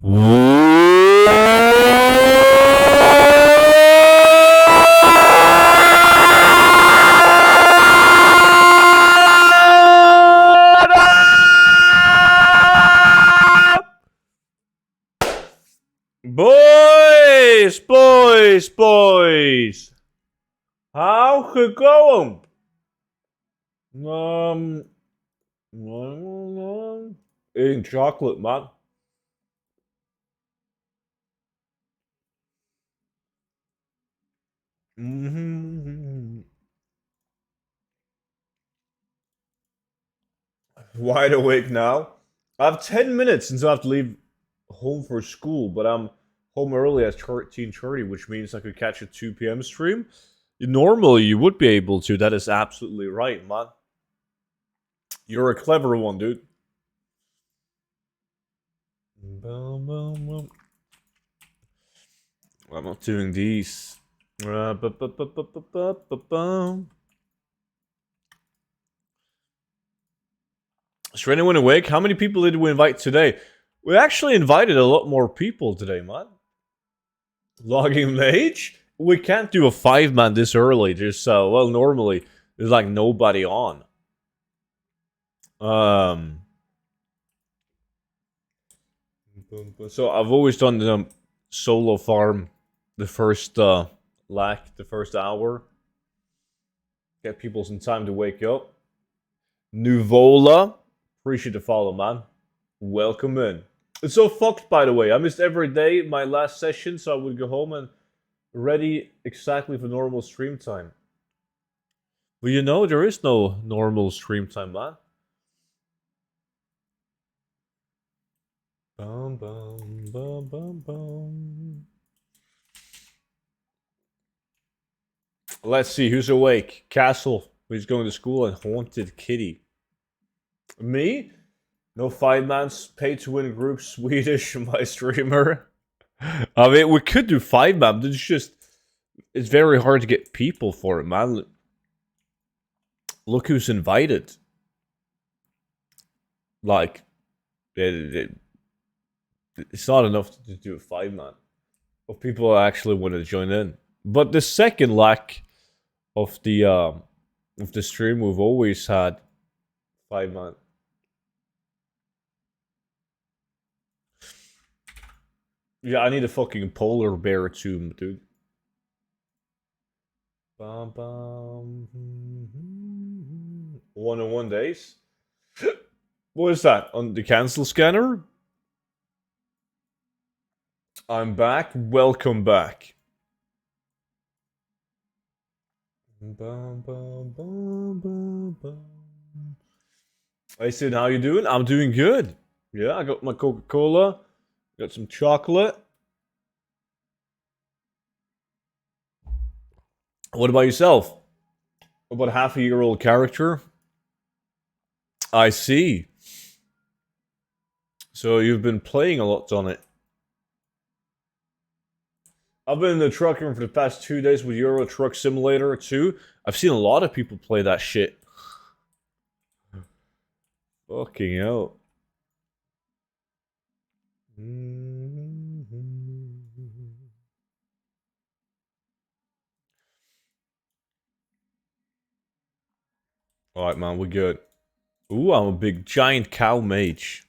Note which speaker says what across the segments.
Speaker 1: Boys. How gekomen? Eating chocolate, man. Wide awake now. I have 10 minutes until I have to leave home for school, but I'm home early at 13:30, which means I could catch a 2 p.m. stream. Normally, you would be able to. That is absolutely right, man. You're a clever one, dude. I'm not doing these. Is anyone awake? How many people did we invite today? We actually invited a lot more people today, man. Logging Mage? We can't do a 5-man this early, just well, normally there's like nobody on. So I've always done the solo farm the first the first hour. Get people some time to wake up. Nuvola, appreciate the follow, man. Welcome in. It's so fucked, by the way. I missed every day my last session, so I would go home and ready exactly for normal stream time. Well, you know, there is no normal stream time, man. Bum, bum, bum, bum, bum. Let's see, who's awake? Castle, who's going to school, and Haunted Kitty. Me? No 5-man's pay-to-win group Swedish, my streamer. I mean, we could do 5-man, but it's very hard to get people for it, man. Look who's invited. Like, it's not enough to do a 5-man. But people actually want to join in. But the second lack of the stream, we've always had 5-man. Yeah, I need a fucking polar bear tomb, dude. Bum, bum. 101 days? What is that? On the cancel scanner? I'm back. Welcome back. Bum, bum, bum, bum, bum. Hey Sid, how you doing? I'm doing good. Yeah, I got my Coca-Cola. Got some chocolate. What about yourself? About a half-a-year-old character? I see. So you've been playing a lot on it. I've been in the trucking for the past 2 days with Euro Truck Simulator 2. I've seen a lot of people play that shit. Fucking hell. Alright, man, we're good. Ooh, I'm a big giant cow mage.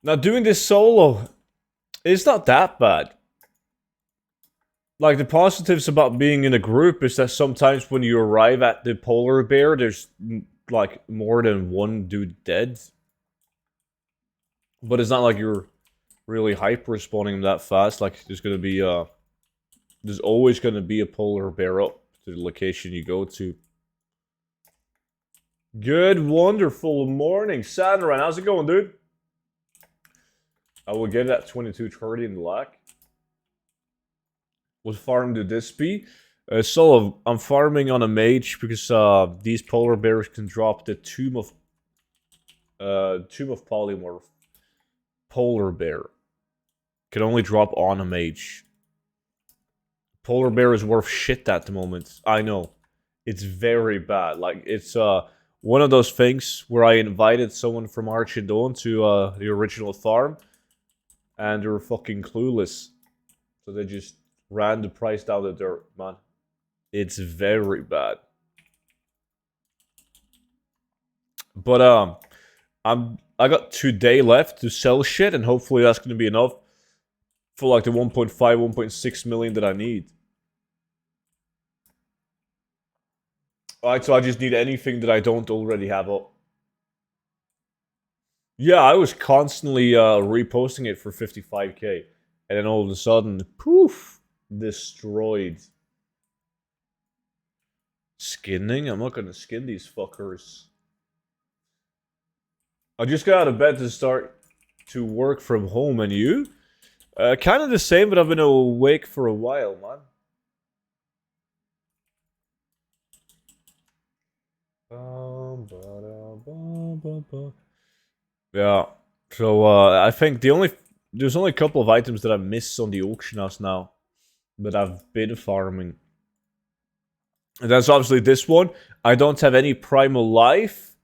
Speaker 1: Now, doing this solo, it's not that bad. Like, the positives about being in a group is that sometimes when you arrive at the polar bear, there's, like, more than one dude dead. But it's not like you're really hyper-spawning them that fast. Like, there's gonna be, there's always gonna be a polar bear up to the location you go to. Good, wonderful morning, Saturn. How's it going, dude? I will get it at 22:30 in the lack. What farm did this be? So I'm farming on a mage because these polar bears can drop the Tomb of Polymorph. Polar bear can only drop on a mage. Polar bear is worth shit at the moment. I know, it's very bad. Like it's one of those things where I invited someone from Archidon to the original farm, and they were fucking clueless. So they just ran the price down the dirt, man. It's very bad. But I got 2 days left to sell shit, and hopefully that's gonna be enough for like the 1.5, 1.6 million that I need. Alright, so I just need anything that I don't already have up. Yeah, I was constantly reposting it for 55k. And then all of a sudden, poof, destroyed. Skinning? I'm not gonna skin these fuckers. I just got out of bed to start to work from home, and you? Kind of the same, but I've been awake for a while, man. Yeah. So I think there's only a couple of items that I miss on the auction house now that I've been farming. And that's obviously this one. I don't have any primal life,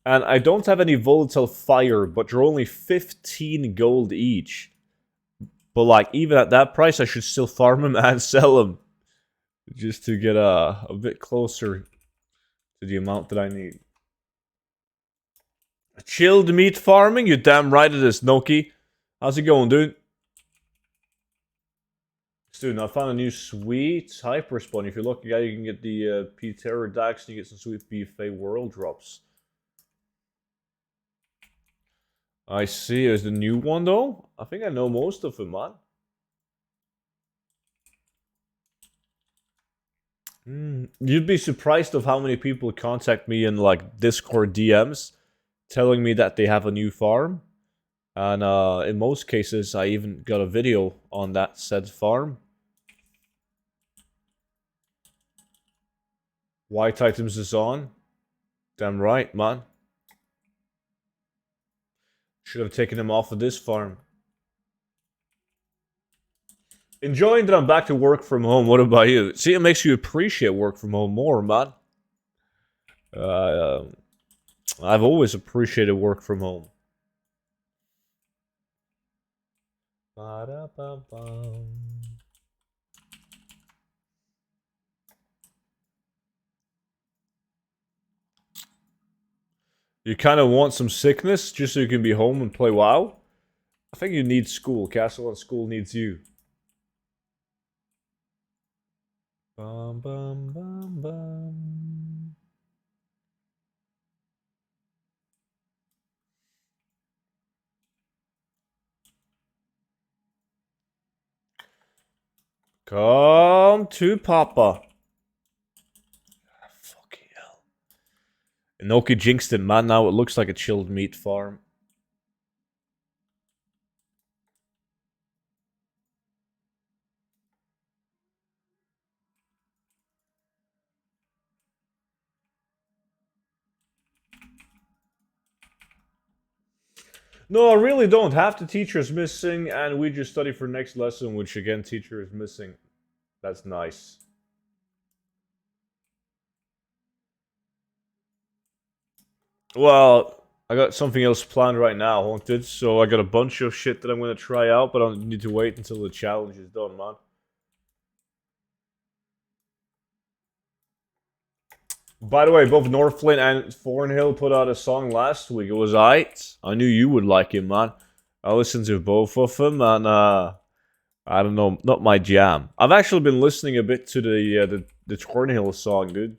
Speaker 1: and I don't have any volatile fire, but they're only 15 gold each. But like even at that price, I should still farm them and sell them, just to get a bit closer to the amount that I need. Chilled meat farming? You damn right it is, Noki. How's it going, dude? Student, I found a new sweet hyperspawn. If you're lucky, you can get the Pterodax and you get some sweet BFA world drops. I see. Is the new one though? I think I know most of them, man. You'd be surprised of how many people contact me in like Discord DMs telling me that they have a new farm. And in most cases, I even got a video on that said farm. White items is on. Damn right, man. Should have taken him off of this farm. Enjoying that I'm back to work from home. What about you? See, it makes you appreciate work from home more, man. I've always appreciated work from home. You kind of want some sickness just so you can be home and play WoW? I think you need school, Castle, and school needs you. Bum, bum, bum, bum. Come to Papa. Fucking hell. Inoki jinxed it, man. Now it looks like a chilled meat farm. No, I really don't. Half the teacher is missing, and we just study for next lesson, which again, teacher is missing. That's nice. Well, I got something else planned right now, Haunted, so I got a bunch of shit that I'm going to try out, but I need to wait until the challenge is done, man. By the way, both Northlane and Thornhill put out a song last week. It was aight. I knew you would like it, man. I listened to both of them, and I don't know, not my jam. I've actually been listening a bit to the Thornhill song, dude.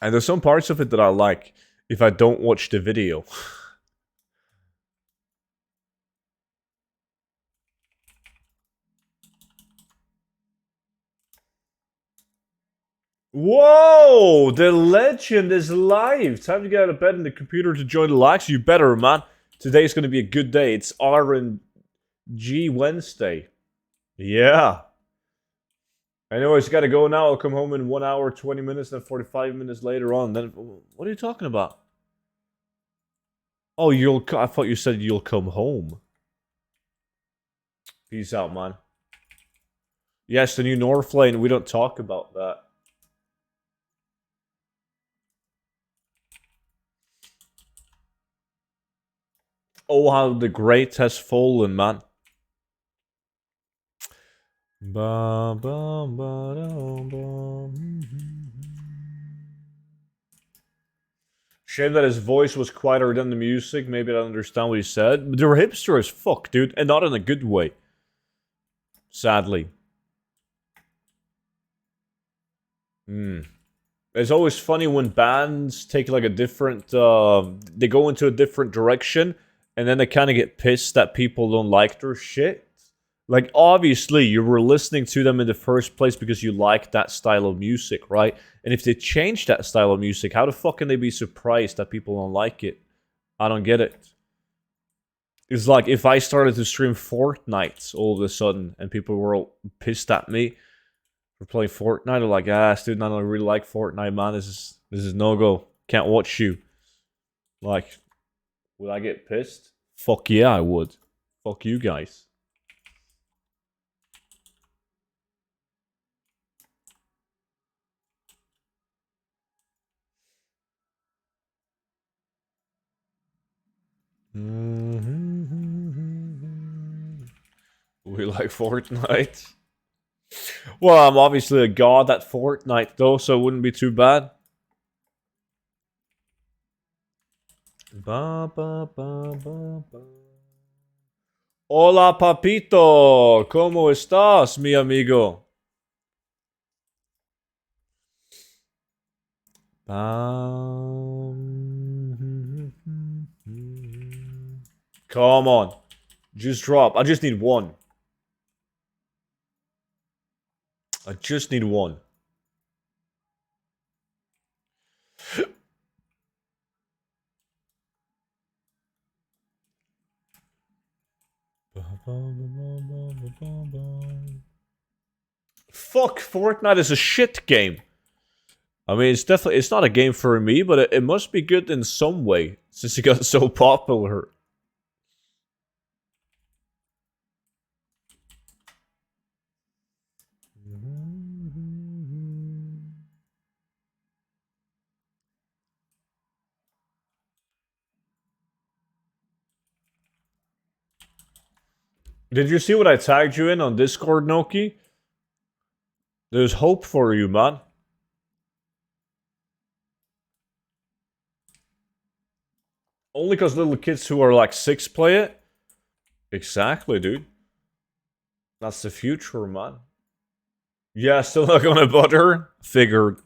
Speaker 1: And there's some parts of it that I like if I don't watch the video. Whoa! The legend is live! Time to get out of bed and the computer to join the likes. You better, man. Today's gonna be a good day. It's RNG Wednesday. Yeah. Anyways, gotta go now. I'll come home in 1 hour, 20 minutes, then 45 minutes later on. Then, what are you talking about? Oh, I thought you said you'll come home. Peace out, man. Yes, the new Northlane. We don't talk about that. Oh, how the great has fallen, man. Ba, ba, ba, da, ba. Shame that his voice was quieter than the music. Maybe I don't understand what he said. But they were hipster as fuck, dude. And not in a good way. Sadly. It's always funny when bands take like a different... they go into a different direction. And then they kind of get pissed that people don't like their shit. Like, obviously, you were listening to them in the first place because you liked that style of music, right? And if they change that style of music, how the fuck can they be surprised that people don't like it? I don't get it. It's like if I started to stream Fortnite all of a sudden and people were all pissed at me for playing Fortnite. They're like, dude, I don't really like Fortnite, man. This is no-go. Can't watch you. Like, would I get pissed? Fuck yeah, I would. Fuck you guys. We like Fortnite. Well, I'm obviously a god at Fortnite, though, so it wouldn't be too bad. Ba, ba, ba, ba, ba. Hola, papito. ¿Cómo estás, mi amigo? Come on. Just drop. I just need one. I just need one. Fuck, Fortnite is a shit game. I mean, it's not a game for me, but it must be good in some way, since it got so popular. Did you see what I tagged you in on Discord, Noki? There's hope for you, man. Only because little kids who are like 6 play it? Exactly, dude. That's the future, man. Yeah, still not gonna butter? Figured.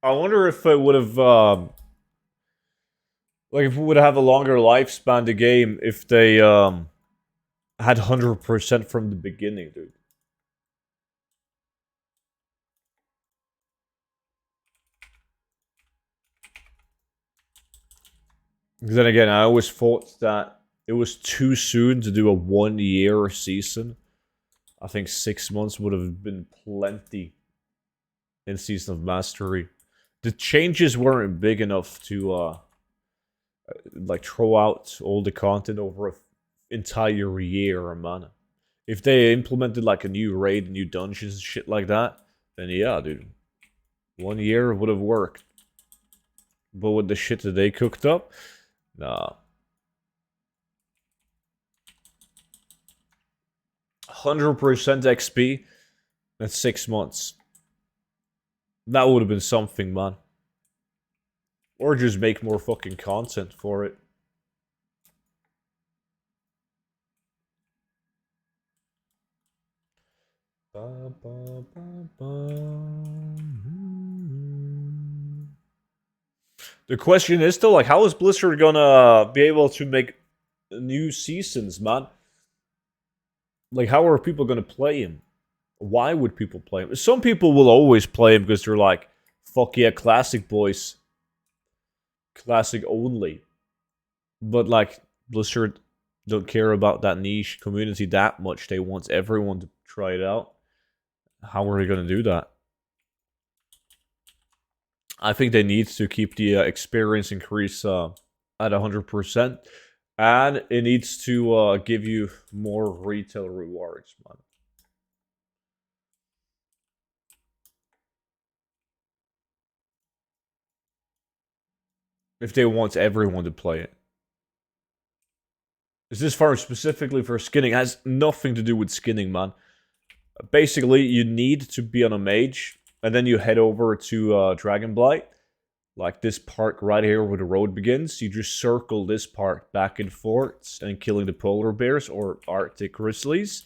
Speaker 1: I wonder if it would have, like, if we would have a longer lifespan, the game, if they, had 100% from the beginning, dude. Then again, I always thought that it was too soon to do a 1-year season. I think 6 months would have been plenty in Season of Mastery. The changes weren't big enough to, like, throw out all the content over an entire year, man. If they implemented, like, a new raid, new dungeons, and shit like that, then yeah, dude. 1 year would have worked. But with the shit that they cooked up, nah. 100% XP, that's 6 months. That would have been something, man. Or just make more fucking content for it. The question is still, like, how is Blizzard gonna be able to make new seasons, man? Like, how are people gonna play him? Why would people play him? Some people will always play him because they're like, fuck yeah, classic boys. Classic only. But, like, Blizzard don't care about that niche community that much. They want everyone to try it out. How are they gonna do that? I think they need to keep the experience increase at 100%. And it needs to give you more retail rewards, man. If they want everyone to play it. Is this farm specifically for skinning? It has nothing to do with skinning, man. Basically, you need to be on a mage, and then you head over to Dragonblight. Like this part right here where the road begins. You just circle this part back and forth and killing the polar bears or Arctic grizzlies.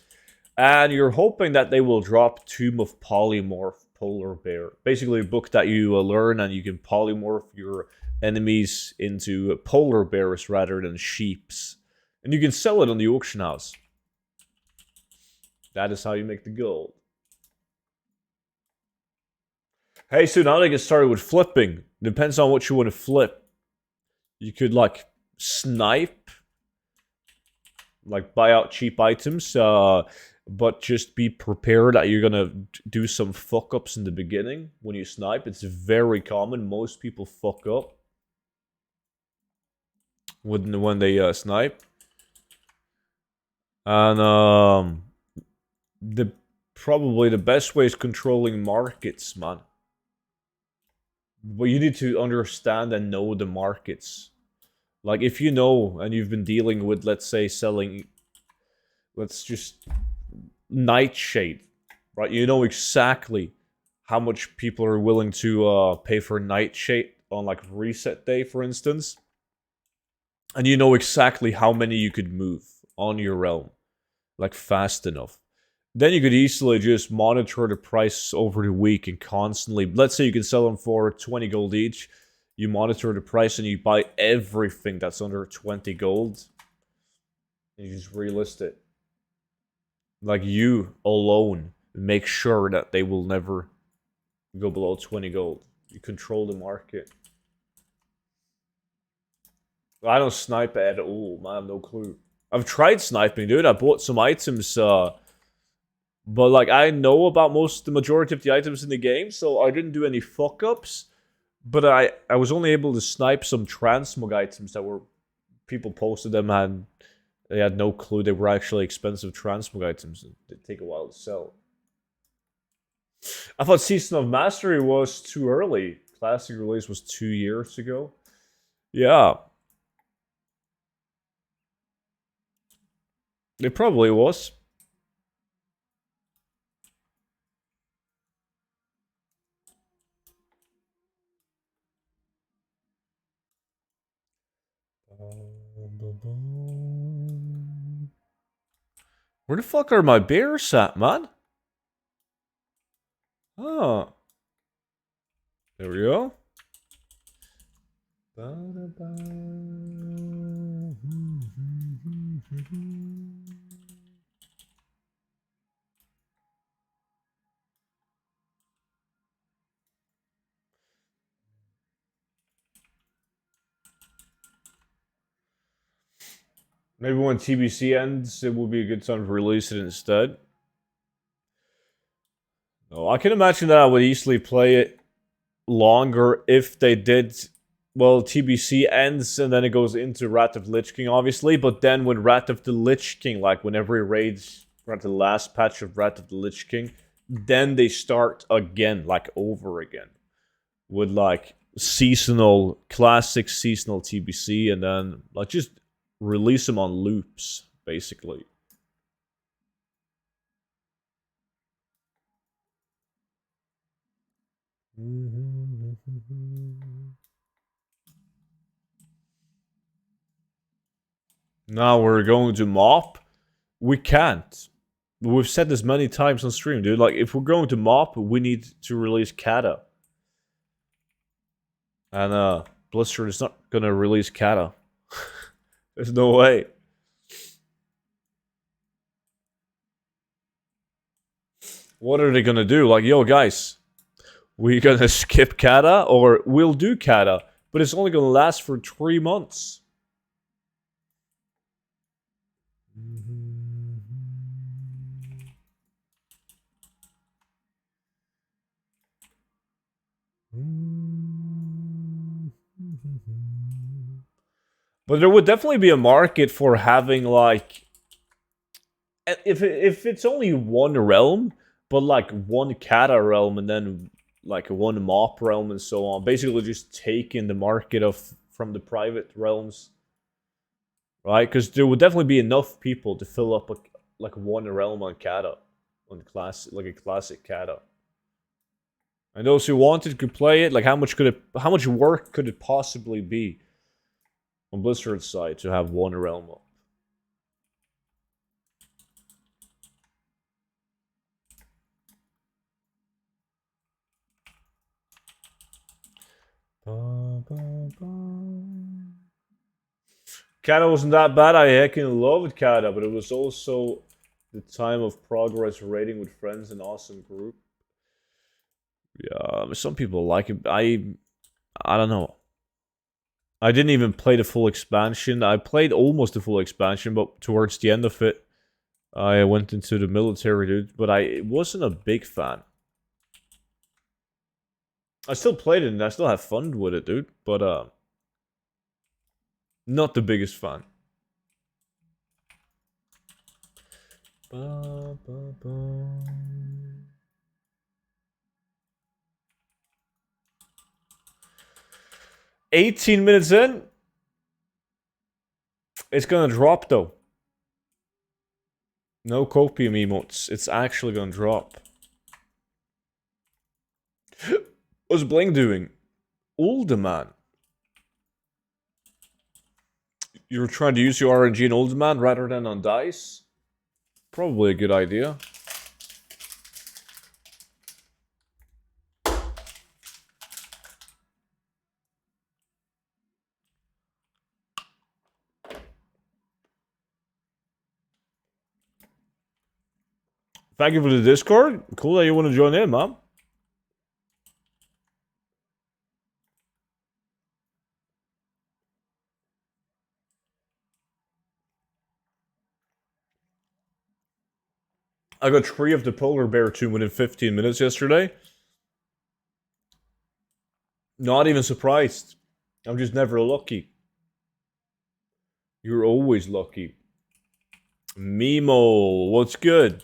Speaker 1: And you're hoping that they will drop Tomb of Polymorph Polar Bear. Basically a book that you learn and you can polymorph your enemies into polar bears rather than sheeps. And you can sell it on the auction house. That is how you make the gold. Hey, so now they get started with flipping. Depends on what you want to flip. You could, like, snipe. Like, buy out cheap items. But just be prepared that you're gonna do some fuck-ups in the beginning when you snipe. It's very common. Most people fuck up when they snipe. And, probably the best way is controlling markets, man. But you need to understand and know the markets. Like, if you know, and you've been dealing with, let's say, selling... Let's just... Nightshade, right? You know exactly how much people are willing to pay for Nightshade on, like, reset day, for instance. And you know exactly how many you could move on your realm. Like, fast enough. Then you could easily just monitor the price over the week and constantly... Let's say you can sell them for 20 gold each. You monitor the price and you buy everything that's under 20 gold. And you just relist it. Like, you alone make sure that they will never go below 20 gold. You control the market. I don't snipe at all, man. I have no clue. I've tried sniping, dude. I bought some items, but like, I know about the majority of the items in the game, so I didn't do any fuck-ups. But I was only able to snipe some transmog items that were... People posted them and they had no clue they were actually expensive transmog items. They take a while to sell. I thought Season of Mastery was too early. Classic release was 2 years ago. Yeah. It probably was. Where the fuck are my bears at, man? Oh. There we go. Maybe when TBC ends, it will be a good time to release it instead. No, I can imagine that I would easily play it longer if they did. Well, TBC ends and then it goes into Wrath of the Lich King, obviously. But then when Wrath of the Lich King, like whenever he raids around the last patch of Wrath of the Lich King, then they start again, like over again, with like classic seasonal TBC, and then like just release them on loops, basically. Now we're going to mop. We can't. We've said this many times on stream, dude. Like, if we're going to mop, we need to release Kata. And Blizzard is not gonna release Kata. There's no way. What are they gonna do? Like, yo, guys, we gonna skip Kata, or we'll do Kata, but it's only gonna last for 3 months. But there would definitely be a market for having like if it's only one realm, but like one kata realm and then like one mop realm and so on. Basically, just taking the market of from the private realms, right? Because there would definitely be enough people to fill up like one realm on kata, on class like a classic kata. And those who wanted could play it. Like, how much work could it possibly be on Blizzard's side to have one realm up? Kata wasn't that bad. I heckin' loved Kata, but it was also the time of progress raiding with friends, an awesome group. Yeah, some people like it. I don't know. I didn't even play the full expansion. I played almost the full expansion, but towards the end of it, I went into the military, dude. But I wasn't a big fan. I still played it and I still have fun with it, dude. But not the biggest fan. 18 minutes in. It's gonna drop though. No copium emotes. It's actually gonna drop. What's Bling doing? Uldaman. You're trying to use your RNG in Uldaman rather than on dice? Probably a good idea. Thank you for the Discord. Cool that you want to join in, man. I got 3 of the polar bear tomb within 15 minutes yesterday. Not even surprised. I'm just never lucky. You're always lucky. Mimo, what's good?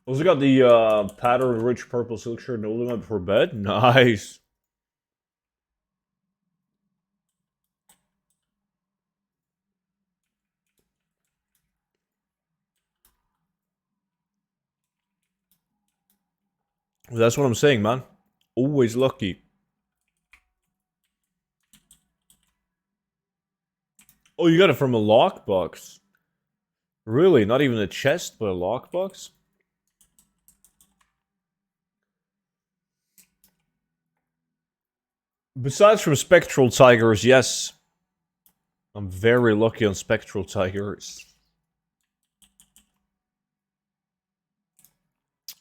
Speaker 1: Also got the pattern rich purple silk shirt no limit for bed. Nice. That's what I'm saying, man. Always lucky. Oh, you got it from a lockbox. Really? Not even a chest, but a lockbox? Besides from Spectral Tigers, yes. I'm very lucky on Spectral Tigers.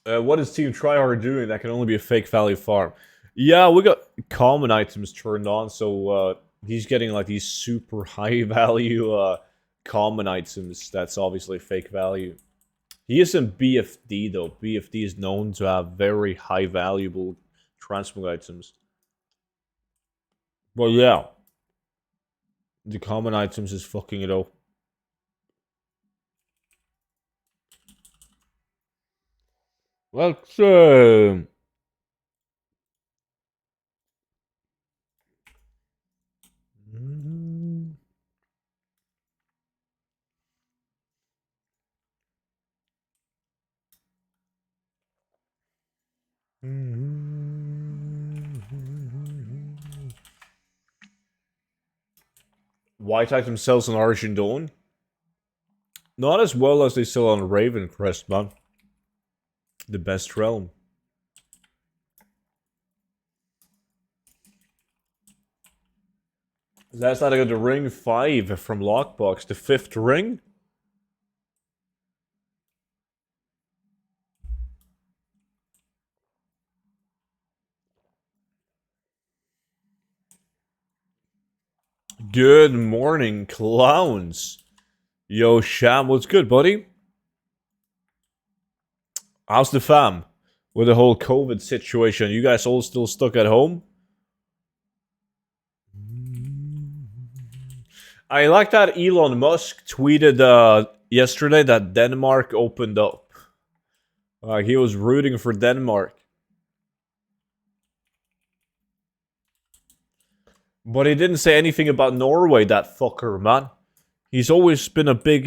Speaker 1: What is Team Tryhard doing? That can only be a fake value farm. Yeah, we got common items turned on, so he's getting like these super high value common items. That's obviously fake value. He isn't BFD though. BFD is known to have very high valuable transmog items. Well, yeah, the common items is fucking it up. Let's White item sells on Origin Dawn. Not as well as they sell on Raven Crest, man. The best realm. Last night I got the ring 5 from Lockbox, the 5th ring. Good morning, clowns. Yo, Sham, what's good, buddy? How's the fam? With the whole COVID situation, you guys all still stuck at home? I like that Elon Musk tweeted yesterday that Denmark opened up. He was rooting for Denmark. But he didn't say anything about Norway, that fucker, man. He's always been a big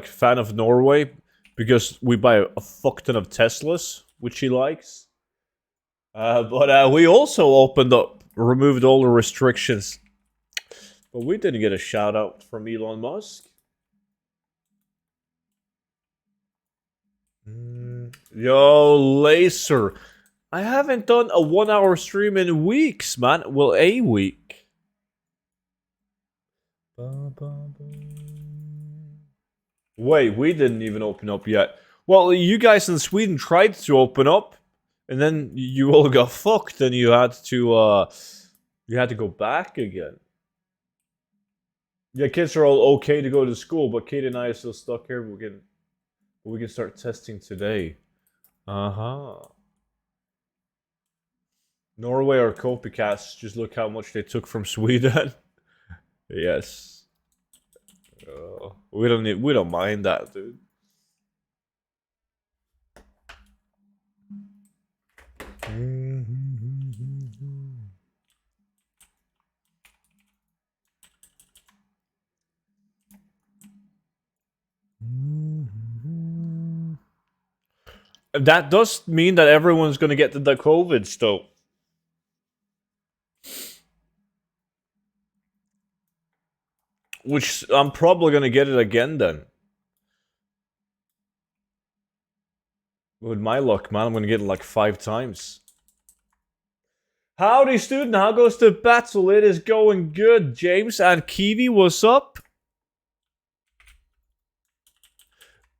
Speaker 1: fan of Norway because we buy a fuck ton of Teslas, which he likes. But we also opened up, removed all the restrictions. But we didn't get a shout out from Elon Musk. Yo, Laser. I haven't done a 1 hour stream in weeks, man. Well, a week. Wait, we didn't even open up yet. Well, you guys in Sweden tried to open up, and then you all got fucked, and you had to go back again. Yeah, kids are all okay to go to school, but Kate and I are still stuck here. We can start testing today. Norway are copycats. Just look how much they took from Sweden. Yes. We don't mind that, dude. That does mean that everyone's gonna get the COVID still. Which I'm probably gonna get it again then. With my luck, man, I'm gonna get it like 5 times. Howdy, student. How goes the battle? It is going good. James and Kiwi, what's up?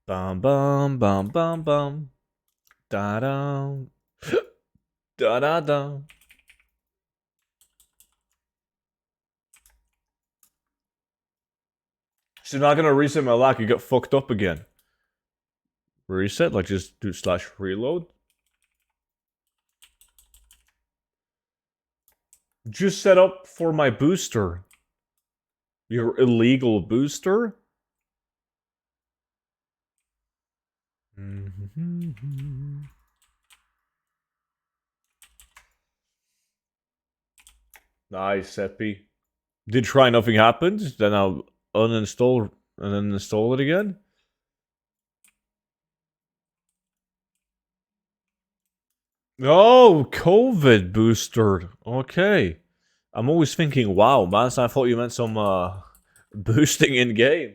Speaker 1: Bum bum bum bum bum. Da da. Da da da. So you're not gonna reset my lock, you got fucked up again. Reset? Like just do /reload? Just set up for my booster. Your illegal booster? Nice, Epi. Did try, nothing happened. Then I'll uninstall and then install it again. Oh, COVID booster. Okay. I'm always thinking, wow, man, so I thought you meant some boosting in game.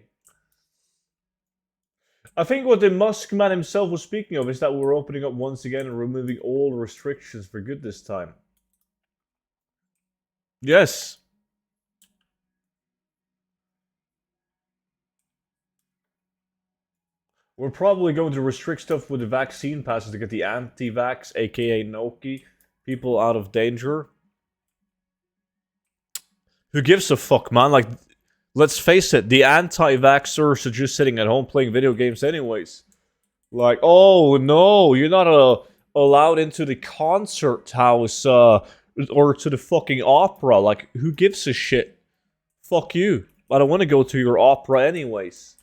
Speaker 1: I think what the Musk man himself was speaking of is that we're opening up once again and removing all restrictions for good this time. Yes. We're probably going to restrict stuff with the vaccine passes to get the anti-vax, aka Noki, people out of danger. Who gives a fuck, man? Like, let's face it, the anti-vaxxers are just sitting at home playing video games anyways. Like, oh no, you're not allowed into the concert house or to the fucking opera. Like, who gives a shit? Fuck you. I don't want to go to your opera anyways.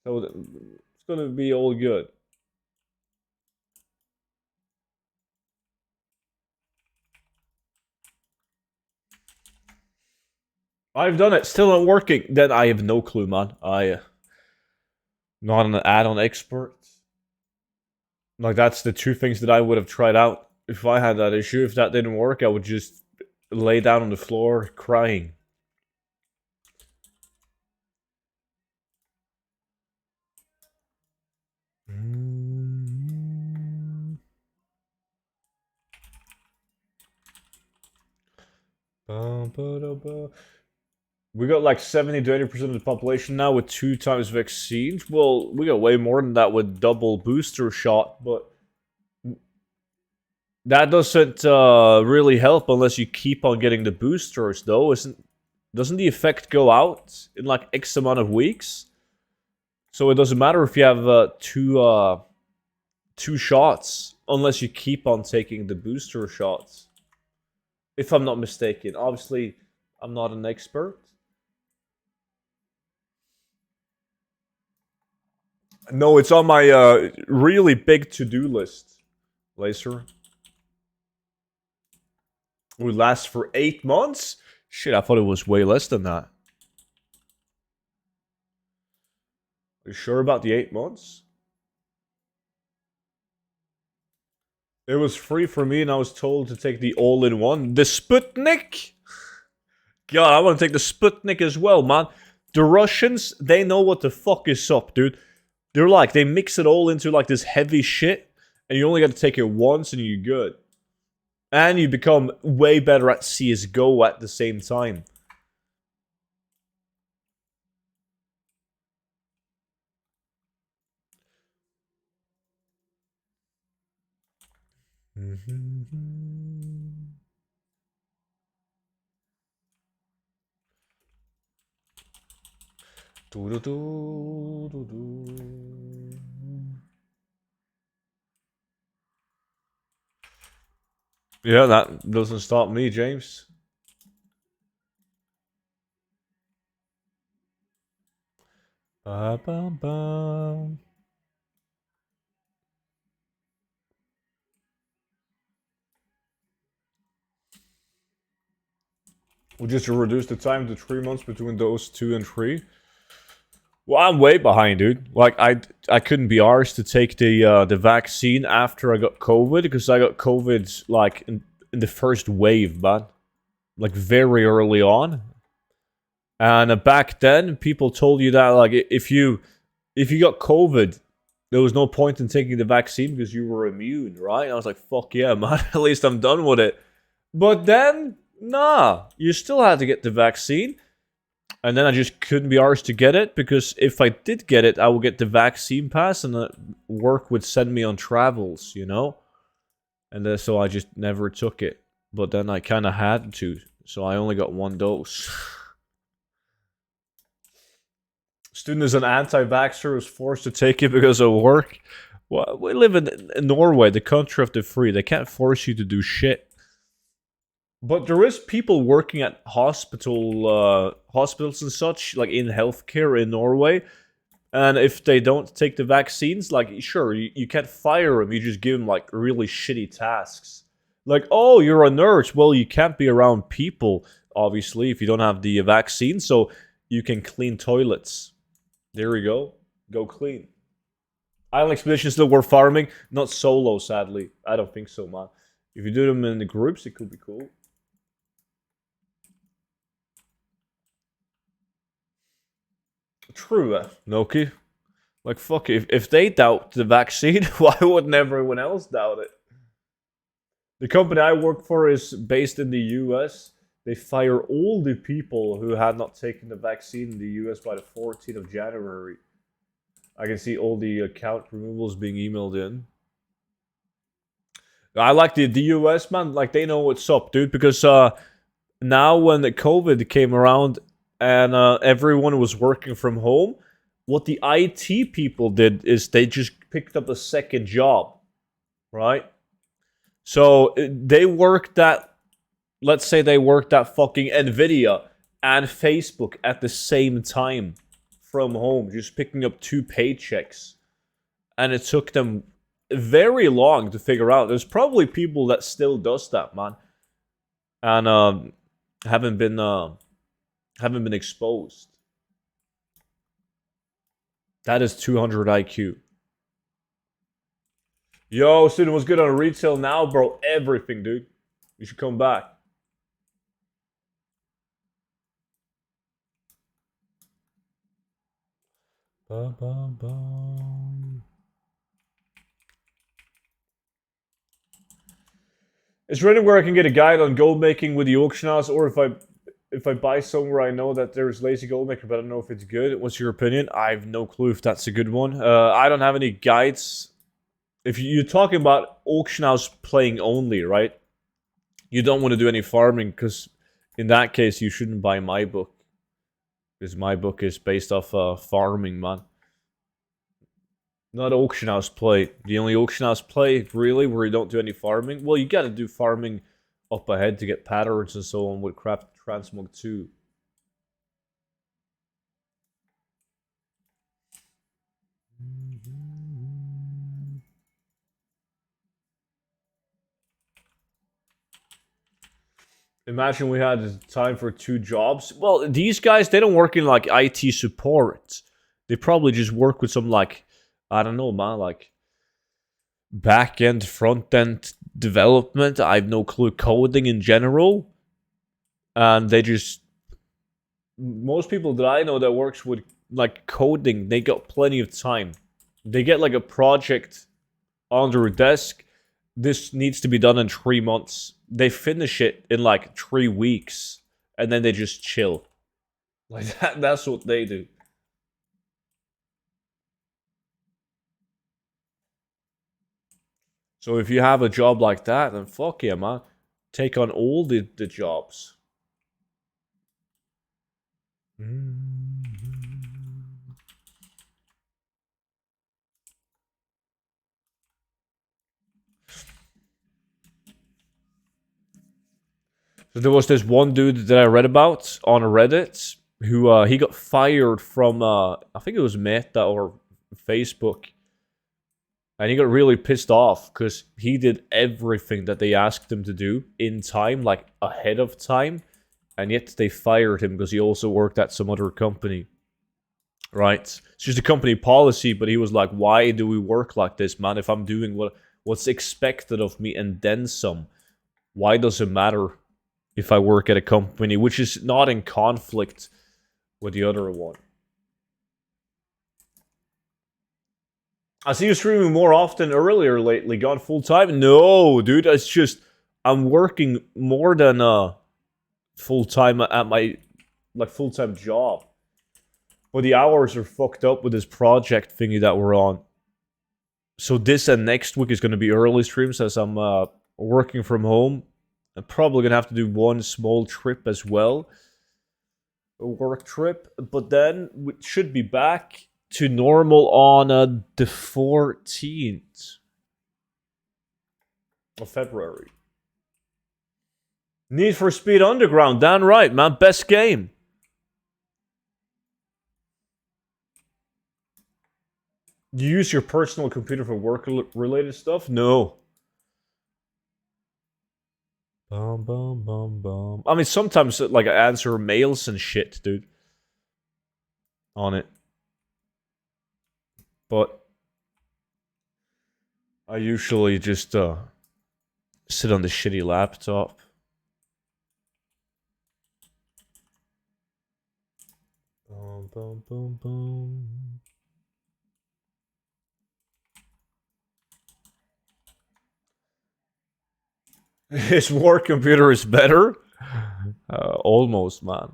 Speaker 1: So it's gonna be all good. I've done it, still not working. Then I have no clue, man. Not an add-on expert. Like, that's the 2 things that I would have tried out if I had that issue. If that didn't work, I would just lay down on the floor crying. We got like 70 to 80% of the population now with 2 times vaccines. Well, we got way more than that with double booster shot, but That doesn't really help unless you keep on getting the boosters, though. Doesn't the effect go out in like X amount of weeks? So it doesn't matter if you have two shots unless you keep on taking the booster shots. If I'm not mistaken. Obviously, I'm not an expert. No, it's on my really big to-do list. Laser. Would last for 8 months? Shit, I thought it was way less than that. Are you sure about the 8 months? It was free for me and I was told to take the all-in-one. The Sputnik? God, I want to take the Sputnik as well, man. The Russians, they know what the fuck is up, dude. They're like, they mix it all into like this heavy shit, and you only got to take it once and you're good. And you become way better at CSGO at the same time. Yeah, that doesn't stop me, James. Ba-bum-bum. We just reduce the time to 3 months between those 2 and 3. Well, I'm way behind, dude. Like, I couldn't be arsed to take the vaccine after I got COVID, because I got COVID, like, in the first wave, man. Like, very early on. And back then, people told you that, like, if you got COVID, there was no point in taking the vaccine because you were immune, right? And I was like, fuck yeah, man. At least I'm done with it. But then, nah. You still had to get the vaccine. And then I just couldn't be arsed to get it, because if I did get it, I would get the vaccine pass and work would send me on travels, you know? And then, so I just never took it. But then I kind of had to, so I only got 1 dose. Student is an anti-vaxxer, was forced to take it because of work. Well, we live in Norway, the country of the free. They can't force you to do shit. But there is people working at hospitals and such, like in healthcare in Norway. And if they don't take the vaccines, like, sure, you can't fire them. You just give them, like, really shitty tasks. Like, oh, you're a nurse. Well, you can't be around people, obviously, if you don't have the vaccine. So you can clean toilets. There we go. Go clean. Island Expedition still worth farming. Not solo, sadly. I don't think so, man. If you do them in the groups, it could be cool. True, Noki. Like, fuck it. If they doubt the vaccine, why wouldn't everyone else doubt it? The company I work for is based in the US. They fire all the people who had not taken the vaccine in the US by the 14th of January. I can see all the account removals being emailed in. I like the US, man. Like, they know what's up, dude. Because now when the COVID came around and everyone was working from home, what the IT people did is they just picked up a second job, right? So they worked at, let's say they worked at fucking Nvidia and Facebook at the same time from home, just picking up 2 paychecks. And it took them very long to figure out. There's probably people that still does that, man. And haven't been exposed. That is 200 IQ. Yo, student, what's good on retail now, bro? Everything, dude. You should come back. Ba, ba, ba. Is there anywhere I can get a guide on gold making with the auction house, or if I buy somewhere I know that there's lazy gold maker, but I don't know if it's good? What's your opinion? I have no clue if that's a good one. I don't have any guides if you're talking about auction house playing only, right? You don't want to do any farming because in that case you shouldn't buy my book because my book is based off farming, man. Not auction house play. The only auction house play really where you don't do any farming. Well, you got to do farming up ahead to get patterns and so on with Craft Transmog 2. Imagine we had time for 2 jobs. Well, these guys, they don't work in like IT support. They probably just work with some like, I don't know, man, like back end, front end development. I have no clue, coding in general. And they just, most people that I know that works with like coding, they got plenty of time. They get like a project on their desk. This needs to be done in 3 months. They finish it in like 3 weeks, and then they just chill. Like that's what they do. So if you have a job like that, then fuck yeah, man. Take on all the jobs. So there was this one dude that I read about on Reddit who he got fired from I think it was Meta or Facebook, and he got really pissed off because he did everything that they asked him to do in time, like ahead of time, and yet they fired him because he also worked at some other company. Right? It's just a company policy, but he was like, "Why do we work like this, man? If I'm doing what's expected of me and then some, why does it matter if I work at a company which is not in conflict with the other one?" I see you streaming more often earlier lately. Gone full time? No, dude. It's just I'm working more than full time at my like full time job. But the hours are fucked up with this project thingy that we're on. So this and next week is going to be early streams as I'm working from home. I'm probably going to have to do one small trip as well. A work trip. But then we should be back to normal on the 14th of February. Need for Speed Underground. Damn right, man. Best game. You use your personal computer for work-related stuff? No. Bum, bum, bum, bum. I mean, sometimes, like, I answer mails and shit, dude. On it. But I usually just, sit on the shitty laptop. Bum, bum, bum, bum. His work computer is better? Almost, man.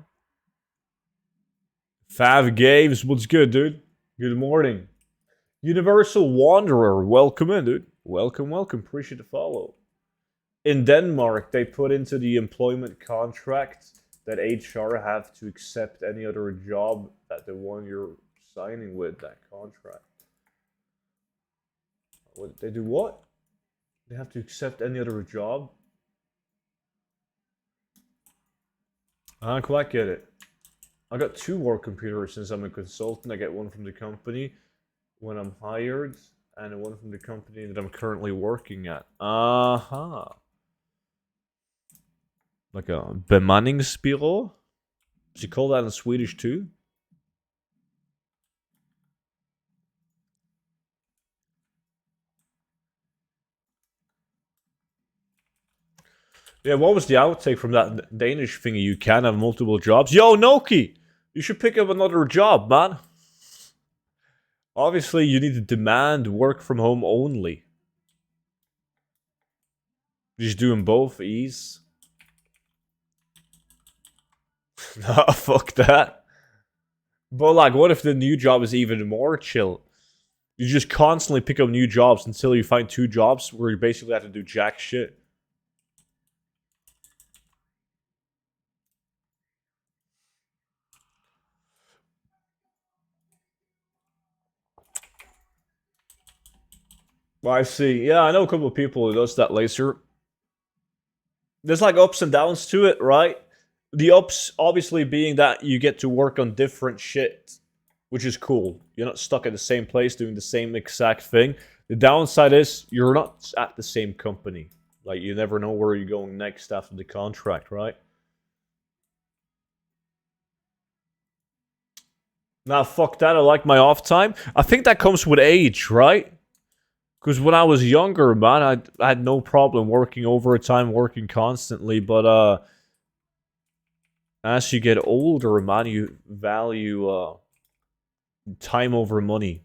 Speaker 1: Fav Games, what's good, dude? Good morning. Universal Wanderer, welcome in, dude. Welcome, welcome. Appreciate the follow. In Denmark, they put into the employment contract that HR have to accept any other job that the one you're signing with, that contract. What, they do what? They have to accept any other job? I don't quite get it. I got 2 work computers since I'm a consultant. I get one from the company when I'm hired, and one from the company that I'm currently working at. Uh-huh. Like a bemanningsbyrå? Does you call that in Swedish too? Yeah, what was the outtake from that Danish thingy? You can have multiple jobs. Yo, Noki! You should pick up another job, man. Obviously, you need to demand work from home only. Just doing both, ease. Nah, fuck that. But like, what if the new job is even more chill? You just constantly pick up new jobs until you find 2 jobs where you basically have to do jack shit. Well, I see. Yeah, I know a couple of people who does that laser. There's like ups and downs to it, right? The ups obviously being that you get to work on different shit, which is cool. You're not stuck at the same place doing the same exact thing. The downside is you're not at the same company. Like, you never know where you're going next after the contract, right? Nah, fuck that. I like my off time. I think that comes with age, right? Because when I was younger, man, I had no problem working overtime, working constantly. But as you get older, man, you value time over money.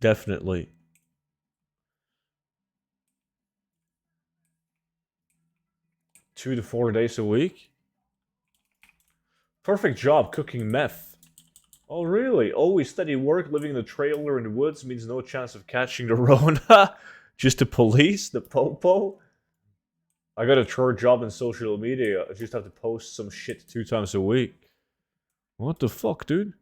Speaker 1: Definitely. 2 to 4 days a week? Perfect job cooking meth. Oh, really? Always steady work, living in a trailer in the woods means no chance of catching the Rona. Just the police? The popo? I got a chore job in social media. I just have to post some shit 2 times a week. What the fuck, dude?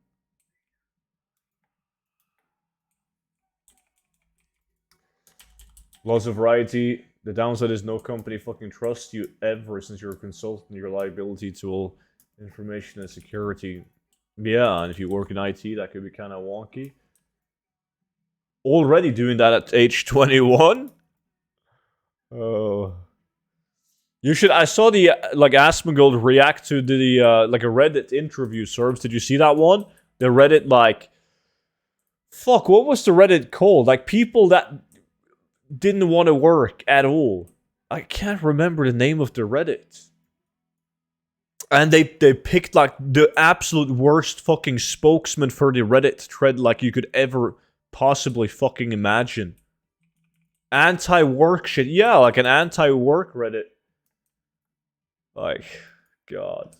Speaker 1: Lots of variety. The downside is no company fucking trusts you ever since you're a consultant. Your liability to all information and security. Yeah, and if you work in IT, that could be kind of wonky. Already doing that at age 21? Oh. You should. I saw the like Asmongold react to the like a Reddit interview service. Did you see that one? The Reddit like, fuck. What was the Reddit called? Like people that didn't want to work at all. I can't remember the name of the Reddit. And they picked like the absolute worst fucking spokesman for the Reddit thread like you could ever possibly fucking imagine. Anti-work shit. Yeah, like an anti-work Reddit. Like, God.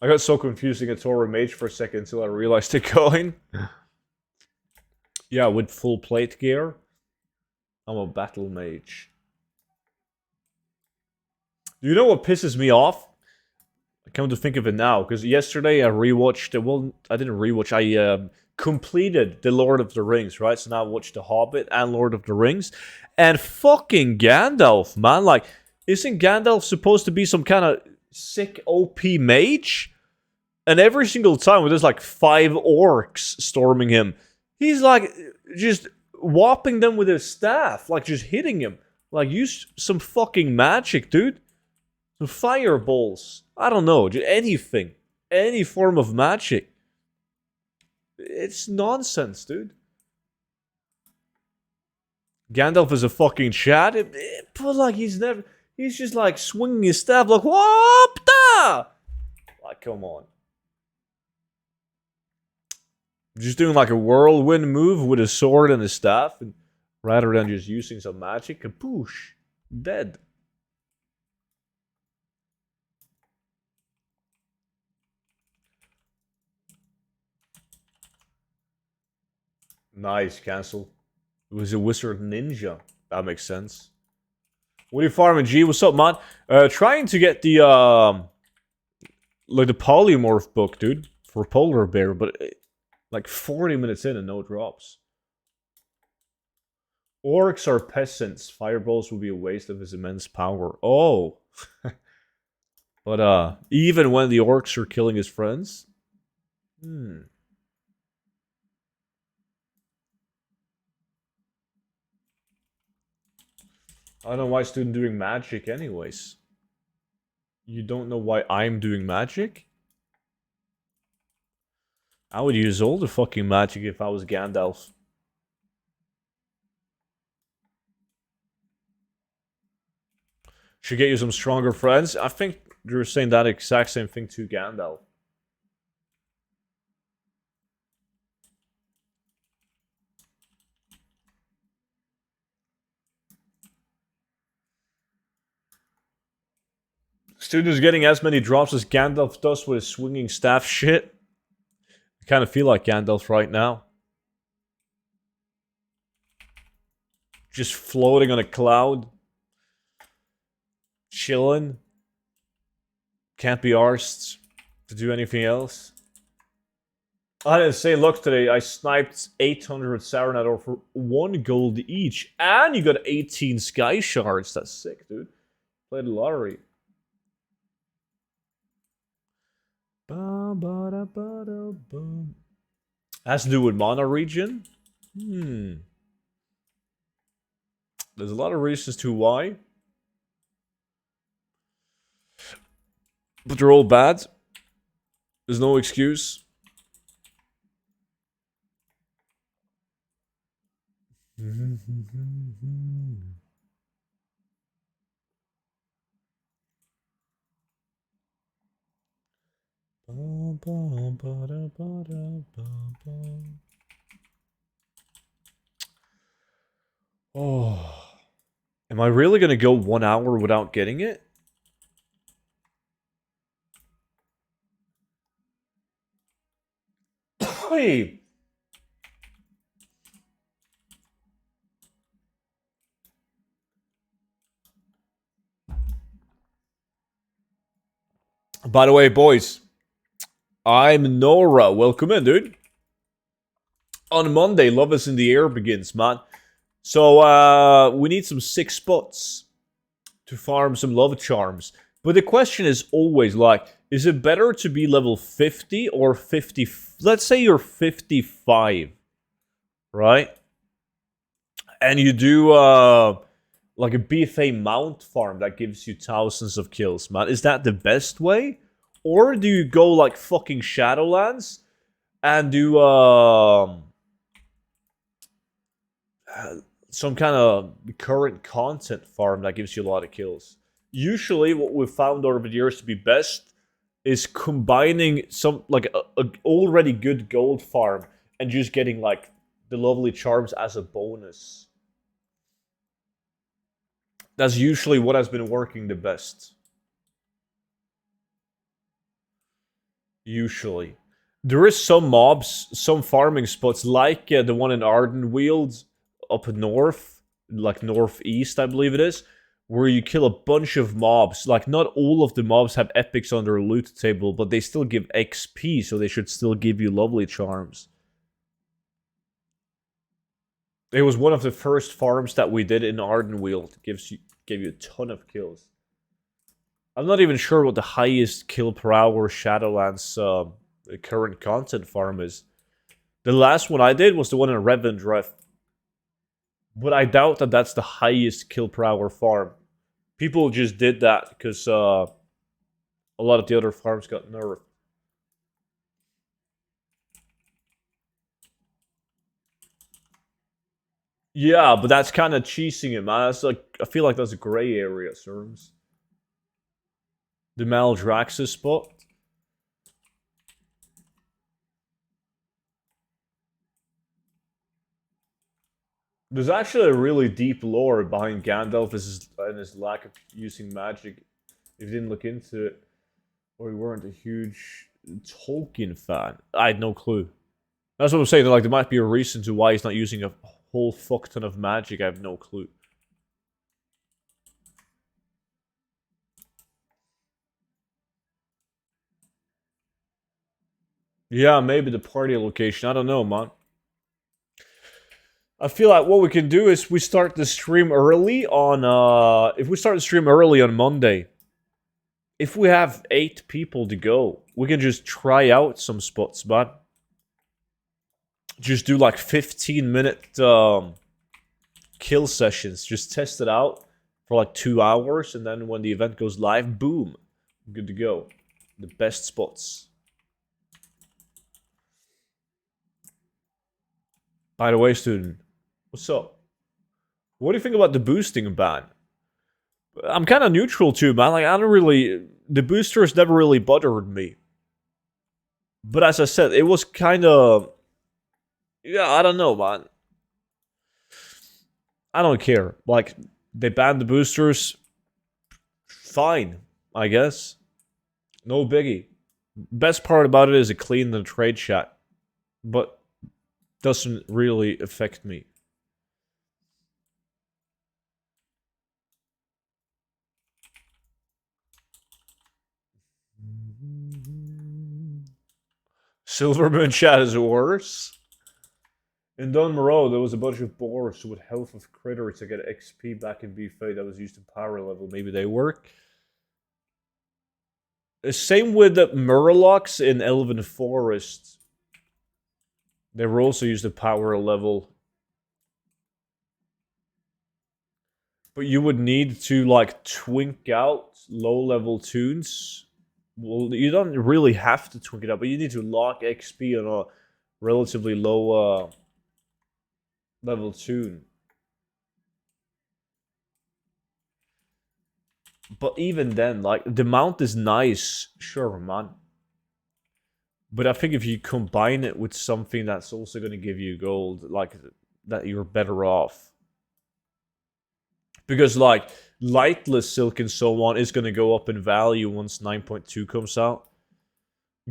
Speaker 1: I got so confusing a Torah mage for a second until I realized it going. Yeah, with full plate gear. I'm a battle mage. Do you know what pisses me off? I come to think of it now, because yesterday I rewatched... Well, I didn't rewatch. I completed The Lord of the Rings, right? So now I watched The Hobbit and Lord of the Rings. And fucking Gandalf, man. Like, isn't Gandalf supposed to be some kind of sick OP mage? And every single time when there's like 5 orcs storming him, he's like just whopping them with his staff. Like just hitting him. Like use some fucking magic, dude. Some fireballs. I don't know. Just anything. Any form of magic. It's nonsense, dude. Gandalf is a fucking Chad. But like he's never... He's just like swinging his staff like, whoop da! Like, come on. Just doing like a whirlwind move with a sword and a staff, and rather than just using some magic, kapoosh, dead. Nice, cancel. It was a wizard ninja. That makes sense. What are you farming, G? What's up, man? Trying to get the like the polymorph book, dude, for polar bear, but like 40 minutes in and no drops. Orcs are peasants. Fireballs would be a waste of his immense power. Oh. But even when the orcs are killing his friends? I don't know why student doing magic anyways. You don't know why I'm doing magic? I would use all the fucking magic if I was Gandalf. Should get you some stronger friends. I think you're saying that exact same thing to Gandalf. Student is getting as many drops as Gandalf does with his swinging staff shit. I kind of feel like Gandalf right now. Just floating on a cloud. Chilling. Can't be arsed to do anything else. I didn't say luck today. I sniped 800 Saronador for 1 gold each. And you got 18 Sky Shards. That's sick, dude. Played the lottery. Has to do with Mana region? There's a lot of reasons to why. But they're all bad. There's no excuse. Oh. Am I really gonna go 1 hour without getting it? Hey. By the way, boys, I'm Nora. Welcome in, dude. On Monday, Love is in the Air begins, man. So, we need some 6 spots to farm some love charms. But the question is always, like, is it better to be level 50 or 50... Let's say you're 55, right? And you do, like a BFA mount farm that gives you thousands of kills, man. Is that the best way? Or do you go like fucking Shadowlands and do some kind of current content farm that gives you a lot of kills? Usually what we've found over the years to be best is combining some like a already good gold farm and just getting like the lovely charms as a bonus. That's usually what has been working the best. Usually. There is some mobs, some farming spots, like the one in Ardenweald up north, like northeast, I believe it is, where you kill a bunch of mobs. Like, not all of the mobs have epics on their loot table, but they still give XP, so they should still give you lovely charms. It was one of the first farms that we did in Ardenweald. Gave you a ton of kills. I'm not even sure what the highest kill per hour Shadowlands current content farm is. The last one I did was the one in Revendreth. But I doubt that that's the highest kill per hour farm. People just did that because a lot of the other farms got nerfed. Yeah, but that's kind of cheesing it, man. That's like, I feel like that's a gray area, Serms. The Maldraxxus spot. There's actually a really deep lore behind Gandalf and his lack of using magic. If you didn't look into it, or you weren't a huge Tolkien fan, I had no clue. That's what I'm saying. Like, there might be a reason to why he's not using a whole fuck ton of magic. I have no clue. Yeah, maybe the party location. I don't know, man. I feel like what we can do is we start the stream early on, if we start the stream early on Monday, if we have 8 people to go, we can just try out some spots, man. Just do like 15-minute kill sessions. Just test it out for like 2 hours, and then when the event goes live, boom, good to go. The best spots. By the way, student, what's up? What do you think about the boosting ban? I'm kind of neutral too, man. Like, I don't really... The boosters never really bothered me. But as I said, it was kind of... Yeah, I don't know, man. I don't care. Like, they banned the boosters. Fine, I guess. No biggie. Best part about it is it cleaned the trade chat. but doesn't really affect me. Silvermoon chat is worse. In Don Moreau, there was a bunch of boars with health of critter to get XP back in BFA that was used in power level. Maybe they work. Same with the Murlocs in Elven Forest. They were also used at power level. But you would need to like twink out low level tunes. Well, you don't really have to twink it out, but you need to lock XP on a relatively low level tune. But even then, like the mount is nice, sure, man. But I think if you combine it with something that's also going to give you gold, like that, you're better off. Because like lightless silk and so on is going to go up in value once 9.2 comes out.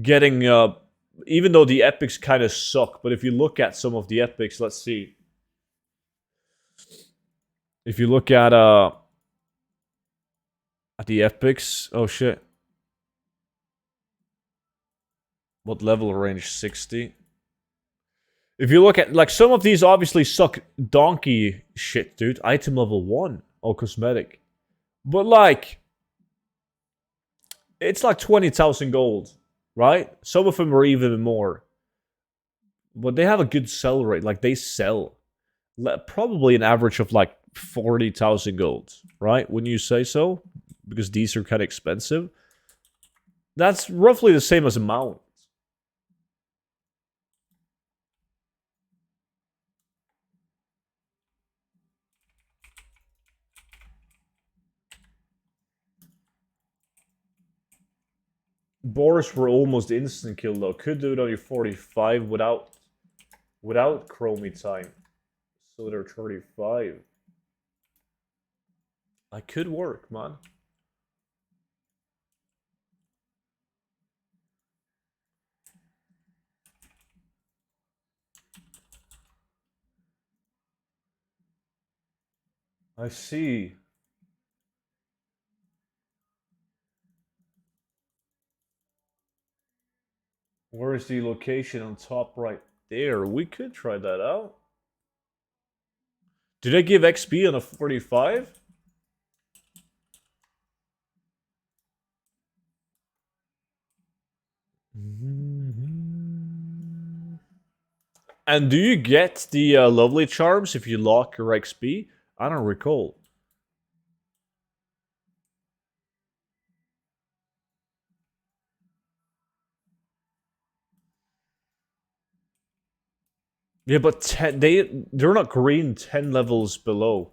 Speaker 1: Getting even though the epics kind of suck, but if you look at some of the epics, let's see. If you look at the epics, oh shit. What level range? 60. If you look at like some of these obviously suck donkey shit, dude. Item level 1, all cosmetic. But like it's like 20,000 gold, right? Some of them are even more. But they have a good sell rate. Like they sell probably an average of like 40,000 gold, right? Wouldn't you say so? Because these are kind of expensive. That's roughly the same as a mount. Boris were almost instant kill though. Could do it on your 45 without chromie time. So they're 35. I could work, man. I see. Where is the location on top right there? We could try that out. Did I give XP on a 45? And do you get the lovely charms if you lock your XP? I don't recall. Yeah, but they're not green 10 levels below.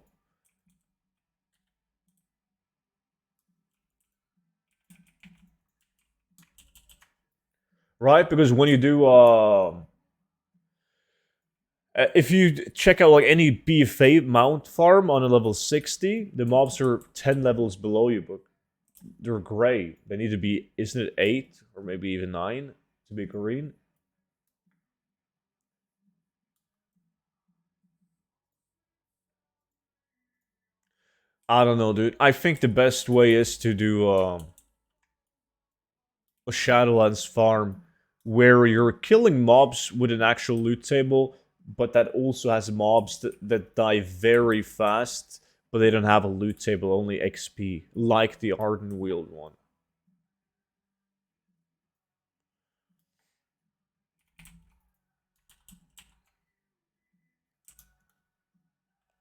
Speaker 1: Right? Because when you do if you check out like any BFA mount farm on a level 60, the mobs are 10 levels below you, but they're gray. They need to be, isn't it 8 or maybe even 9 to be green? I don't know, dude. I think the best way is to do a Shadowlands farm where you're killing mobs with an actual loot table, but that also has mobs that die very fast, but they don't have a loot table, only XP, like the Ardenweald one.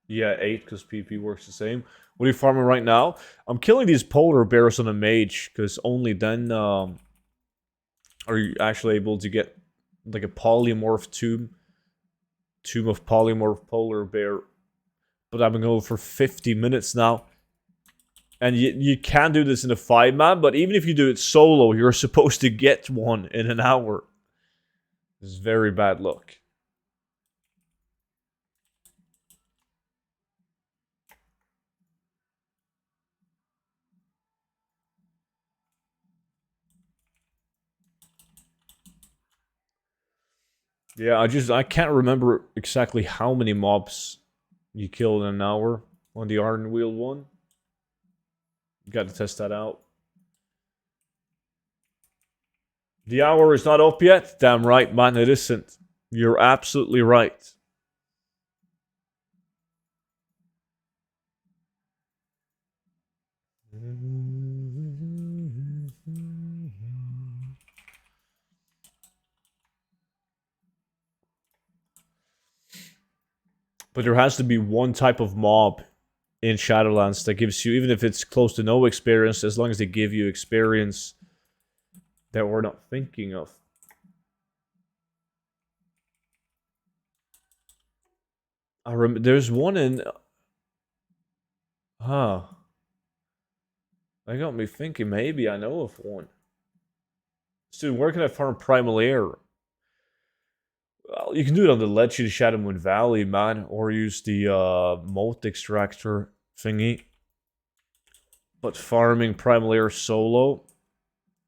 Speaker 1: Yeah, 8, because PP works the same. What are you farming right now? I'm killing these polar bears on a mage, because only then are you actually able to get like a polymorph tomb of polymorph polar bear. But I've been going for 50 minutes now. And you can do this in a 5-man, but even if you do it solo, you're supposed to get one in an hour. This is very bad luck. Yeah, I can't remember exactly how many mobs you killed in an hour on the Iron Wheel one. Got to test that out. The hour is not up yet? Damn right, man, it isn't. You're absolutely right. But there has to be one type of mob in Shadowlands that gives you, even if it's close to no experience, as long as they give you experience that we're not thinking of. I remember there's one in. Huh. That got me thinking. Maybe I know of one. Dude, where can I farm Primal Air? Well, you can do it on the ledge in Shadowmoon Valley, man, or use the mote extractor thingy. But farming Primal Air solo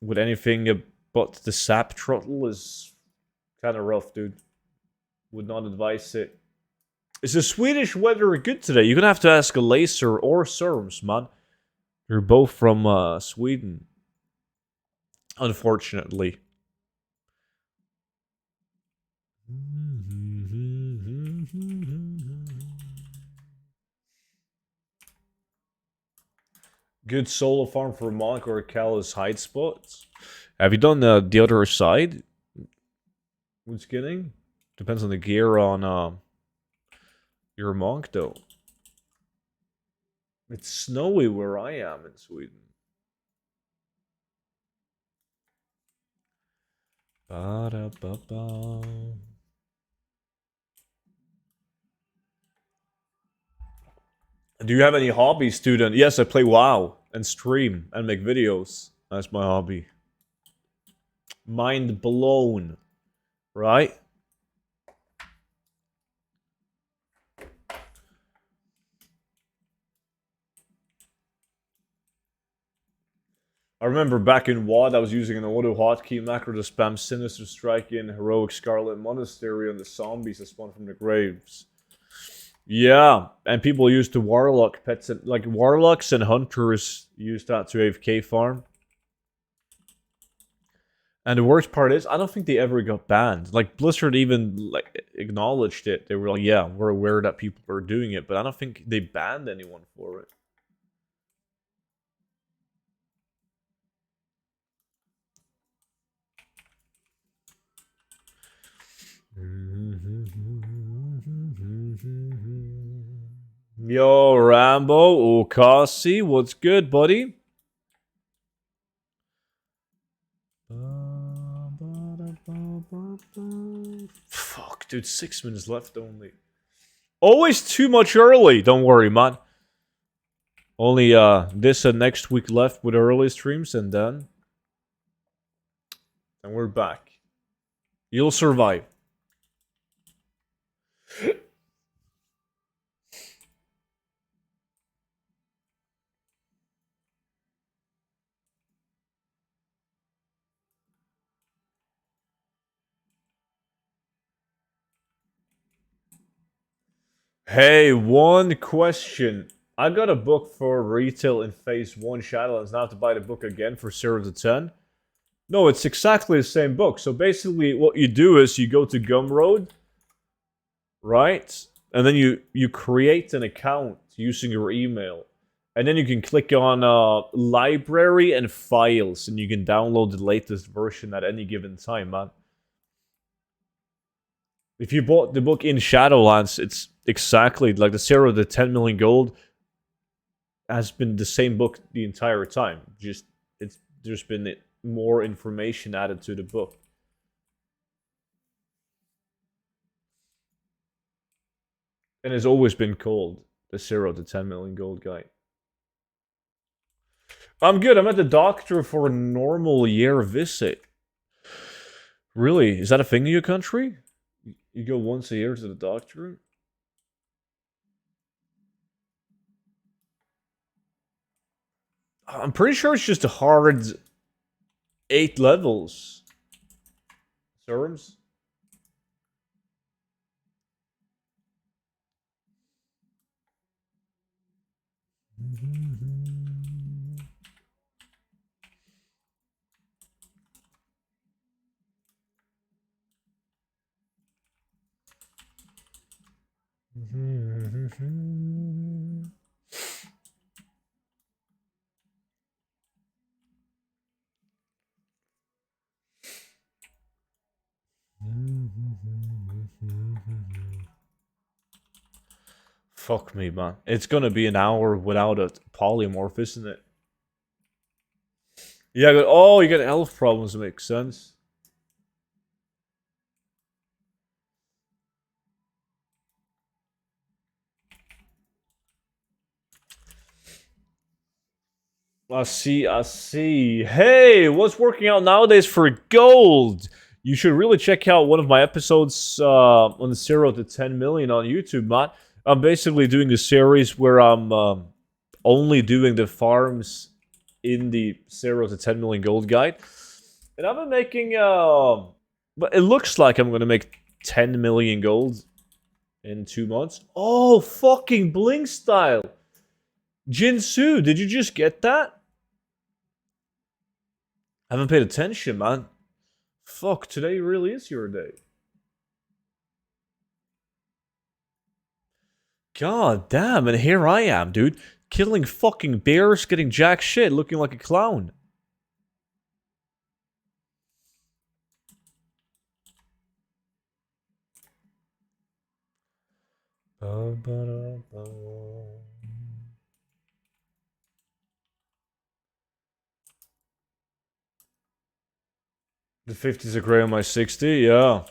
Speaker 1: with anything but the sap throttle is kind of rough, dude. Would not advise it. Is the Swedish weather good today? You're gonna have to ask a Laser or Serms, man. You're both from Sweden. Unfortunately. Good solo farm for Monk or Callus hide spots. Have you done the other side? With skinning? Depends on the gear on your Monk, though. It's snowy where I am in Sweden. Ba-da-ba-ba. Do you have any hobbies, student? Yes, I play WoW and stream and make videos. That's my hobby. Mind blown. Right? I remember back in WoD, I was using an auto hotkey macro to spam Sinister Strike in Heroic Scarlet Monastery on the zombies that spawn from the graves. Yeah, and people used the Warlock pets, like Warlocks and Hunters used that to AFK farm. And the worst part is, I don't think they ever got banned. Like, Blizzard even like acknowledged it. They were like, yeah, we're aware that people are doing it, but I don't think they banned anyone for it. Yo, Rambo, Okasi, what's good, buddy? Fuck, dude, 6 minutes left only. Always too much early. Don't worry, man. Only this and next week left with early streams, and then we're back. You'll survive. Hey, one question. I got a book for retail in Phase 1 Shadowlands. Now I have to buy the book again for 0 to 10. No, it's exactly the same book. So basically what you do is you go to Gumroad, right? And then you create an account using your email. And then you can click on library and files, and you can download the latest version at any given time, man. If you bought the book in Shadowlands, it's exactly like the 0 to 10 million gold has been the same book the entire time. Just there's been more information added to the book. And it's always been called the 0 to 10 million gold guy. I'm good. I'm at the doctor for a normal year visit. Really? Is that a thing in your country? You go once a year to the doctor? I'm pretty sure it's just a hard 8 levels. Serums? Fuck me, man. It's gonna be an hour without a polymorph, isn't it? Yeah, but oh, you get elf problems. It makes sense. I see, I see. Hey, what's working out nowadays for gold? You should really check out one of my episodes on the 0 to 10 million on YouTube, man. I'm basically doing a series where I'm only doing the farms in the 0 to 10 million gold guide. And I've been making, but it looks like I'm going to make 10 million gold in 2 months. Oh, fucking Bling style. Jinsu, did you just get that? I haven't paid attention, man. Fuck, today really is your day. God damn, and here I am, dude. Killing fucking bears, getting jack shit, looking like a clown. The 50's a grey on my 60, yeah.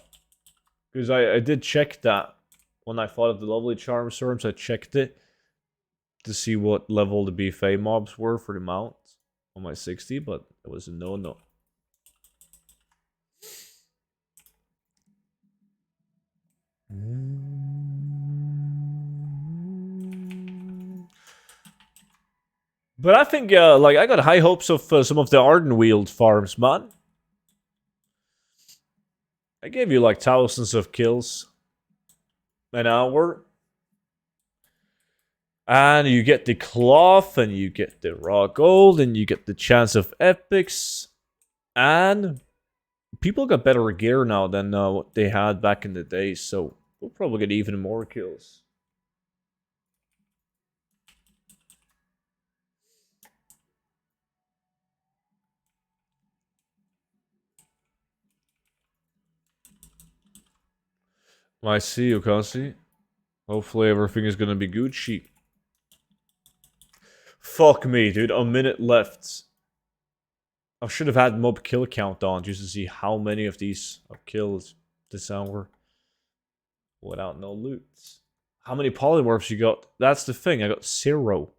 Speaker 1: Because I did check that when I fought at the Lovely Charm Storms. I checked it to see what level the BFA mobs were for the mount on my 60, but it was a no-no. But I think, like, I got high hopes of some of the Ardenweald farms, man. I gave you, like, thousands of kills an hour. And you get the cloth, and you get the raw gold, and you get the chance of epics. And people got better gear now than what they had back in the day, so we'll probably get even more kills. I see you, Kasi. Hopefully everything is gonna be Gucci. Fuck me, dude. A minute left. I should have had mob kill count on just to see how many of these I've killed this hour without no loot. How many polymorphs you got? That's the thing. I got 0.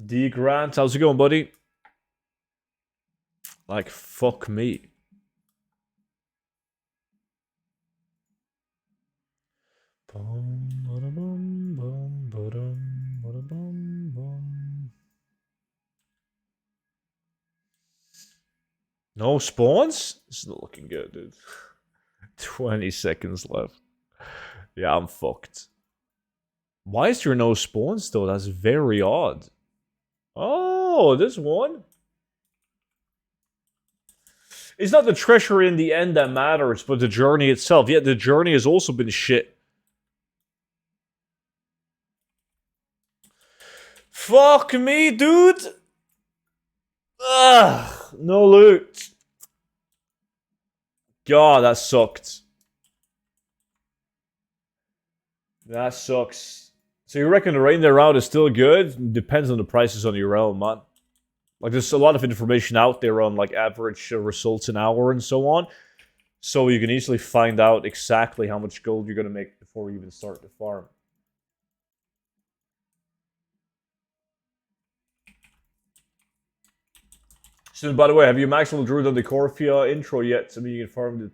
Speaker 1: D Grant, how's it going, buddy? Like, fuck me. No spawns? This is not looking good, dude. 20 seconds left. Yeah, I'm fucked. Why is there no spawns, though? That's very odd. Oh, this one? It's not the treasure in the end that matters, but the journey itself. Yeah, the journey has also been shit. Fuck me, dude! Ugh, no loot. God, that sucked. That sucks. So you reckon the reindeer route is still good? Depends on the prices on your realm, man. Like, there's a lot of information out there on, like, average results an hour and so on. So you can easily find out exactly how much gold you're going to make before you even start the farm. So, by the way, have you maxed level Druid on the Corfia intro yet? I mean, you can farm the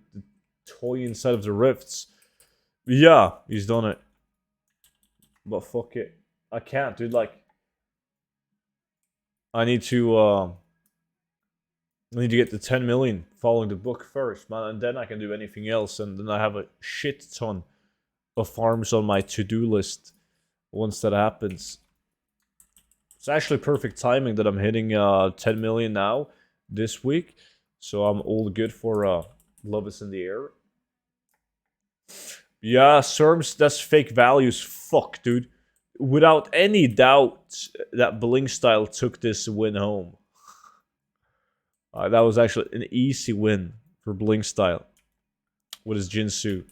Speaker 1: toy inside of the rifts. Yeah, he's done it. But fuck it. I can't, dude. Like, I need to get the 10 million following the book first, man, and then I can do anything else, and then I have a shit ton of farms on my to-do list once that happens. It's actually perfect timing that I'm hitting 10 million now this week. So I'm all good for Love is in the Air. Yeah, Serms, that's fake values. Fuck, dude. Without any doubt that Blinkstyle took this win home. That was actually an easy win for Blinkstyle with his Jinsu.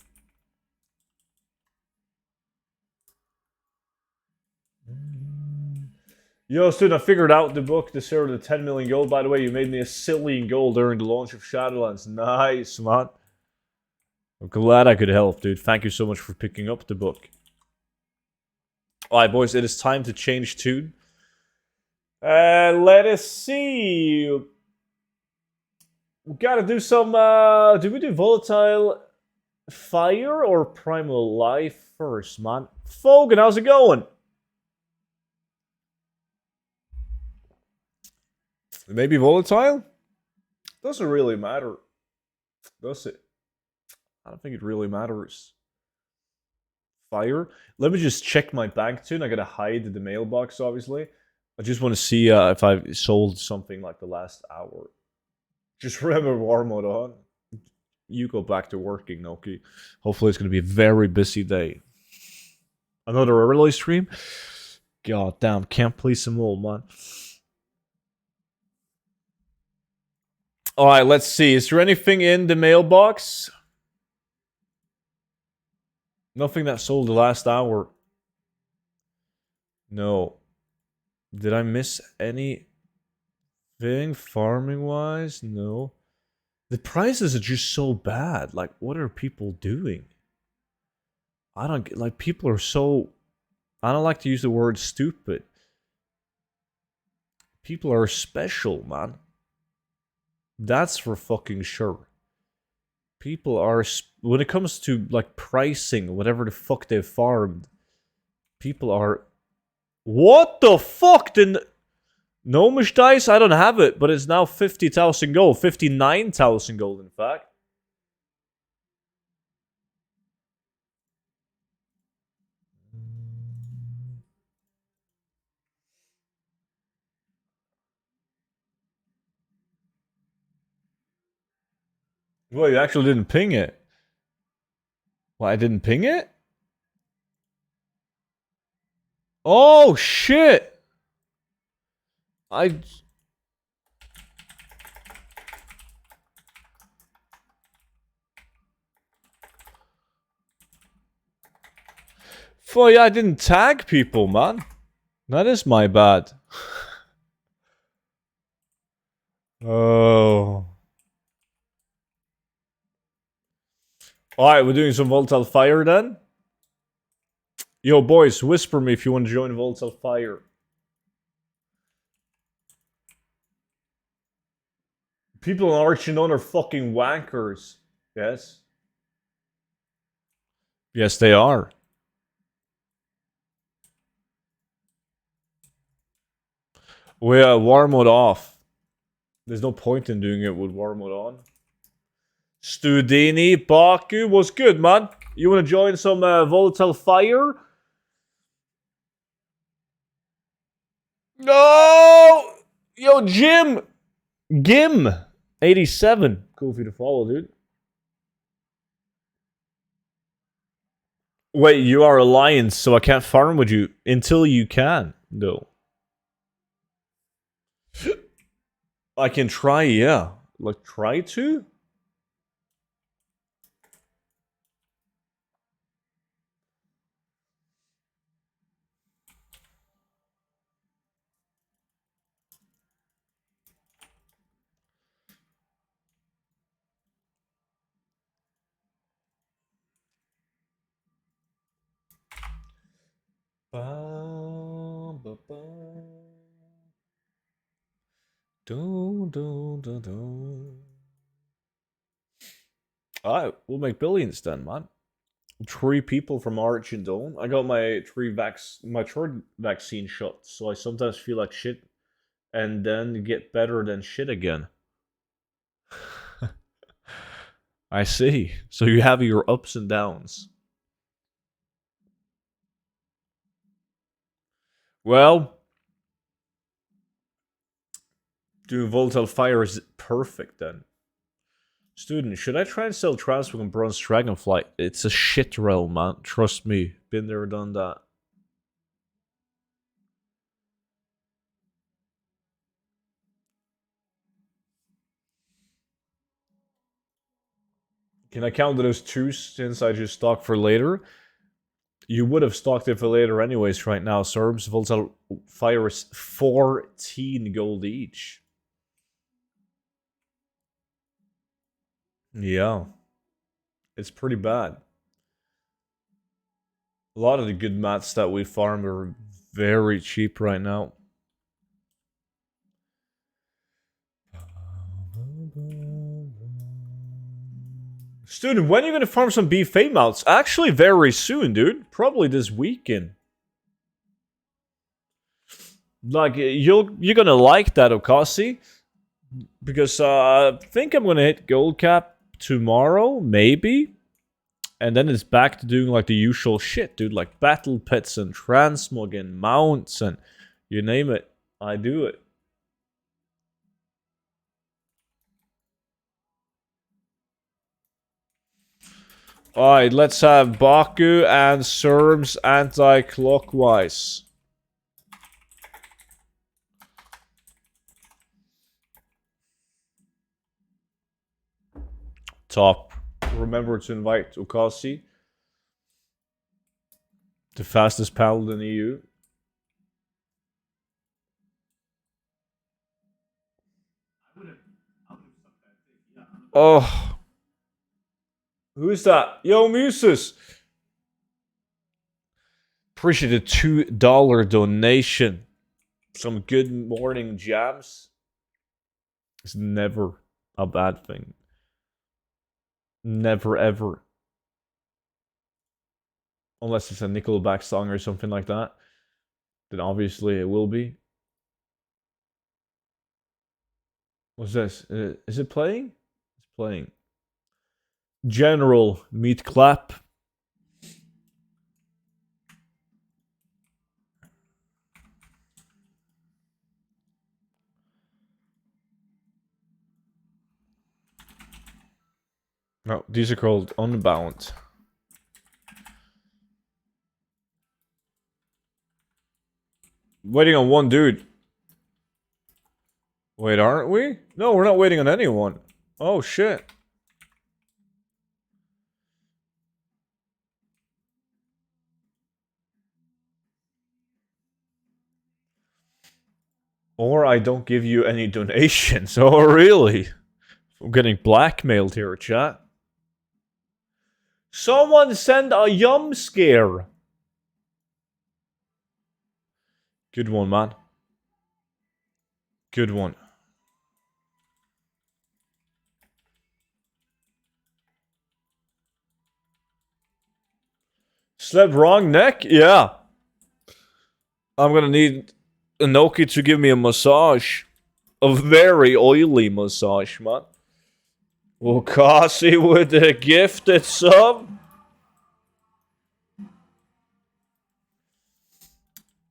Speaker 1: Yo, student, I figured out the book, The Zero to 10 Million Gold. By the way, you made me a silly gold during the launch of Shadowlands. Nice, man. I'm glad I could help, dude. Thank you so much for picking up the book. Alright, boys, it is time to change tune. Let us see. We gotta do some, do we do Volatile Fire or Primal Life first, man? Fogan, how's it going? Maybe Volatile? Doesn't really matter. Does it? I don't think it really matters. Fire? Let me just check my bank tune. I gotta hide the mailbox, obviously. I just want to see if I've sold something like the last hour. Just remember war mode on. You go back to working, Noki. Hopefully it's going to be a very busy day. Another early stream? God damn, can't please them all, man. Alright, let's see. Is there anything in the mailbox? Nothing that sold the last hour. No. Did I miss anything farming-wise? No. The prices are just so bad. Like, what are people doing? I don't get, like, people are so... I don't like to use the word stupid. People are special, man. That's for fucking sure. People are... When it comes to, like, pricing, whatever the fuck they've farmed, people are... What the fuck? Gnomish dice? I don't have it, but it's now 50,000 gold. 59,000 gold, in fact. Well, you actually didn't ping it. Well, I didn't ping it? Oh, shit! Oh, yeah, I didn't tag people, man. That is my bad. Oh. Alright, we're doing some Volatile Fire then. Yo, boys, whisper me if you want to join Volatile Fire. People in Archidon are fucking wankers. Yes? Yes, they are. We war mode off. There's no point in doing it with war mode on. Studini, Baku, what's good, man? You want to join some Volatile Fire? No! Yo, Jim! Gim! 87. Cool for you to follow, dude. Wait, you are Alliance, so I can't farm with you until you can, though. I can try, yeah. Like, try to? Alright, we'll make billions then, man. 3 people from Archidon. I got my 3 third vaccine shot, so I sometimes feel like shit and then get better than shit again. I see. So you have your ups and downs. Well, doing volatile fire is perfect then. Student, should I try and sell Transmog and Bronze Dragonflight? It's a shit realm, man. Trust me. Been there, done that. Can I count those two since I just stocked for later? You would have stocked it for later anyways right now. Serbs, Volatile Fire is 14 gold each. Yeah. It's pretty bad. A lot of the good mats that we farm are very cheap right now. Student, when are you going to farm some BFA mounts? Actually, very soon, dude. Probably this weekend. Like, you're gonna like that, Okasi. Because I think I'm gonna hit gold cap tomorrow, maybe. And then it's back to doing like the usual shit, dude. Like battle pits and transmog and mounts and you name it. I do it. Alright, let's have Baku and Serbs anti-clockwise. Top. Remember to invite Okasi. The fastest paladin in the EU. Oh. Who's that? Yo, Muses. Appreciate the $2 donation. Some good morning jams. It's never a bad thing. Never ever. Unless it's a Nickelback song or something like that. Then obviously it will be. What's this? Is it playing? It's playing. General meat clap. No, these are called Unbound. Waiting on one dude. Wait, aren't we? No, we're not waiting on anyone. Oh, shit. Or I don't give you any donations. Oh, really? I'm getting blackmailed here, chat. Someone send a yum scare. Good one, man. Good one. Slept wrong neck? Yeah. I'm gonna need Inoki to give me a massage. A very oily massage, man. Okasi with the gifted sub.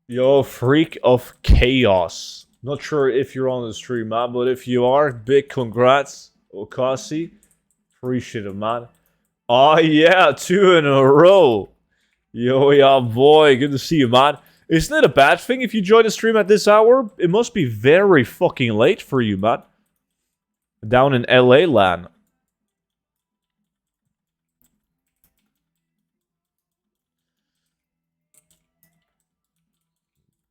Speaker 1: Yo, freak of chaos. Not sure if you're on the stream, man, but if you are, big congrats, Okasi. Appreciate it, man. Oh, yeah, 2 in a row. Yo, yeah, boy, good to see you, man. Isn't it a bad thing if you join the stream at this hour? It must be very fucking late for you, man. Down in LA land.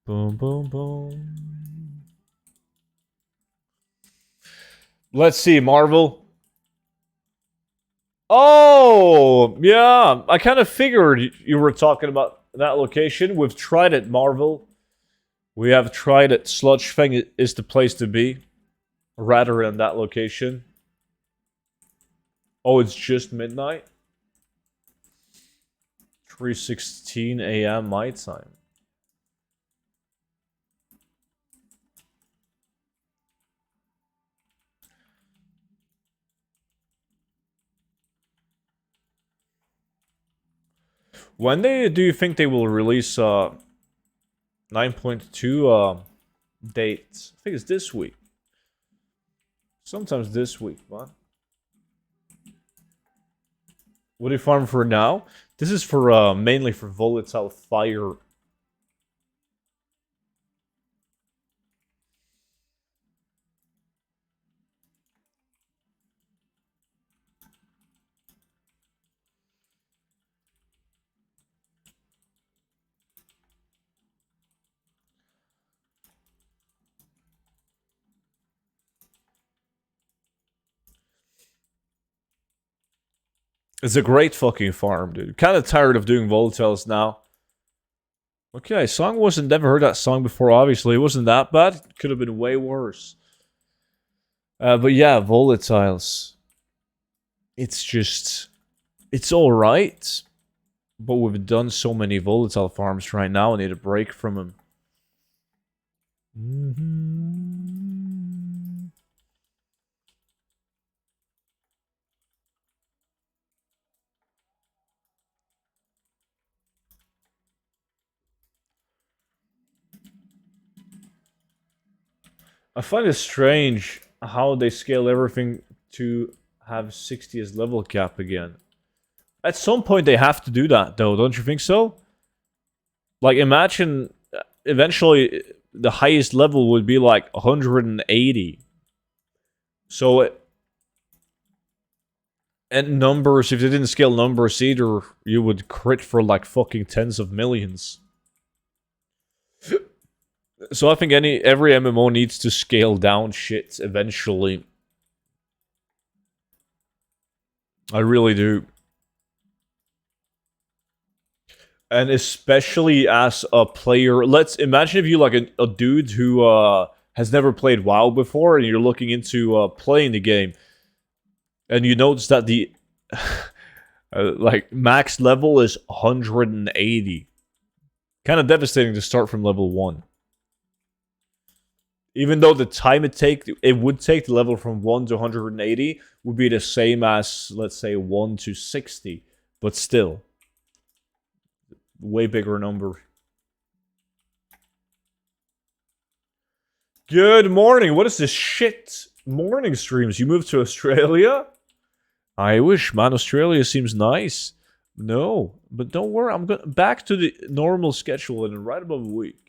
Speaker 1: Boom, boom, boom. Let's see, Marvel. Oh, yeah. I kind of figured you were talking about that location. We've tried it, Marvel. We have tried it. Sludge Fang is the place to be. Rather than that location. Oh, it's just midnight? 3:16 a.m. my time. When do you think they will release 9.2 dates. I think it's this week. Sometimes this week, man. What do you farm for now? This is for mainly for volatile fire. It's a great fucking farm, dude. Kind of tired of doing volatiles now. Okay, song wasn't... Never heard that song before, obviously. It wasn't that bad. Could have been way worse. But yeah, volatiles. It's just... It's alright. But we've done so many volatile farms right now. I need a break from them. I find it strange how they scale everything to have 60 as level cap again. At some point they have to do that though, don't you think so? Like imagine eventually the highest level would be like 180. So and numbers, if they didn't scale numbers either, you would crit for like fucking tens of millions. So I think every MMO needs to scale down shit eventually. I really do. And especially as a player, let's imagine if you like a dude who has never played WoW before and you're looking into playing the game and you notice that the like max level is 180. Kind of devastating to start from level 1. Even though the time it would take to level from 1 to 180 would be the same as, let's say, 1 to 60. But still. Way bigger number. Good morning. What is this shit? Morning streams. You moved to Australia? I wish, man. Australia seems nice. No. But don't worry. I'm going back to the normal schedule in right above a week.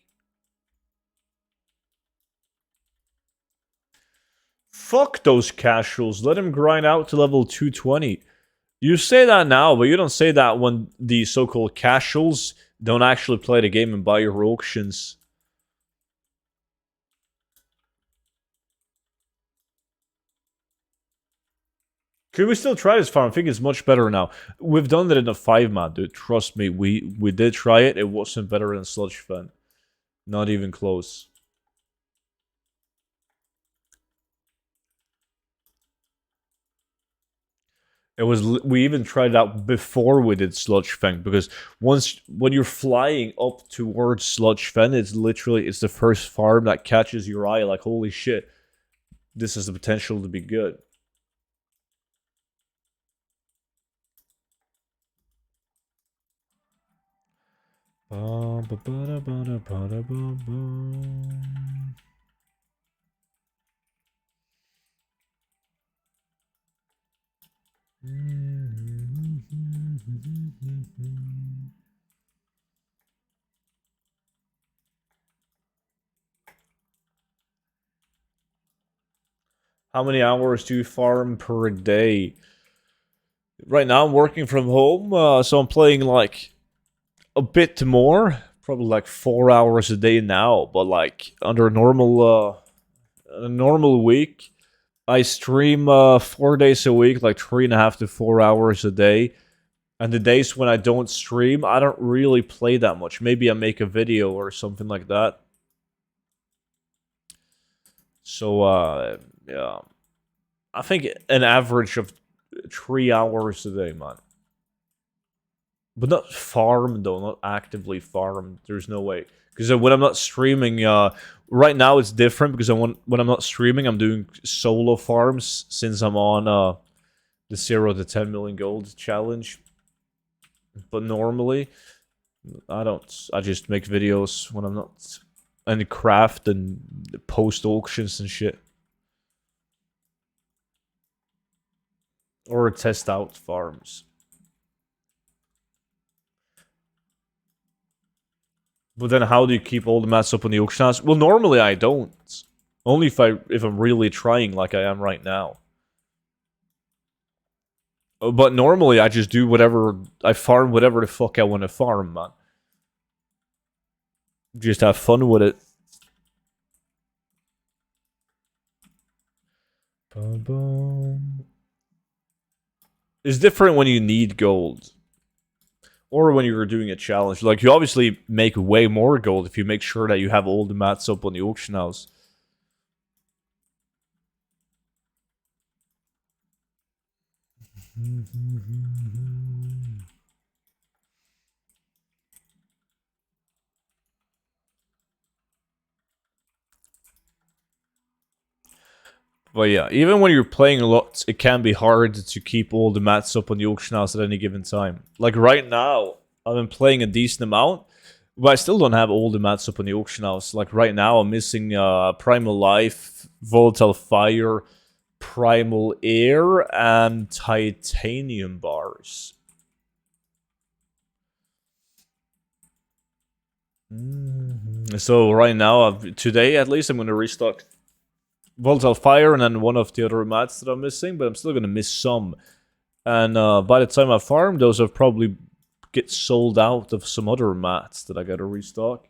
Speaker 1: Fuck those casuals. Let them grind out to level 220. You say that now, but you don't say that when the so-called casuals don't actually play the game and buy your auctions. Could we still try this farm? I think it's much better now. We've done it in a 5-man, dude. Trust me, we did try it. It wasn't better than Sludge Fen. Not even close. It was. We even tried it out before we did Sludge Fen, because when you're flying up towards Sludge Fen, it's the first farm that catches your eye. Like, holy shit, this has the potential to be good. How many hours do you farm per day? Right now I'm working from home, so I'm playing like a bit more, probably like 4 hours a day now. But like under a normal week, I stream 4 days a week, like 3.5 to 4 hours a day. And the days when I don't stream, I don't really play that much. Maybe I make a video or something like that. So yeah, I think an average of 3 hours a day, man. But not farm though, not actively farm. There's no way. Because when I'm not streaming, right now it's different because when I'm not streaming, I'm doing solo farms since I'm on the 0 to 10 million gold challenge. But normally, I just make videos when I'm not and craft and post auctions and shit. Or test out farms. But then how do you keep all the mats up on the auction house? Well, normally I don't. Only if I'm really trying like I am right now. But normally I just do whatever, I farm whatever the fuck I want to farm, man. Just have fun with it. It's different when you need gold. Or when you're doing a challenge. Like, you obviously make way more gold if you make sure that you have all the mats up on the auction house. But yeah, even when you're playing a lot, it can be hard to keep all the mats up on the auction house at any given time. Like right now, I've been playing a decent amount, but I still don't have all the mats up on the auction house. Like right now, I'm missing Primal Life, Volatile Fire, Primal Air, and Titanium bars. So right now, today at least, I'm going to restock Volatile Fire and then one of the other mats that I'm missing, but I'm still going to miss some. And by the time I farm, those have probably get sold out of some other mats that I got to restock.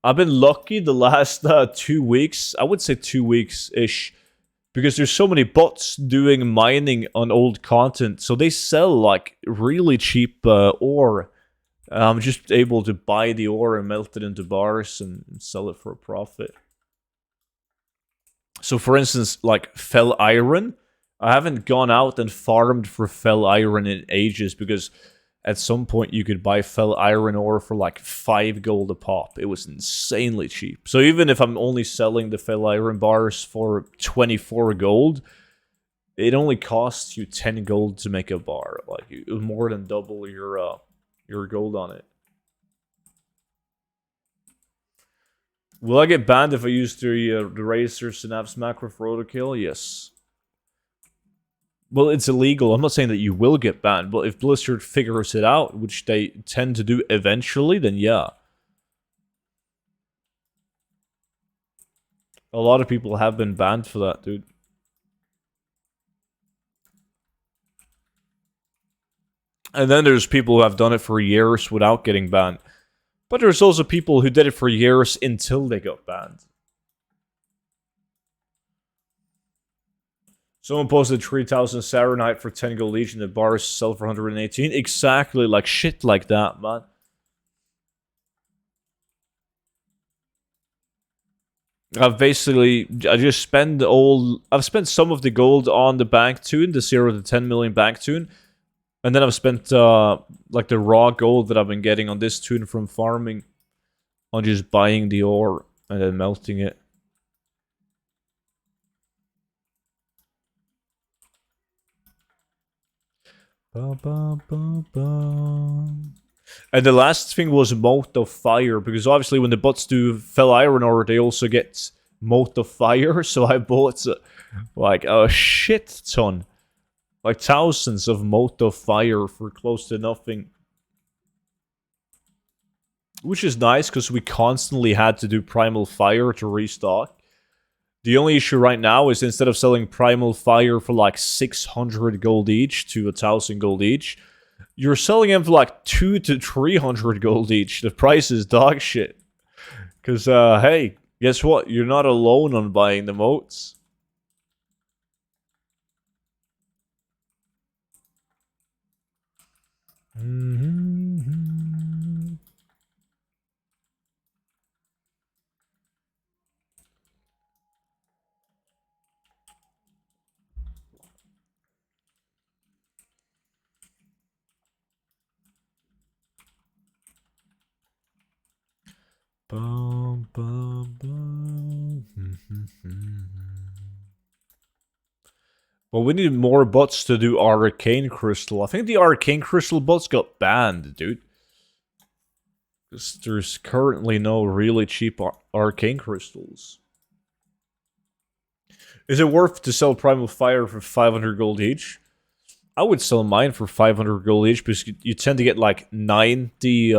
Speaker 1: I've been lucky the last 2 weeks. I would say 2 weeks-ish. Because there's so many bots doing mining on old content. So they sell like really cheap ore. I'm just able to buy the ore and melt it into bars and sell it for a profit. So for instance, like Fel Iron, I haven't gone out and farmed for Fel Iron in ages because at some point you could buy Fel Iron ore for like 5 gold a pop. It was insanely cheap. So even if I'm only selling the Fel Iron bars for 24 gold, it only costs you 10 gold to make a bar. Like, it was more than double your gold on it. Will I get banned if I use the Razor Synapse macro for autokill? Yes. Well, it's illegal. I'm not saying that you will get banned, but if Blizzard figures it out, which they tend to do eventually, then yeah. A lot of people have been banned for that, dude. And then there's people who have done it for years without getting banned. But there's also people who did it for years until they got banned. Someone posted 3,000 Saronite for 10 gold each and the bars sell for 118. Exactly, like shit like that, man. I just spend I've spent some of the gold on the bank tune, the 0 to 10 million bank tune. And then I've spent, like, the raw gold that I've been getting on this tune from farming on just buying the ore and then melting it. And the last thing was Mote of Fire, because obviously when the bots do Fel Iron ore, they also get Mote of Fire, so I bought, like, a shit ton. Like thousands of Mote of Fire for close to nothing. Which is nice, because we constantly had to do Primal Fire to restock. The only issue right now is instead of selling Primal Fire for like 600 gold each to 1,000 gold each, you're selling them for like 200 to 300 gold each. The price is dog shit. Because, hey, guess what? You're not alone on buying the motes. Bum, bum, bum. Well, we need more bots to do Arcane Crystal. I think the Arcane Crystal bots got banned, dude. Because there's currently no really cheap arcane crystals. Is it worth to sell Primal Fire for 500 gold each? I would sell mine for 500 gold each because you tend to get like 90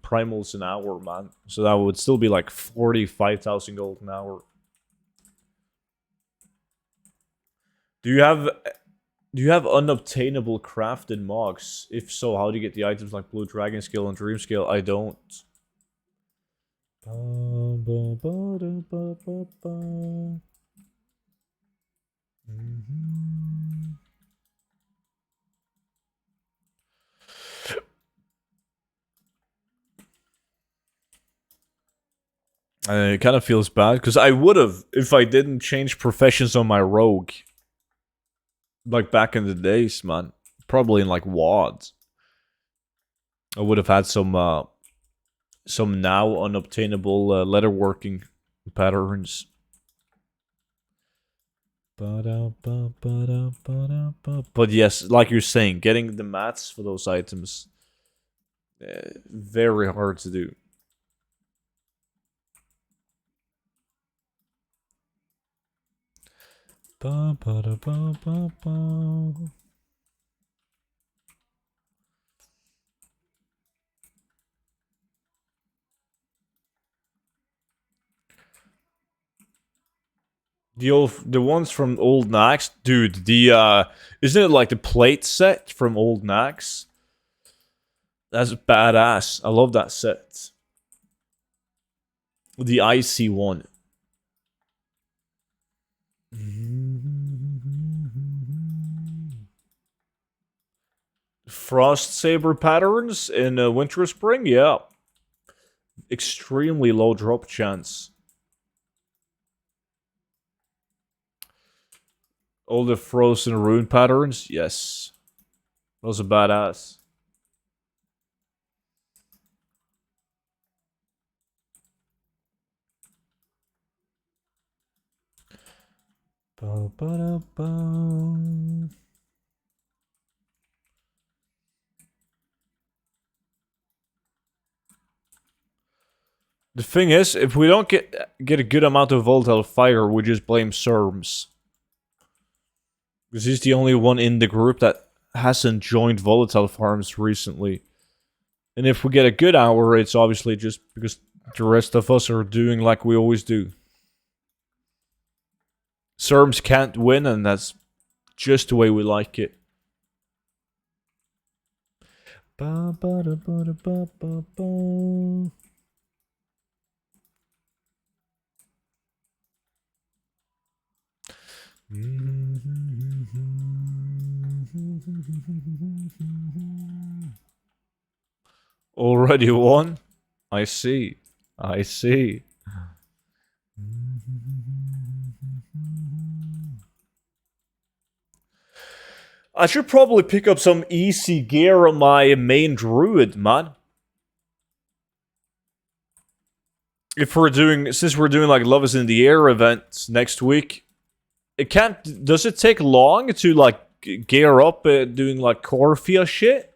Speaker 1: primals an hour, man. So that would still be like 45,000 gold an hour. Do you have unobtainable crafted mogs? If so, how do you get the items like Blue Dragon Scale and Dream Scale? I don't. It kind of feels bad because I would have if I didn't change professions on my rogue. Like back in the days, man. Probably in like WoDs. I would have had some now unobtainable leatherworking patterns. But yes, like you're saying, getting the mats for those items, very hard to do. The ones from Old Nax, dude. The isn't it like the plate set from Old Nax? That's badass. I love that set. The icy one. Frost Saber patterns in Winter Spring, yeah. Extremely low drop chance. All the Frozen Rune patterns, yes. Those are badass. The thing is, if we don't get a good amount of volatile fire, we just blame Serms. Because he's the only one in the group that hasn't joined volatile farms recently. And if we get a good hour, it's obviously just because the rest of us are doing like we always do. Serms can't win, and that's just the way we like it. Already won? I see. I see. I should probably pick up some easy gear on my main druid, man. Since we're doing like Love is in the Air events next week, does it take long to like gear up doing like Corfia shit?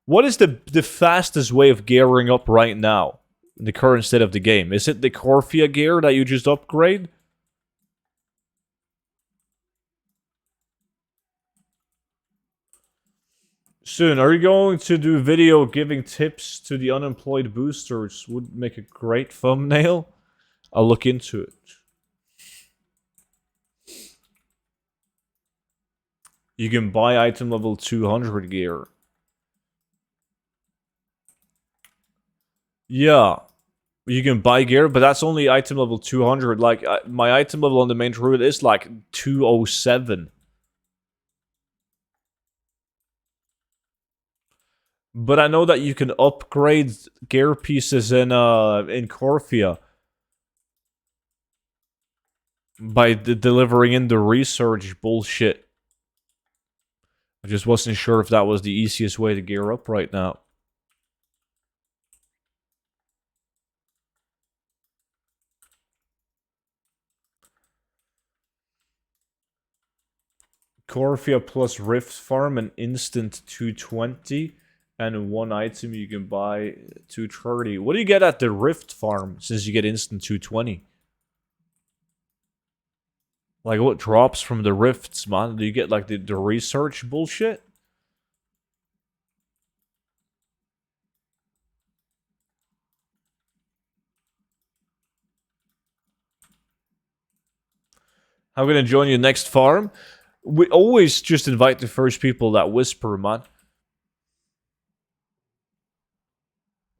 Speaker 1: What is the fastest way of gearing up right now in the current state of the game? Is it the Corfia gear that you just upgrade? Soon, are you going to do video giving tips to the unemployed boosters? Would make a great thumbnail. I'll look into it. You can buy item level 200 gear. Yeah. You can buy gear, but that's only item level 200. Like, my item level on the main druid is like 207. But I know that you can upgrade gear pieces in Corfia by delivering in the research bullshit. I just wasn't sure if that was the easiest way to gear up right now. Corfia plus Rift Farm, an instant 220. And one item you can buy 230. What do you get at the Rift farm since you get instant 220? Like what drops from the Rifts, man? Do you get like the research bullshit? I'm gonna join you next farm. We always just invite the first people that whisper, man.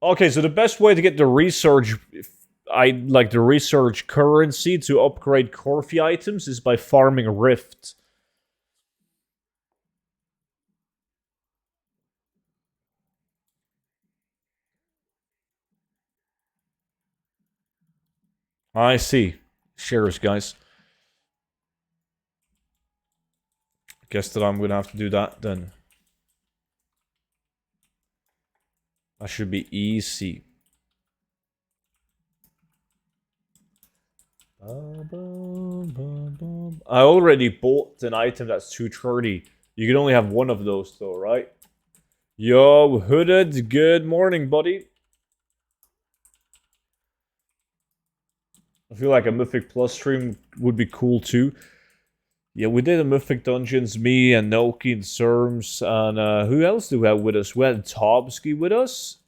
Speaker 1: Okay, so the best way to get the research, I like the research currency to upgrade Corfi items is by farming Rift. I see. Shares, guys. Guess that I'm gonna have to do that then. That should be easy. I already bought an item that's 230. You can only have one of those though, right? Yo, Hooded, good morning, buddy. I feel like a Mythic Plus stream would be cool too. Yeah, we did a Mythic Dungeons, me and Noki and Serms, and who else do we have with us? We had Tobsky with us.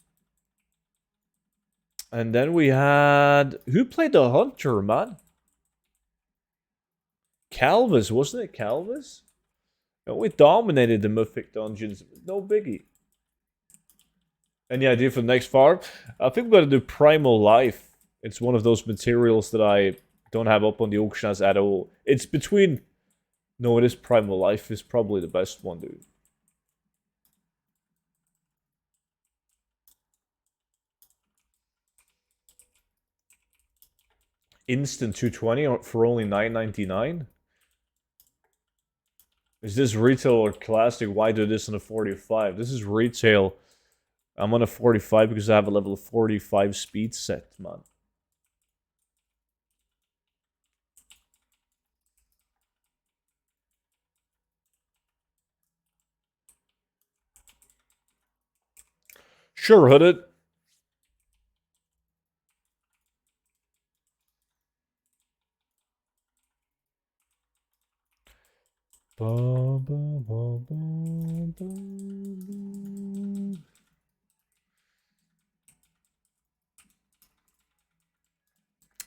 Speaker 1: And then we had... Who played the Hunter, man? Calvis, wasn't it Calvis? No, we dominated the Mythic Dungeons. No biggie. Any idea for the next farm? I think we're going to do Primal Life. It's one of those materials that I don't have up on the auction house at all. It's between... No, it is Primal Life. It's probably the best one, dude. Instant 220 for only $9.99? Is this retail or classic? Why do this on a 45? This is retail. I'm on a 45 because I have a level 45 speed set, man. Sure, Hooded.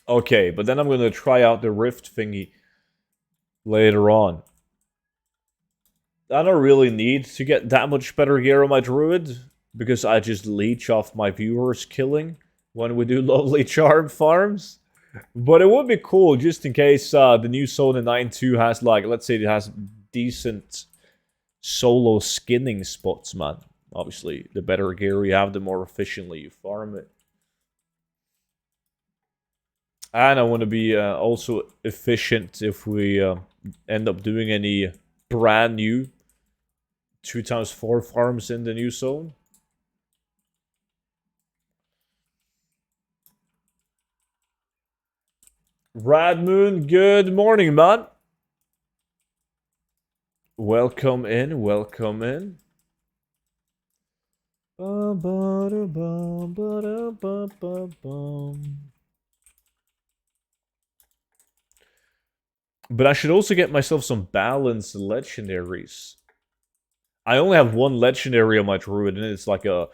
Speaker 1: Okay, but then I'm going to try out the Rift thingy later on. I don't really need to get that much better gear on my Druid, because I just leech off my viewers killing when we do Lovely Charm farms. But it would be cool just in case the new Sona 9.2 has, like, let's say it has decent solo skinning spots, man. Obviously, the better gear you have, the more efficiently you farm it. And I want to be also efficient if we end up doing any brand new 2x4 farms in the new zone. Radmoon, good morning, man. Welcome in, welcome in. But I should also get myself some balanced legendaries. I only have one legendary on my Druid, and it's like a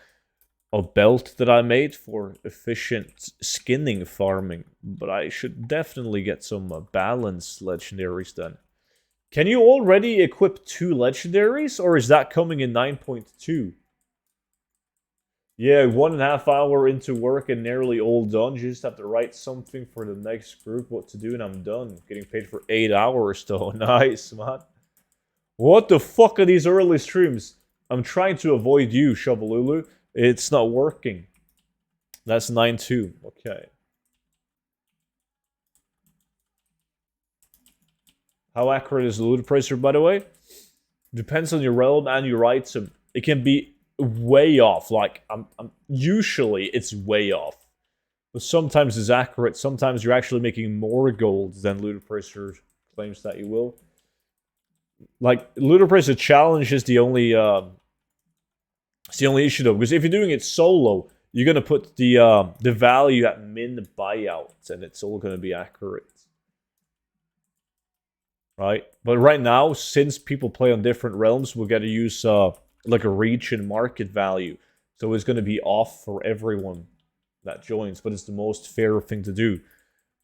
Speaker 1: belt that I made for efficient skinning farming. But I should definitely get some balanced legendaries then. Can you already equip 2 legendaries, or is that coming in 9.2? Yeah, 1.5 hour into work and nearly all done. Just have to write something for the next group, what to do, and I'm done. Getting paid for 8 hours though. Nice, man. What the fuck are these early streams? I'm trying to avoid you, Shovelulu. It's not working. That's 9.2. Okay. How accurate is the loot pricer, by the way? Depends on your realm and your item. It can be way off. Like, usually it's way off. But sometimes it's accurate. Sometimes you're actually making more gold than Ludopricer claims that you will. Like, Ludopricer Challenge is the only It's the only issue though, because if you're doing it solo, you're gonna put the value at min buyout, and it's all gonna be accurate, right? But right now, since people play on different realms, we're gonna use like a reach and market value, so it's gonna be off for everyone that joins, but it's the most fair thing to do.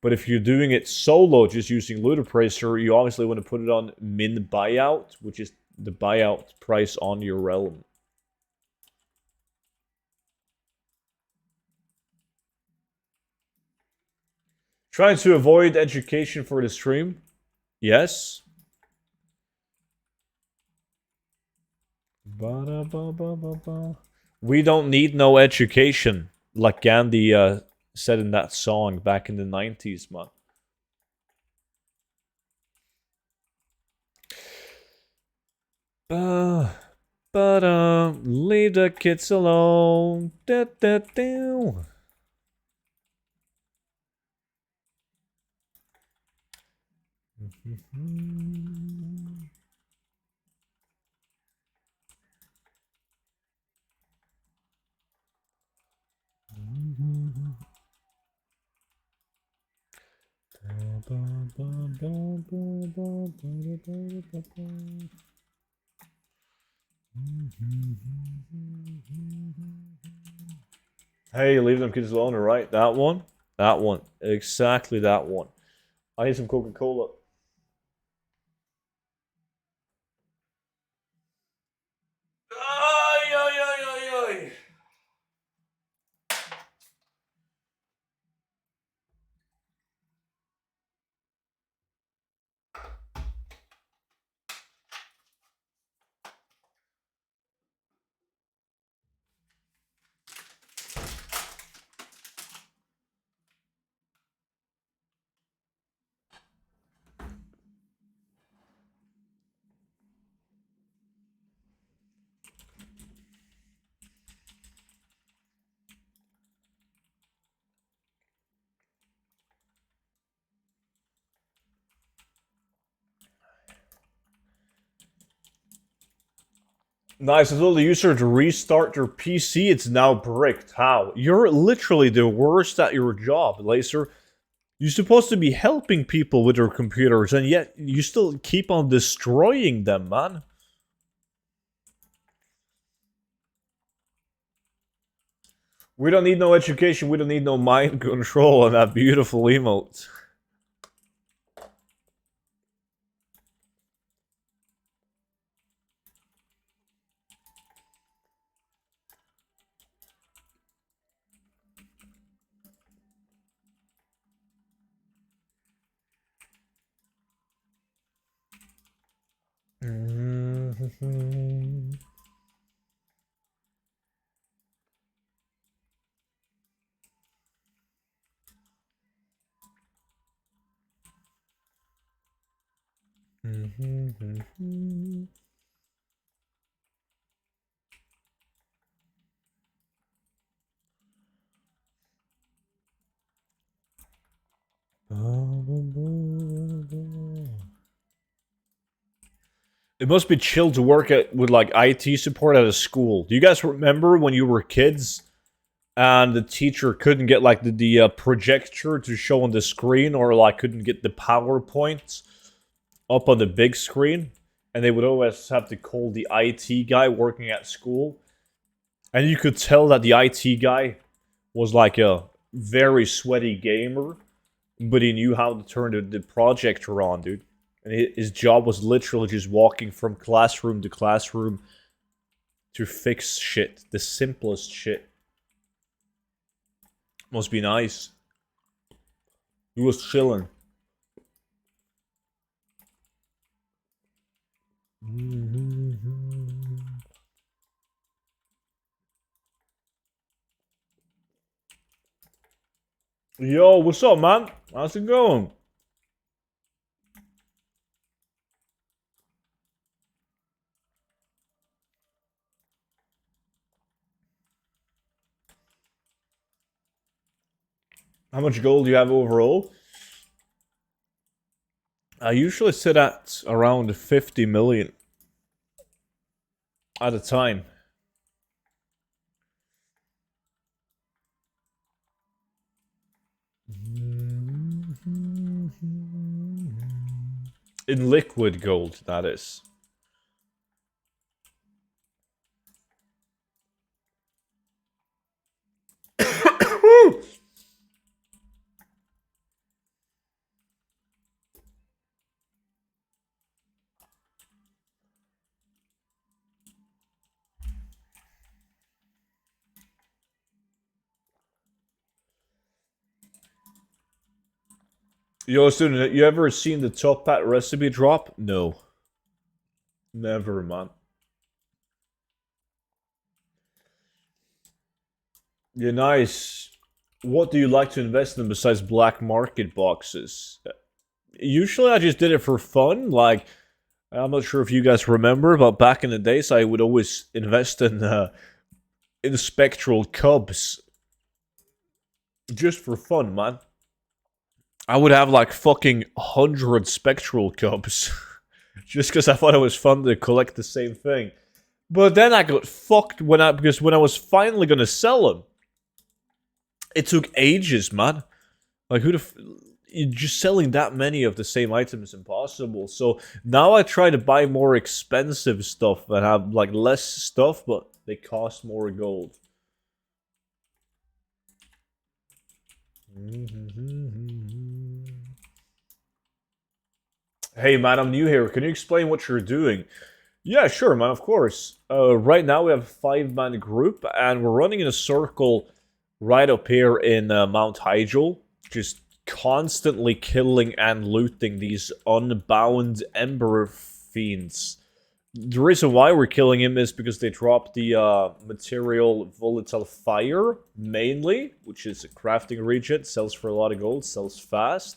Speaker 1: But if you're doing it solo, just using Ludopracer, you obviously want to put it on min buyout, which is the buyout price on your realm. Trying to avoid education for the stream? Yes. We don't need no education, like Gandhi said in that song back in the 90s, man. Leave the kids alone. Da, da, da. Hey, leave them kids alone, right? That one? That one. Exactly that one. I need some Coca-Cola. Ay, ay, ay, ay, ay. Nice. I told the user to restart their PC. It's now bricked. How? You're literally the worst at your job, Laser. You're supposed to be helping people with their computers, and yet you still keep on destroying them, man. We don't need no education. We don't need no mind control on that beautiful emote. It must be chill to work with like IT support at a school. Do you guys remember when you were kids and the teacher couldn't get like the projector to show on the screen, or like couldn't get the PowerPoint up on the big screen, and they would always have to call the IT guy working at school, and you could tell that the IT guy was like a very sweaty gamer, but he knew how to turn the projector on, dude. And his job was literally just walking from classroom to classroom to fix shit. The simplest shit. Must be nice. He was chilling. Yo, what's up, man? How's it going? How much gold do you have overall? I usually sit at around 50 million at a time. In liquid gold, that is. Yo, student, you ever seen the Top Hat recipe drop? No. Never, man. Yeah, nice. What do you like to invest in besides black market boxes? Usually I just did it for fun. Like, I'm not sure if you guys remember, but back in the days I would always invest in spectral cubs. Just for fun, man. I would have like fucking 100 spectral cubs. Just because I thought it was fun to collect the same thing. But then I got fucked because when I was finally gonna sell them, it took ages, man. Like just selling that many of the same item is impossible. So now I try to buy more expensive stuff and have like less stuff, but they cost more gold. Hey man, I'm new here. Can you explain what you're doing? Yeah, sure, man, of course. Right now we have a 5-man group, and we're running in a circle right up here in Mount Hyjal, just constantly killing and looting these unbound Ember Fiends. The reason why we're killing him is because they drop the material Volatile Fire, mainly, which is a crafting region, sells for a lot of gold, sells fast.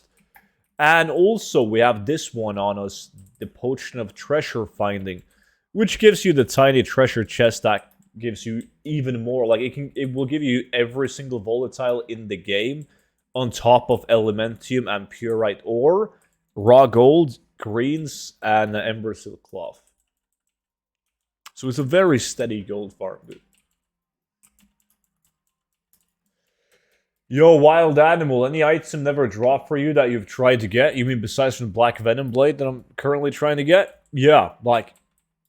Speaker 1: And also, we have this one on us, the Potion of Treasure Finding, which gives you the tiny treasure chest that gives you even more. Like, it will give you every single volatile in the game, on top of Elementium and Purite ore, raw gold, greens, and Ember Silk Cloth. So it's a very steady gold farm, dude. Yo, wild animal, any item never dropped for you that you've tried to get? You mean besides from the Black Venom Blade that I'm currently trying to get? Yeah, like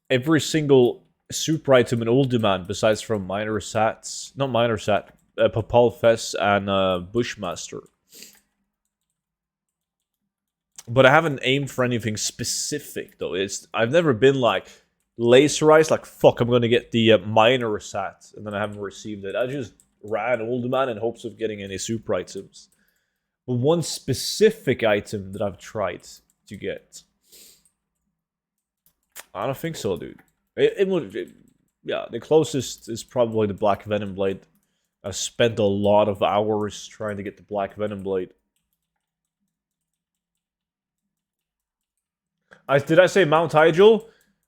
Speaker 1: every single super item in Ulduman besides from Minor Sats, not Minor Sat, Papal Fest and Bushmaster. But I haven't aimed for anything specific though. I've never been like laserized, like fuck, I'm gonna get the Minor Sat, and then I haven't received it. I just ran Ulduman in hopes of getting any super items. But one specific item that I've tried to get, I don't think so, dude. Yeah, the closest is probably the Black Venom Blade. I spent a lot of hours trying to get the Black Venom Blade. Did I say Mount Hyjal?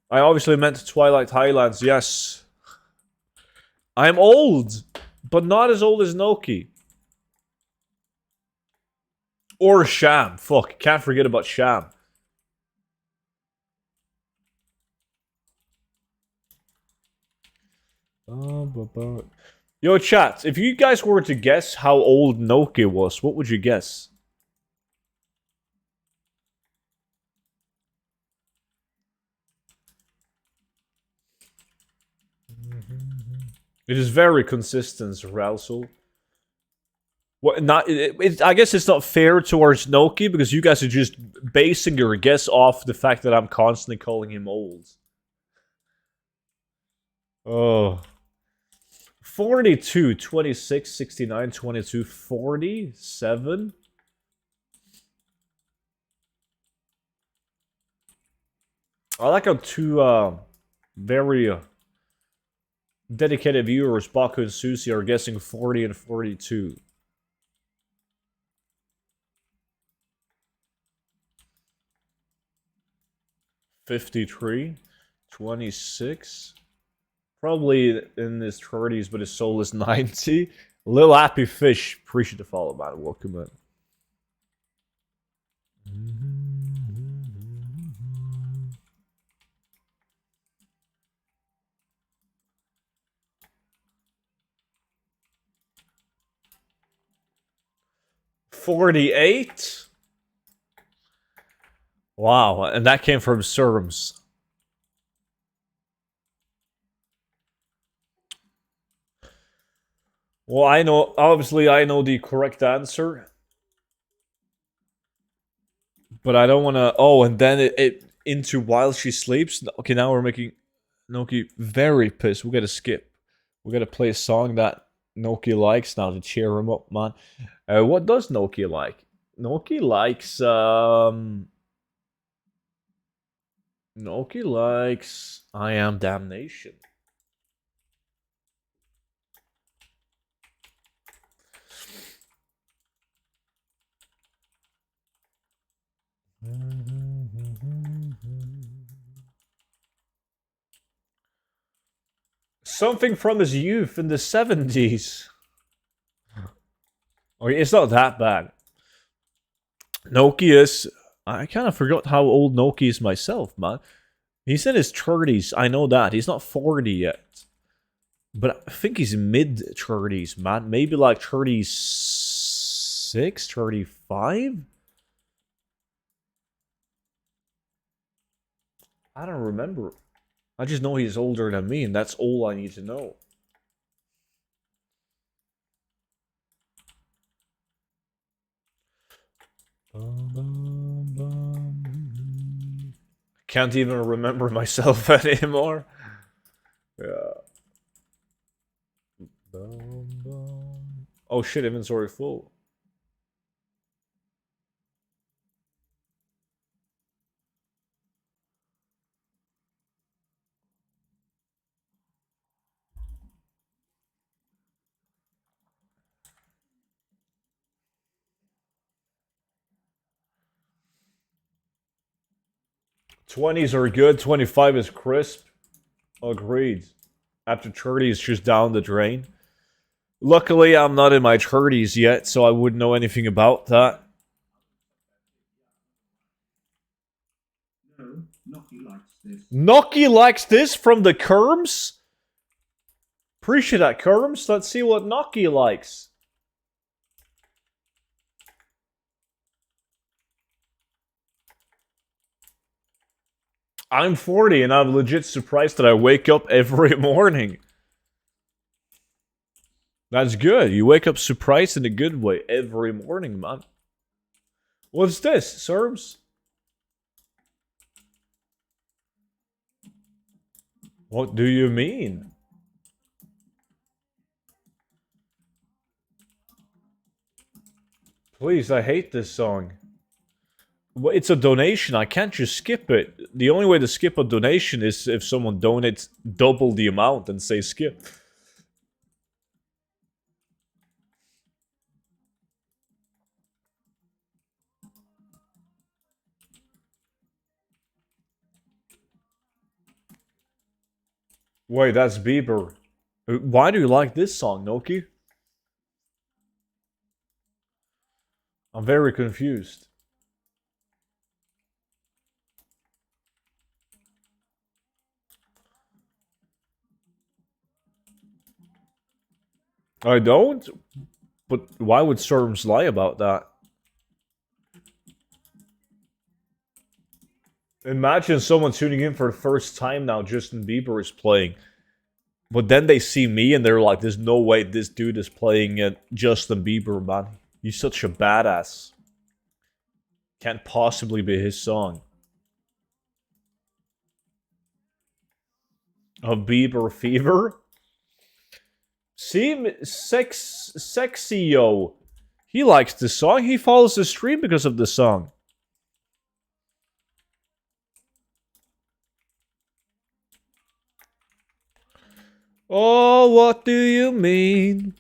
Speaker 1: I obviously meant Twilight Highlands, yes. I'm old, but not as old as Noki. Or Sham. Fuck, can't forget about Sham. Yo, chat, if you guys were to guess how old Noki was, what would you guess? It is very consistent, Ralsel. What? Not? I guess it's not fair towards Noki because you guys are just basing your guess off the fact that I'm constantly calling him old. Oh. 42, 26, 69, 22, 47. I like how two very dedicated viewers, Baku and Susie, are guessing 40 and 42. 53, 26. Probably in his 30s, but his soul is 90. Little Happy Fish, appreciate the follow, man. Welcome in. 48? Wow, and that came from Serms. Well, I know, obviously I know the correct answer. But I don't want to, oh, and then it into while she sleeps. Okay, now we're making Noki very pissed. We gotta skip. We gotta play a song that Noki likes now to cheer him up, man. What does Noki like? Noki likes I Am Damnation. Something from his youth in the 70s. Okay, it's not that bad. Noki is... I kind of forgot how old Noki is myself, man. He's in his 30s, I know that. He's not 40 yet. But I think he's mid-30s, man. Maybe like 36, 35? I don't remember. I just know he's older than me, and that's all I need to know. Can't even remember myself anymore. Yeah. Oh shit, inventory full. '20s are good, 25 is crisp. Agreed. After 30 is just down the drain. Luckily, I'm not in my 30s yet, so I wouldn't know anything about that.
Speaker 2: No, Noki likes this.
Speaker 1: Noki likes this from the Kerms? Appreciate that, Kerms. Let's see what Noki likes. I'm 40 and I'm legit surprised that I wake up every morning. That's good. You wake up surprised in a good way every morning, man. What's this, Serbs? What do you mean? Please, I hate this song. Well, it's a donation. I can't just skip it. The only way to skip a donation is if someone donates double the amount and say skip. Wait, that's Bieber. Why do you like this song, Noki? I'm very confused. I don't? But why would Storms lie about that? Imagine someone tuning in for the first time now, Justin Bieber is playing. But then they see me and they're like, there's no way this dude is playing Justin Bieber, man. He's such a badass. Can't possibly be his song. A Bieber fever? See, Sexy-Yo. He likes the song. He follows the stream because of the song. Oh, what do you mean?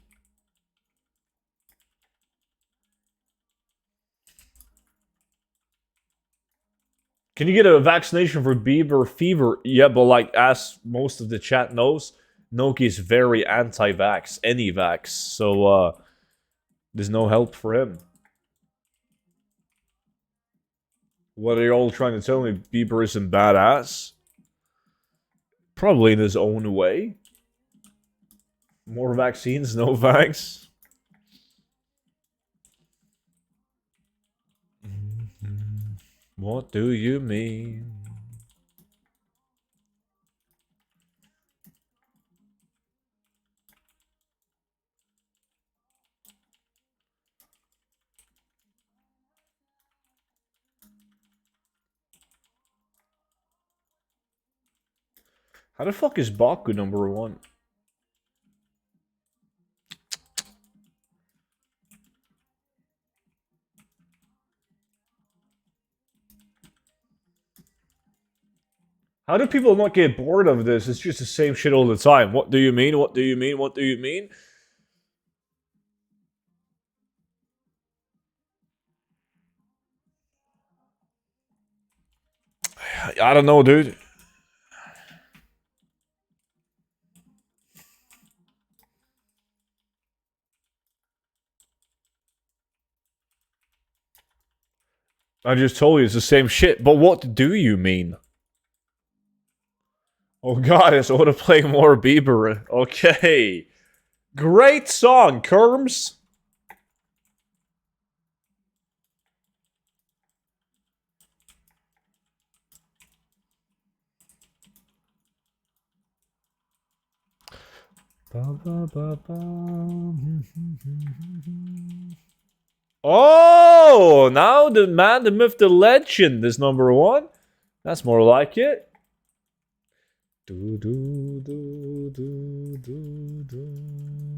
Speaker 1: Can you get a vaccination for Bieber fever? Yeah, but like, as most of the chat knows, Noki is very anti-vax, any vax, so there's no help for him. What are you all trying to tell me? Bieber isn't badass? Probably in his own way. More vaccines, no vax. What do you mean? How the fuck is Baku #1? How do people not get bored of this? It's just the same shit all the time. What do you mean? What do you mean? What do you mean? I don't know, dude. I just told you it's the same shit. But what do you mean? Oh god, I want to play more Bieber. Okay. Great song, Kerms. Oh, now the man, the myth, the legend is #1. That's more like it. Do do do do do do.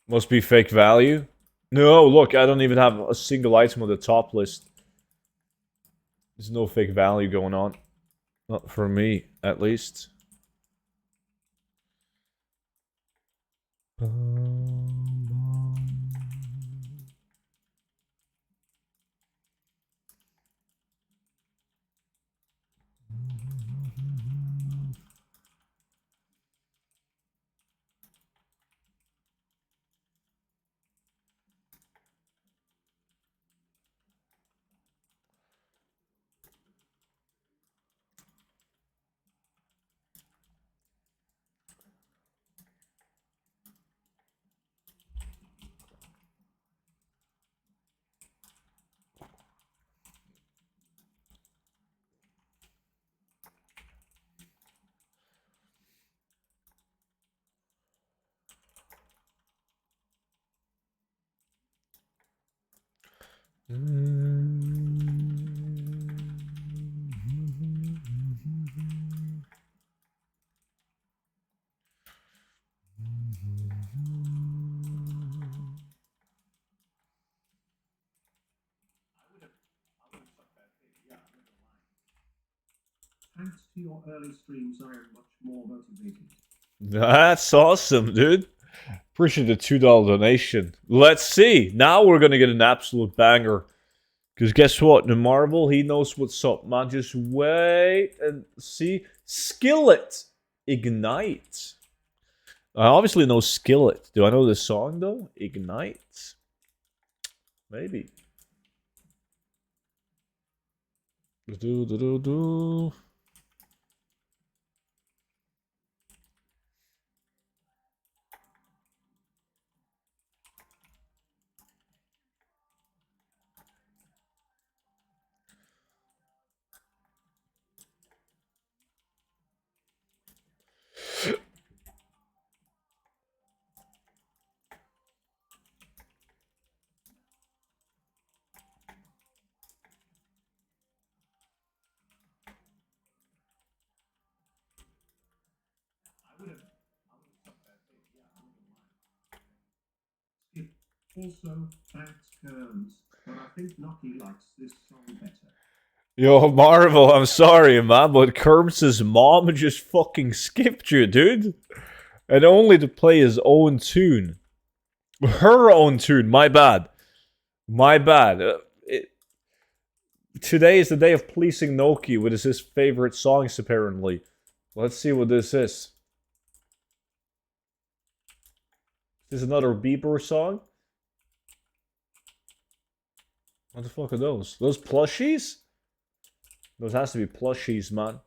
Speaker 1: Must be fake value. No, look, I don't even have a single item on the top list. There's no fake value going on. Not for me, at least.
Speaker 2: Thanks to your early streams, I am much more motivated.
Speaker 1: That's awesome, dude. Appreciate the $2 donation. Let's see. Now we're gonna get an absolute banger. Because guess what? The Marvel, he knows what's up, man. Just wait and see. Skillet. Ignite. I obviously know Skillet. Do I know this song, though? Ignite. Maybe. Do, do, do, do.
Speaker 2: Also, thanks, Kerms, but I think Noki likes this song better.
Speaker 1: Yo, Marvel, I'm sorry, man, but Kerms's mom just fucking skipped you, dude. And only to play his own tune. Her own tune, my bad. My bad. Today is the day of pleasing Noki with his favorite songs, apparently. Let's see what this is. Is this another Bieber song? What the fuck are those? Those plushies? Those has to be plushies, man.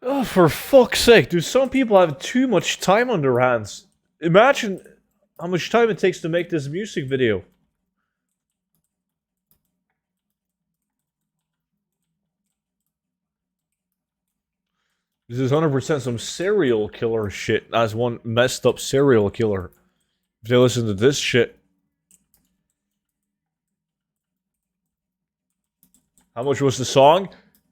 Speaker 1: Oh, for fuck's sake, dude, some people have too much time on their hands. Imagine how much time it takes to make this music video. This is 100% some serial killer shit as one messed up serial killer. If they listen to this shit. How much was the song?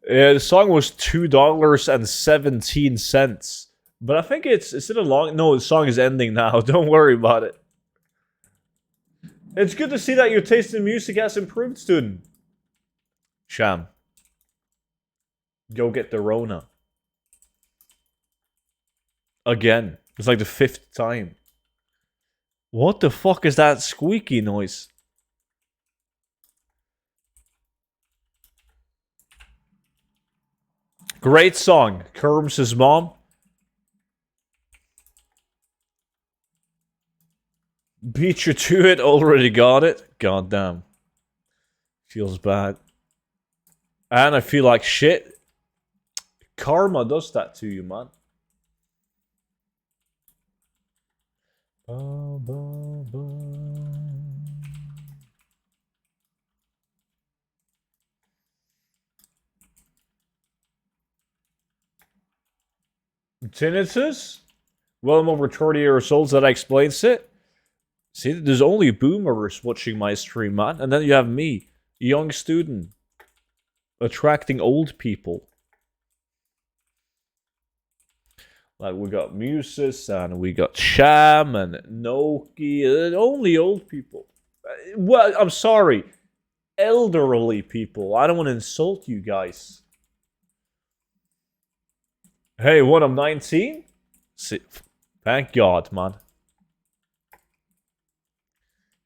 Speaker 1: The song was $2.17. But I think is it a long... No, the song is ending now. Don't worry about it. It's good to see that your taste in music has improved, student. Sham. Go get the Rona. Again. It's like the 5th time. What the fuck is that squeaky noise? Great song. Kerms' mom. Beat you to it. Already got it. God damn. Feels bad. And I feel like shit. Karma does that to you, man. Ba, ba, ba. Tinnitus? Well, I'm over 30 years old, so that explains it. See, there's only boomers watching my stream, man. And then you have me, young student, attracting old people. Like, we got Musis, and we got Sham, and Noki, and only old people. Well, I'm sorry. Elderly people. I don't want to insult you guys. Hey, what, I'm 19? See, thank God, man.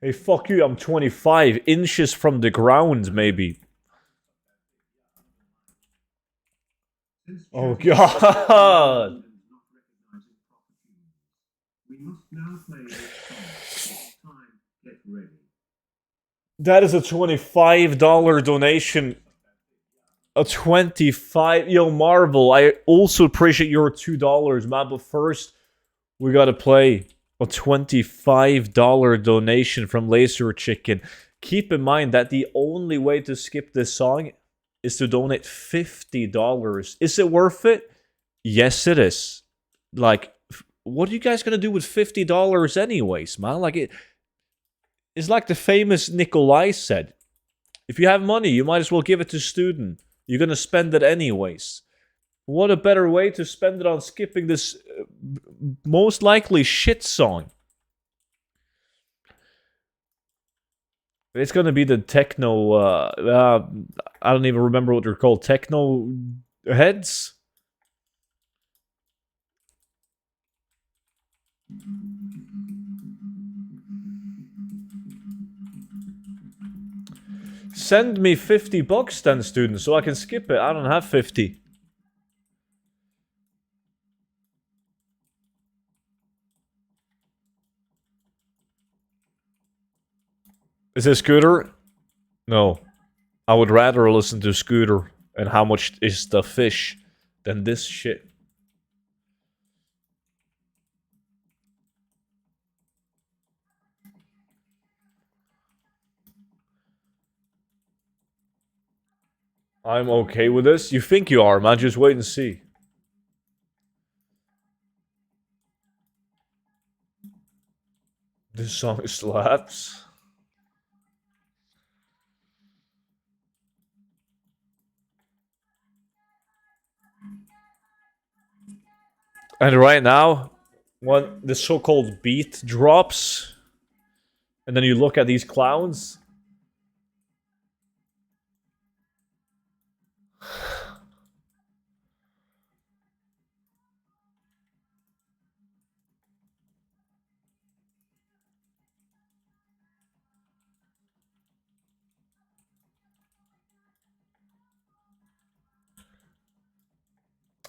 Speaker 1: Hey, fuck you, I'm 25. Inches from the ground, maybe. Oh, God.
Speaker 2: We must now play this song. Time, get ready.
Speaker 1: That is a $25 donation. A 25. Yo, Marvel, I also appreciate your $2, man. But first, we gotta play a $25 donation from Laser Chicken. Keep in mind that the only way to skip this song is to donate $50. Is it worth it? Yes, it is. Like, what are you guys gonna do with $50 anyways, man? Like, it's like the famous Nikolai said. If you have money, you might as well give it to student. You're gonna spend it anyways. What a better way to spend it on skipping this most likely shit song. It's gonna be the techno, I don't even remember what they're called. Techno heads? Send me $50 then, student, so I can skip it. I don't have 50. Is it Scooter? No. I would rather listen to Scooter and How Much Is the Fish than this shit. I'm okay with this. You think you are, man. Just wait and see. This song slaps. And right now, when the so-called beat drops, and then you look at these clowns.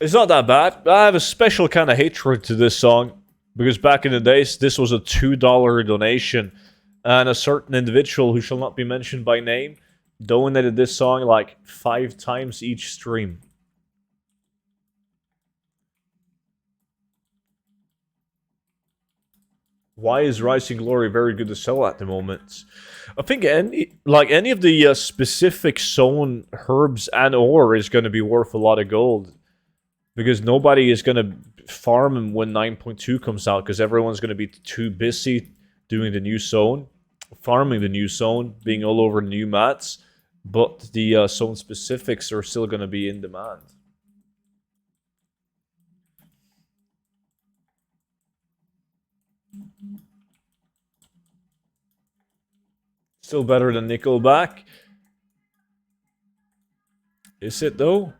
Speaker 1: It's not that bad. I have a special kind of hatred to this song because back in the days, this was a $2 donation, and a certain individual who shall not be mentioned by name donated this song like 5 times each stream. Why is Rising Glory very good to sell at the moment? I think any of the specific sown herbs and ore is going to be worth a lot of gold. Because nobody is going to farm them when 9.2 comes out, because everyone's going to be too busy doing the new zone, farming the new zone, being all over new mats, but the zone specifics are still going to be in demand. Still better than Nickelback. Is it though?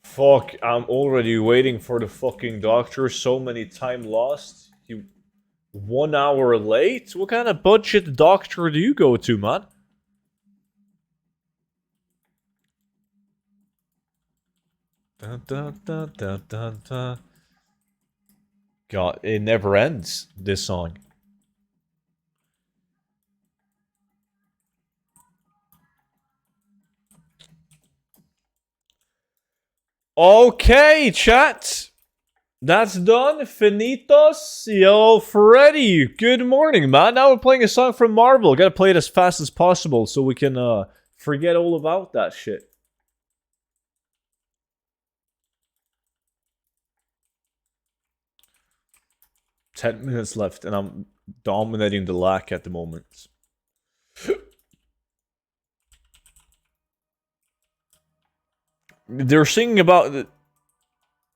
Speaker 1: Fuck, I'm already waiting for the fucking doctor. So many time lost. You 1 hour late? What kind of budget doctor do you go to, man? Dun, dun, dun, dun, dun, dun. God, it never ends, this song. Okay, chat. That's done. Finitos. Yo, Freddy. Good morning, man. Now we're playing a song from Marvel. Gotta play it as fast as possible so we can forget all about that shit. $10 minutes left, and I'm dominating the lack at the moment. They're singing about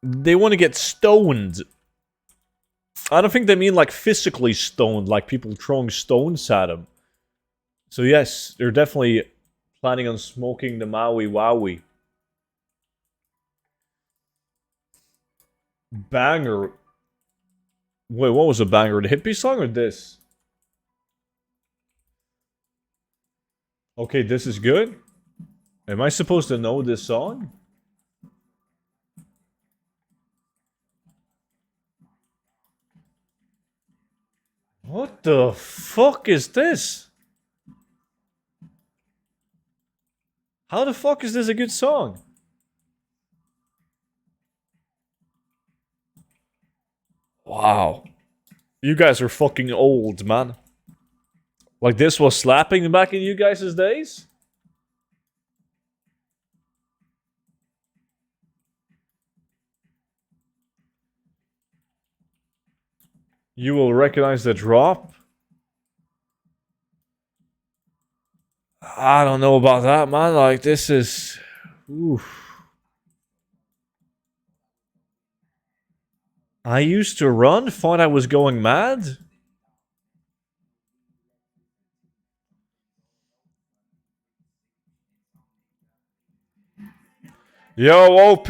Speaker 1: they want to get stoned. I don't think they mean like physically stoned, like people throwing stones at them. So yes, they're definitely planning on smoking the Maui Wowie. Banger. Wait, what was a banger? The hippie song or this? Okay, this is good. Am I supposed to know this song? What the fuck is this? How the fuck is this a good song? Wow. You guys are fucking old, man. Like this was slapping back in you guys' days? You will recognize the drop? I don't know about that, man. Like, this is... Oof. I used to run, thought I was going mad? Yo, OP!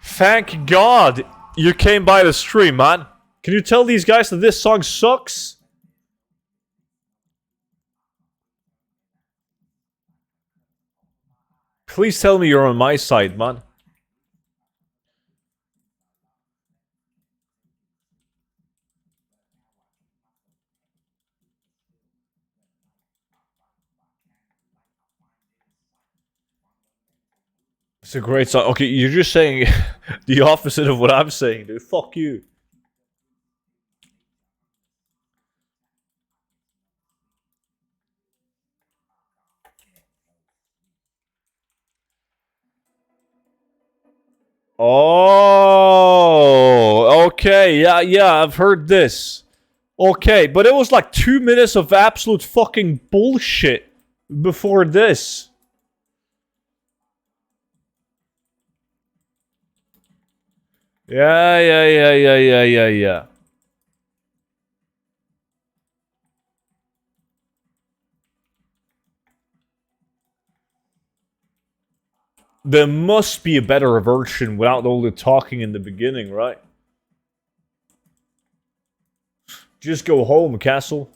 Speaker 1: Thank God you came by the stream, man. Can you tell these guys that this song sucks? Please tell me you're on my side, man. It's a great song. Okay, you're just saying the opposite of what I'm saying, dude. Fuck you. Oh, okay. Yeah, I've heard this. Okay, but it was like 2 minutes of absolute fucking bullshit before this. Yeah. There must be a better version without all the talking in the beginning, right? Just go home, Castle.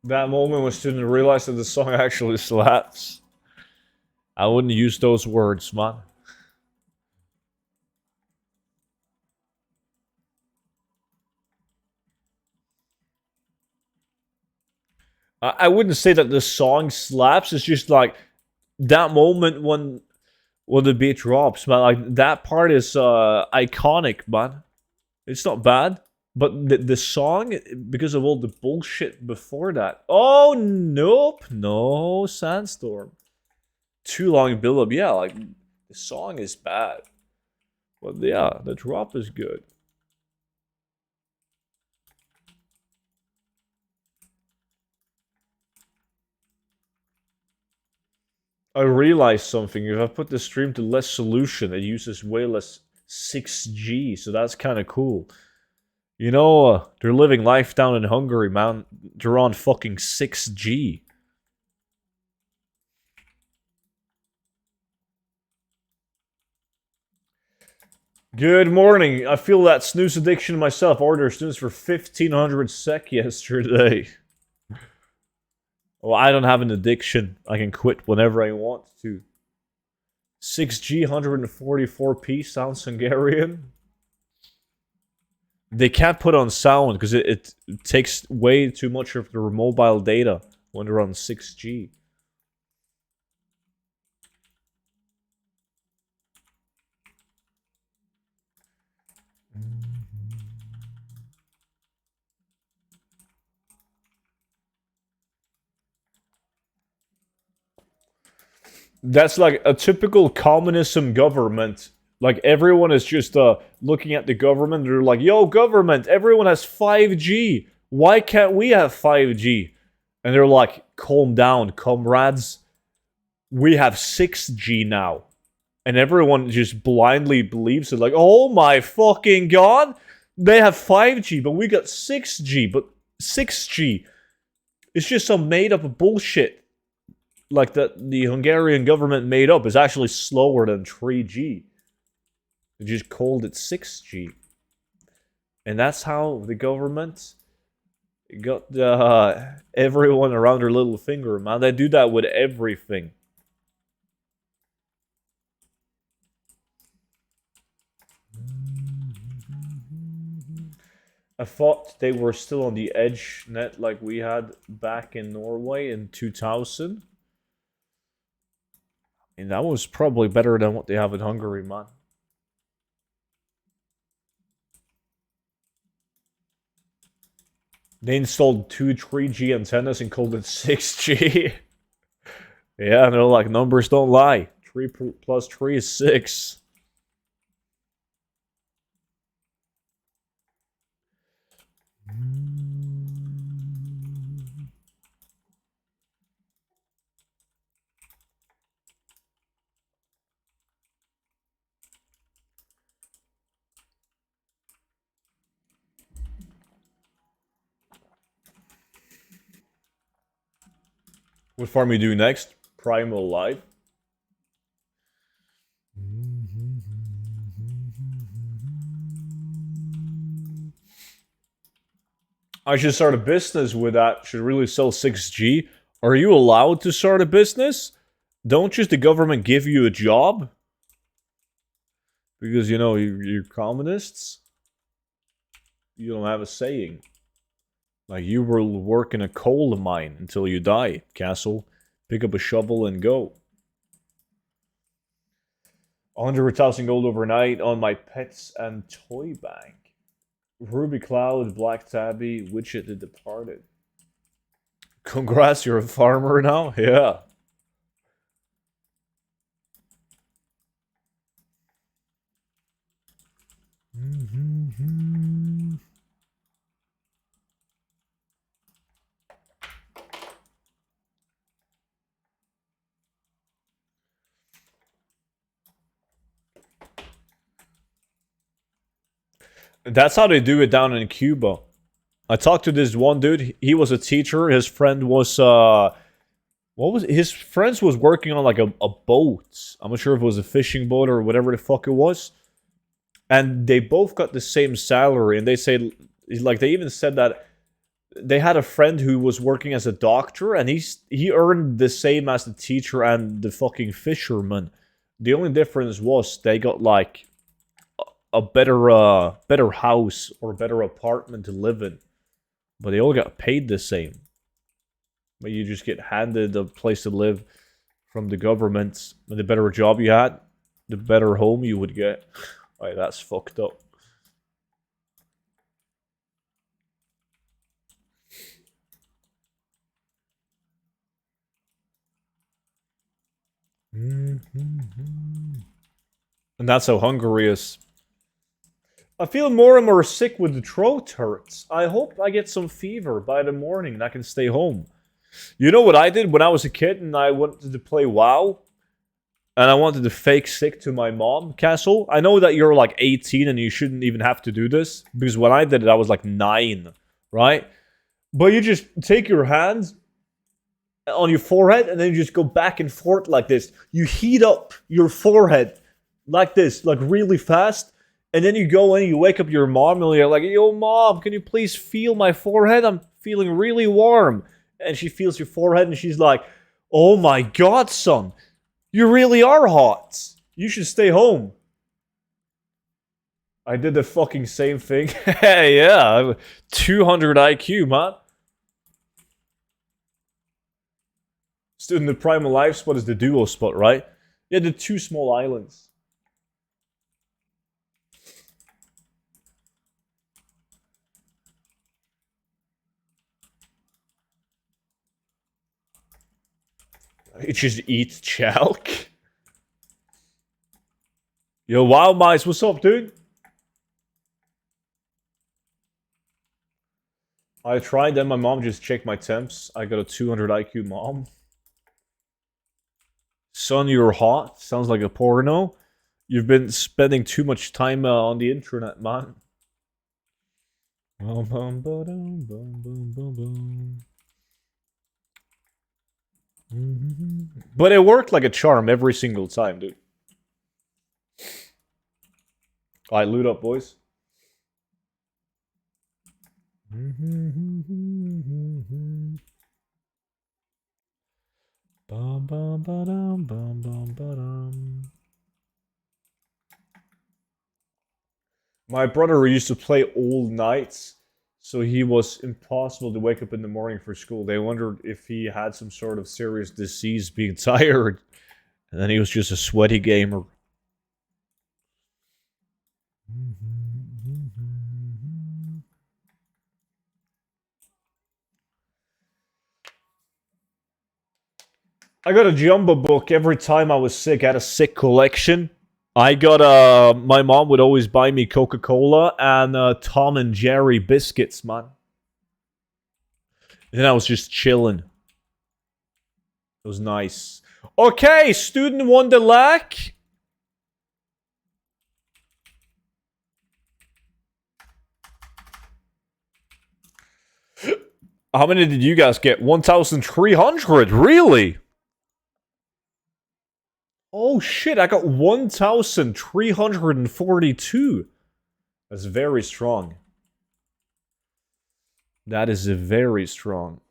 Speaker 1: That moment when student realized that the song actually slaps. I wouldn't use those words, man. I wouldn't say that the song slaps. It's just like that moment when the beat drops, man. Like that part is iconic, man. It's not bad, but the song, because of all the bullshit before that. Oh nope, no Sandstorm. Too long build up. Yeah, like the song is bad, but yeah, the drop is good. I realized something. If I put the stream to less solution, it uses way less 6G, so that's kind of cool. You know, they're living life down in Hungary, man. They're on fucking 6G. Good morning. I feel that snooze addiction myself. Order snooze for 1500 SEK yesterday. Well, I don't have an addiction. I can quit whenever I want to. 6G, 144p sounds Hungarian. They can't put on sound because it takes way too much of their mobile data when they're on 6G. That's like a typical communism government. Like everyone is just looking at the government. They're like, "Yo, government! Everyone has 5G. Why can't we have 5G?" And they're like, "Calm down, comrades. We have 6G now." And everyone just blindly believes it. Like, "Oh my fucking god, they have 5G, but we got 6G. But 6G, it's just some made up bullshit." Like that the Hungarian government made up is actually slower than 3G. They just called it 6G. And that's how the government got everyone around their little finger, man. They do that with everything. I thought they were still on the edge net like we had back in Norway in 2000. And that was probably better than what they have in Hungary, man. They installed two 3G antennas and called it 6G. Yeah, they're like, numbers don't lie. 3 plus 3 is 6. What farm you do next? Primal Life. I should start a business with that. Should really sell 6G. Are you allowed to start a business? Don't just the government give you a job? Because, you know, you're communists? You don't have a saying. Like, you will work in a coal mine until you die, Castle. Pick up a shovel and go. 100,000 gold overnight on my pets and toy bank. Ruby Cloud, Black Tabby, Witcher the Departed. Congrats, you're a farmer now? Yeah. That's how they do it down in Cuba. I talked to this one dude. He was a teacher. His friend was what was his friends was working on like a boat. I'm not sure if it was a fishing boat or whatever the fuck it was. And they both got the same salary. And they say like they even said that they had a friend who was working as a doctor, and he earned the same as the teacher and the fucking fisherman. The only difference was they got like a better house or better apartment to live in, but they all got paid the same. But you just get handed a place to live from the government. And the better job you had, the better home you would get. Like, that's fucked up. And that's how Hungary is. I feel more and more sick with the throat hurts. I hope I get some fever by the morning and I can stay home. You know what I did when I was a kid and I wanted to play WoW? And I wanted to fake sick to my mom, Castle. I know that you're like 18 and you shouldn't even have to do this. Because when I did it, I was like 9, right? But you just take your hands on your forehead and then you just go back and forth like this. You heat up your forehead like this, like really fast. And then you go in, you wake up your mom and you're like, yo, mom, can you please feel my forehead? I'm feeling really warm. And she feels your forehead and she's like, oh my god, son. You really are hot. You should stay home. I did the fucking same thing. Yeah, 200 IQ, man. Stood in the primal life spot is the duo spot, right? Yeah, the 2 small islands. You just eat chalk. Yo, Wild Mice, what's up, dude? I tried, then my mom just checked my temps. I got a 200 IQ mom. Son, you're hot. Sounds like a porno. You've been spending too much time on the internet, man. But it worked like a charm every single time, dude. Alright, loot up, boys. My brother used to play all nights, so he was impossible to wake up in the morning for school. They wondered if he had some sort of serious disease, being tired, and then he was just a sweaty gamer. I got a jumbo book every time I was sick. I had a sick collection. I got my mom would always buy me Coca-Cola and Tom and Jerry biscuits, man. And then I was just chilling. It was nice. Okay, student won the lack. How many did you guys get? 1,300? Really? Oh shit, I got 1,342. That's very strong. That is a very strong.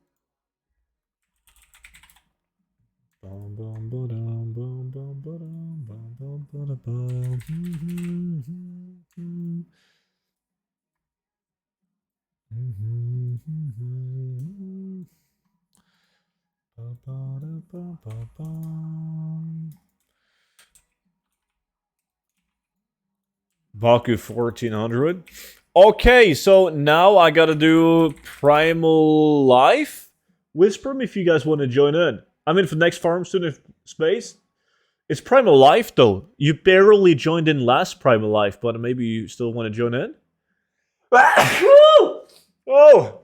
Speaker 1: Baku 1400. Okay, so now I gotta do Primal Life. Whisper me if you guys want to join in. I'm in for the next farm student space. It's Primal Life though. You barely joined in last Primal Life, but maybe you still want to join in. Oh, oh.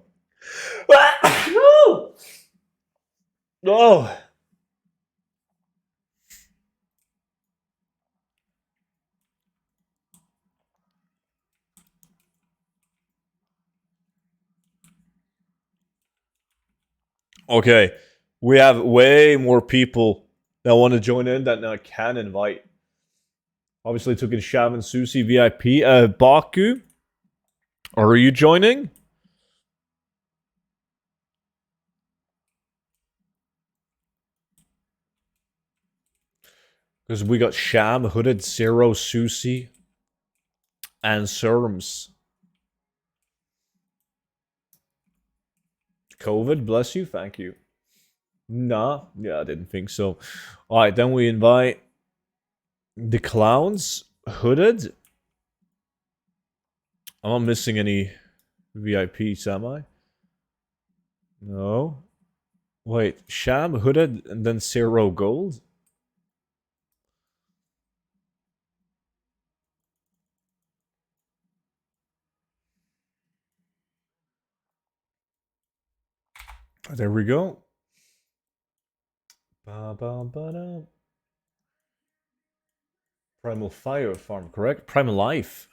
Speaker 1: Okay, we have way more people that want to join in than I can invite. Obviously, took in Shaman Susi VIP. Baku, are you joining? Because we got Sham, Hooded, Zero, Susi, and Serms. COVID, bless you, thank you. Nah, yeah, I didn't think so. Alright, then we invite the clowns, Hooded. I'm not missing any VIPs, am I? No. Wait, Sham, Hooded, and then Zero Gold? There we go. Primal Fire Farm, correct? Primal Life.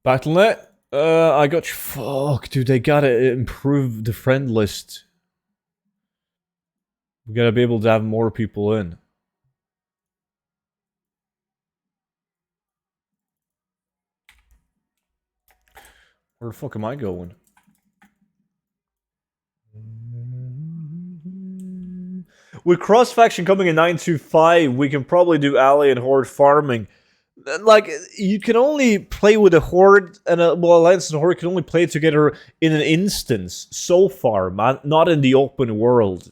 Speaker 1: Battle.net? I got you. Fuck, dude, they gotta improve the friend list. We gotta be able to have more people in. Where the fuck am I going? With cross faction coming in 925, we can probably do ally and horde farming. Like, you can only play with a horde and alliance and horde can only play together in an instance so far, man. Not in the open world.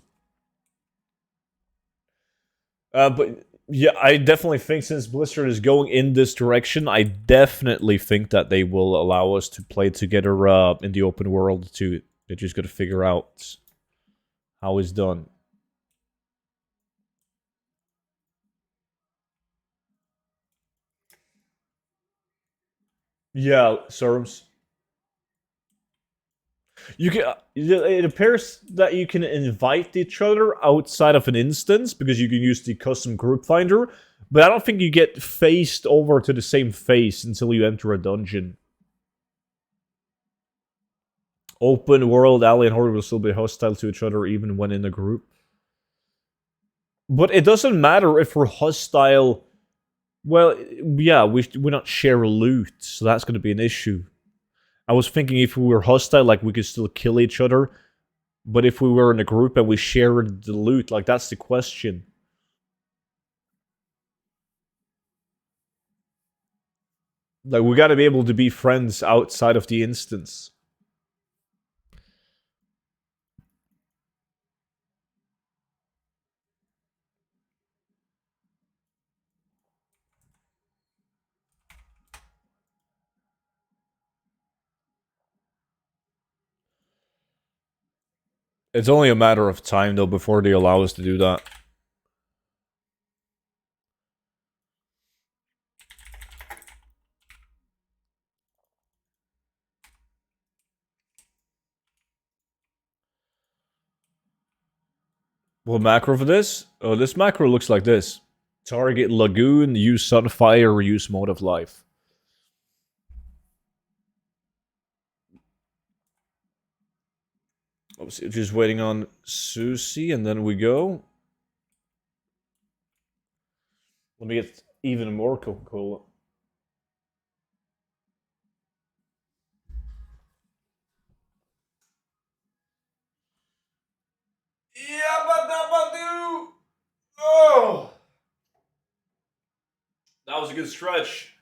Speaker 1: But yeah, I definitely think since Blizzard is going in this direction, I definitely think that they will allow us to play together in the open world too. They're just gonna figure out how it's done. Yeah, Serms. You can. It appears that you can invite each other outside of an instance because you can use the custom group finder. But I don't think you get faced over to the same face until you enter a dungeon. Open world ally and horde will still be hostile to each other even when in a group. But it doesn't matter if we're hostile. Well, yeah, we not share loot, so that's going to be an issue. I was thinking if we were hostile, like we could still kill each other. But if we were in a group and we shared the loot, like that's the question. Like we got to be able to be friends outside of the instance. It's only a matter of time though before they allow us to do that. What macro for this? Oh, this macro looks like this. Target Lagoon, use Sunfire, use Mode of Life. Obviously, just waiting on Susi, and then we go. Let me get even more Coca-Cola. Yabba-dabba-doo! Oh! That was a good stretch.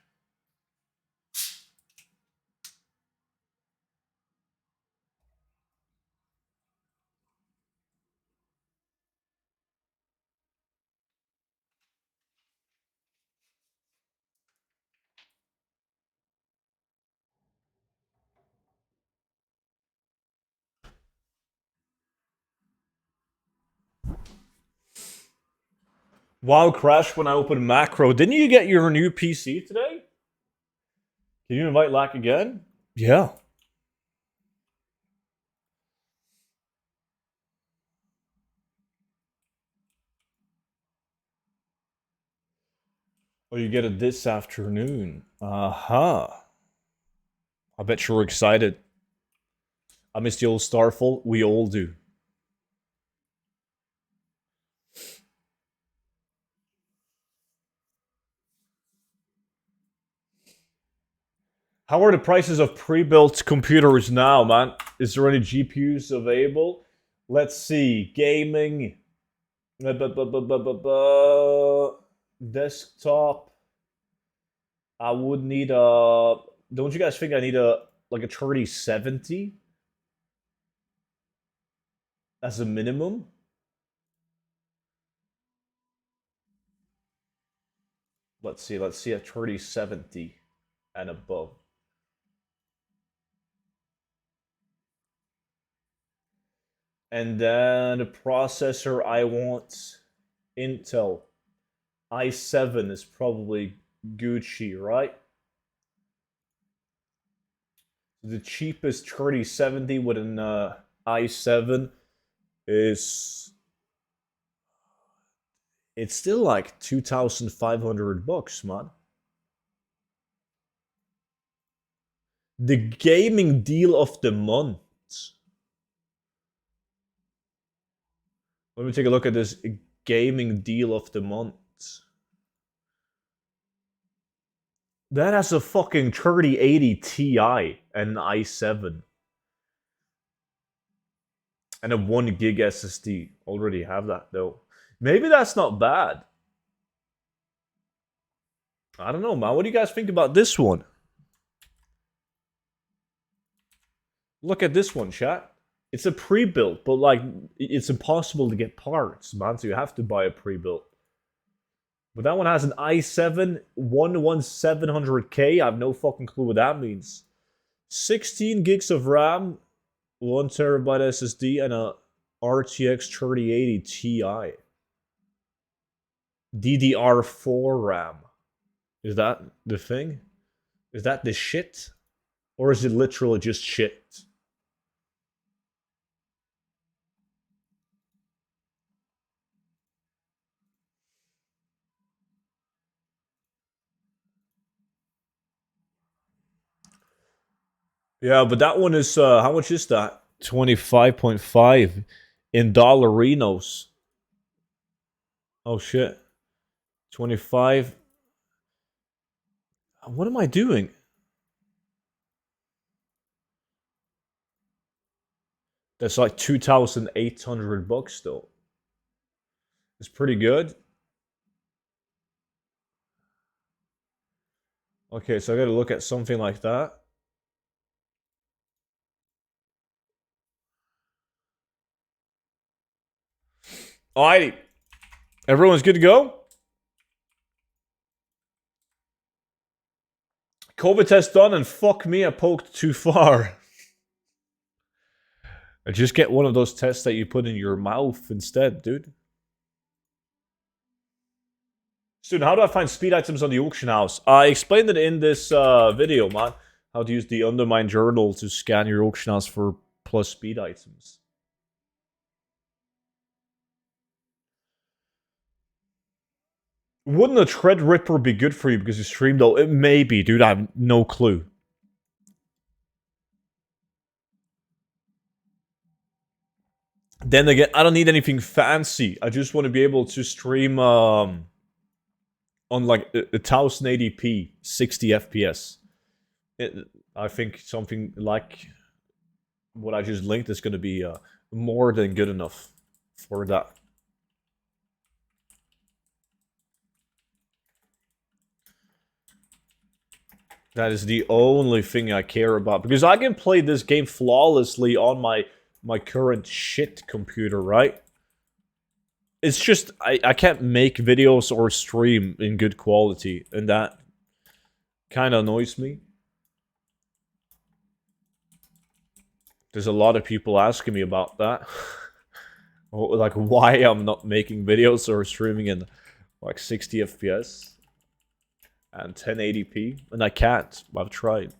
Speaker 1: WoW crashed when I opened macro. Didn't you get your new PC today? Can you invite Lack again? Yeah. Oh, you get it this afternoon. Uh-huh. I bet you're excited. I miss the old Starfall. We all do. How are the prices of pre-built computers now, man? Is there any GPUs available? Let's see. Gaming. Desktop. I would need a... Don't you guys think I need a 3070? As a minimum? Let's see a 3070 and above. And then the processor I want Intel. i7 is probably Gucci, right? The cheapest 3070 with an i7 is... It's still like 2,500 bucks, man. The gaming deal of the month. Let me take a look at this gaming deal of the month. That has a fucking 3080 Ti and an i7. And a 1 gig SSD. Already have that though. Maybe that's not bad. I don't know, man. What do you guys think about this one? Look at this one, chat. It's a pre-built, but like, it's impossible to get parts, man. So you have to buy a pre-built. But that one has an i7 11700K. I have no fucking clue what that means. 16 gigs of RAM, 1 terabyte SSD, and a RTX 3080 Ti. DDR4 RAM. Is that the thing? Is that the shit? Or is it literally just shit? Yeah, but that one is, how much is that? 25.5 in dollarinos. Oh shit. 25. What am I doing? That's like 2,800 bucks still. It's pretty good. Okay, so I gotta look at something like that. Alrighty. Everyone's good to go? COVID test done, and fuck me, I poked too far. I just get one of those tests that you put in your mouth instead, dude. Student, how do I find speed items on the auction house? I explained it in this video, man. How to use the Undermine journal to scan your auction house for plus speed items. Wouldn't a Threadripper be good for you because you stream though? It may be, dude. I have no clue. Then again, I don't need anything fancy. I just want to be able to stream on like 1080p, 60 FPS. I think something like what I just linked is going to be more than good enough for that. That is the only thing I care about. Because I can play this game flawlessly on my current shit computer, right? It's just, I can't make videos or stream in good quality. And that kind of annoys me. There's a lot of people asking me about that. Like, why I'm not making videos or streaming in like 60 FPS and 1080p, and I can't. I've tried.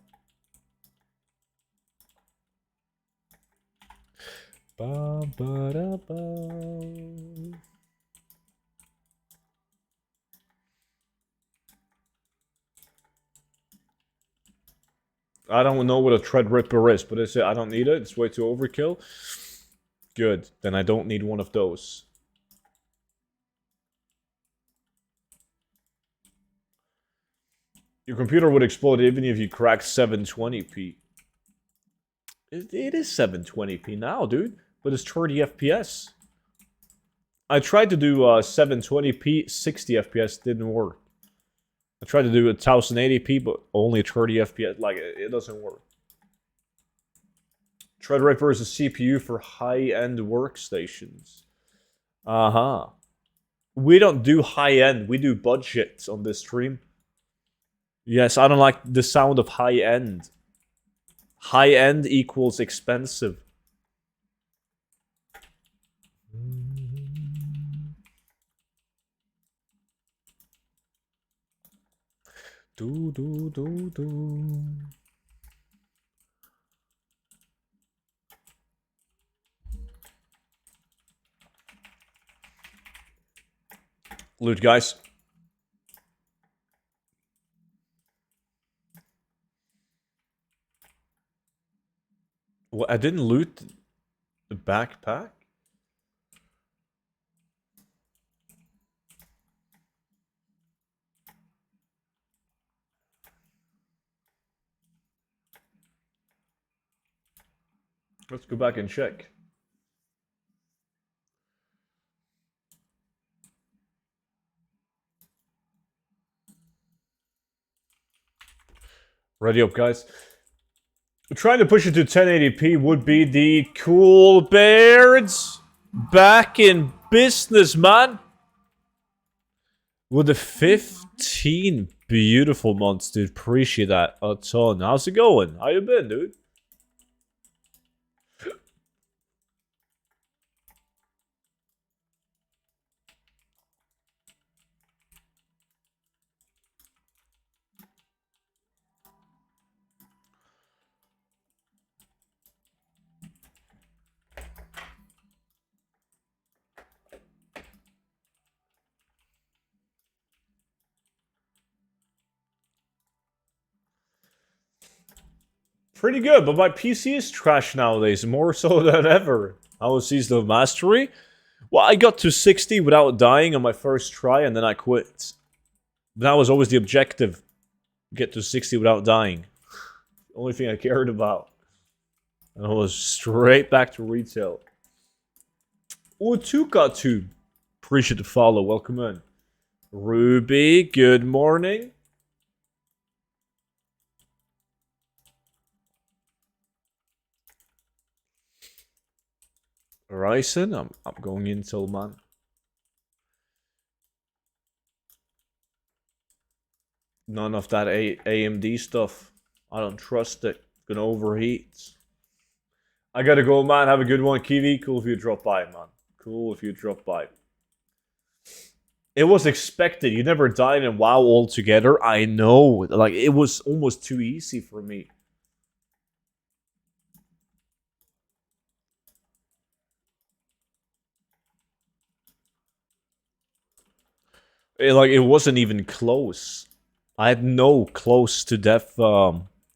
Speaker 1: Ba, ba, da, ba. I don't know what a Threadripper is, but I don't need it. It's way too overkill. Good. Then I don't need one of those. Your computer would explode even if you cracked 720p. It is 720p now, dude. But it's 30 FPS. I tried to do 720p, 60 FPS, didn't work. I tried to do 1080p, but only 30 FPS. Like, it doesn't work. Threadripper is a CPU for high-end workstations. Uh-huh. We don't do high-end, we do budget on this stream. Yes, I don't like the sound of high-end. High-end equals expensive. Do do do do. Loot, guys. Well, I didn't loot the backpack. Let's go back and check. Ready up, guys. Trying to push it to 1080p would be the Cool Beards back in business, man. With the 15 beautiful months, dude. Appreciate that a ton. How's it going? How you been, dude? Pretty good, but my PC is trash nowadays, more so than ever. I was Season of Mastery. Well, I got to 60 without dying on my first try, and then I quit. That was always the objective. Get to 60 without dying. Only thing I cared about. And I was straight back to retail. Utukatu. Appreciate the follow. Welcome in. Ruby, good morning. Ryzen, I'm going Intel, man. None of that AMD stuff. I don't trust it. It's gonna overheat. I gotta go, man. Have a good one, Kiwi. Cool if you drop by, man. Cool if you drop by. It was expected. You never died in WoW altogether. I know. Like, it was almost too easy for me. It wasn't even close. I had no close to death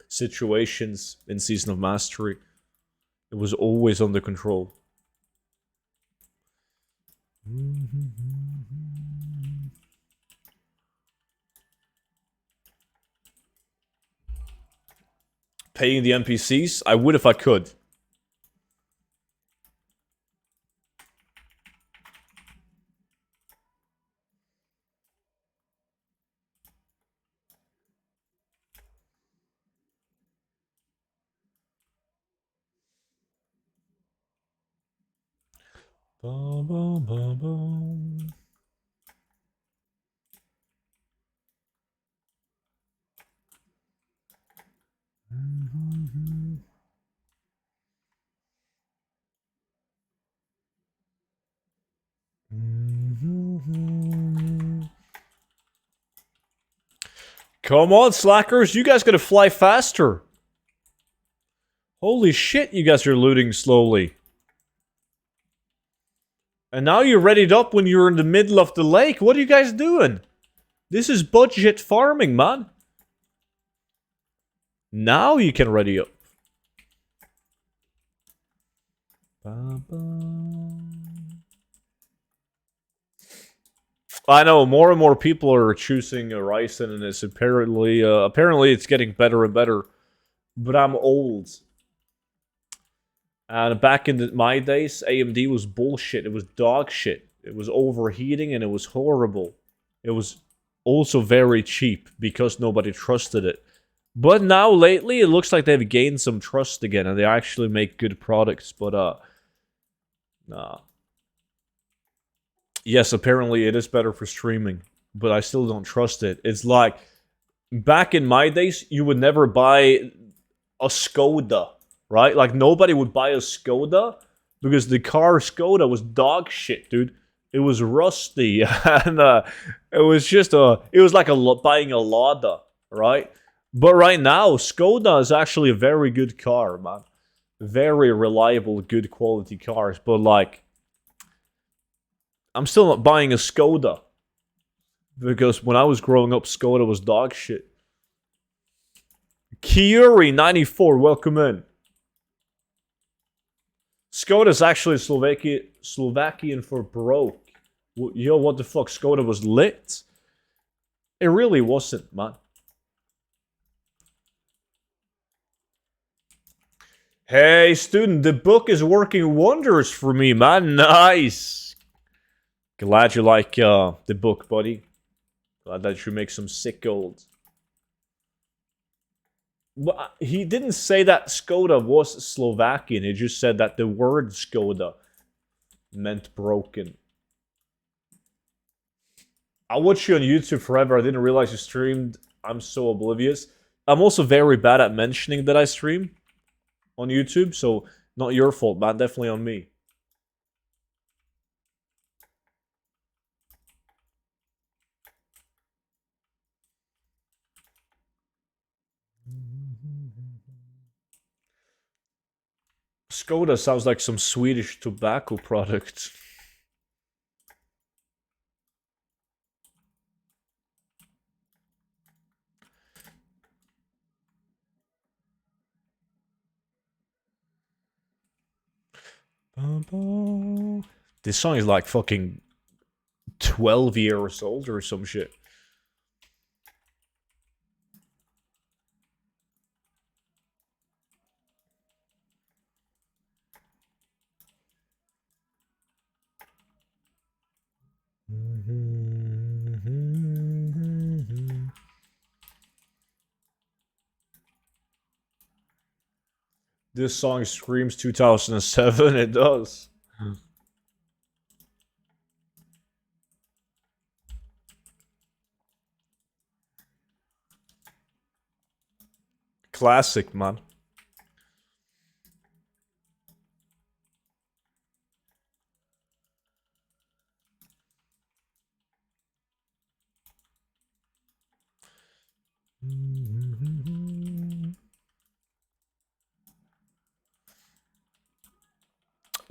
Speaker 1: situations in Season of Mastery. It was always under control. Paying the NPCs? I would if I could. Bum, bum, bum, bum. Come on, slackers. You guys gotta fly faster. Holy shit, you guys are looting slowly. And now you're readied up when you're in the middle of the lake. What are you guys doing? This is budget farming, man. Now you can ready up. I know more and more people are choosing Ryzen, and it's apparently it's getting better and better. But I'm old. And back in my days, AMD was bullshit. It was dog shit. It was overheating and it was horrible. It was also very cheap because nobody trusted it. But now, lately, it looks like they've gained some trust again and they actually make good products. But, nah. Yes, apparently it is better for streaming. But I still don't trust it. It's like, back in my days, you would never buy a Skoda. Right? Like, nobody would buy a Skoda because the car Skoda was dog shit, dude. It was rusty, and it was just it was like buying a Lada, right? But right now, Skoda is actually a very good car, man. Very reliable, good quality cars. But, like, I'm still not buying a Skoda because when I was growing up, Skoda was dog shit. Kiuri94, welcome in. Skoda is actually Slovakian for broke. Yo, what the fuck? Skoda was lit? It really wasn't, man. Hey, student, the book is working wonders for me, man. Nice. Glad you like the book, buddy. Glad that you make some sick gold. Well, he didn't say that Skoda was Slovakian. He just said that the word Skoda meant broken. I watched you on YouTube forever. I didn't realize you streamed. I'm so oblivious. I'm also very bad at mentioning that I stream on YouTube, so not your fault, man. Definitely on me. Skoda sounds like some Swedish tobacco product. This song is like fucking 12 years old or some shit. This song screams 2007. It does. Classic, man.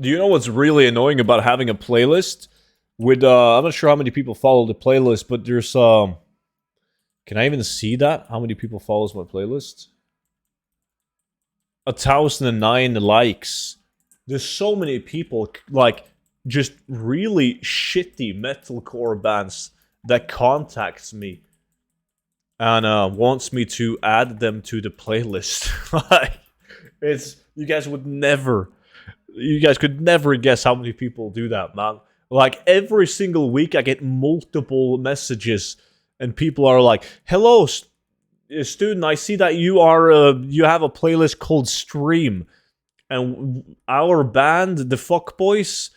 Speaker 1: Do you know what's really annoying about having a playlist? With I'm not sure how many people follow the playlist, but there's can I even see that? How many people follows my playlist? 1,009 likes. There's so many people, like, just really shitty metalcore bands that contacts me and wants me to add them to the playlist. Like, you guys could never guess how many people do that, man. Like, every single week I get multiple messages and people are like, hello, student, I see that you have a playlist called Stream, and our band, the Fuckboys,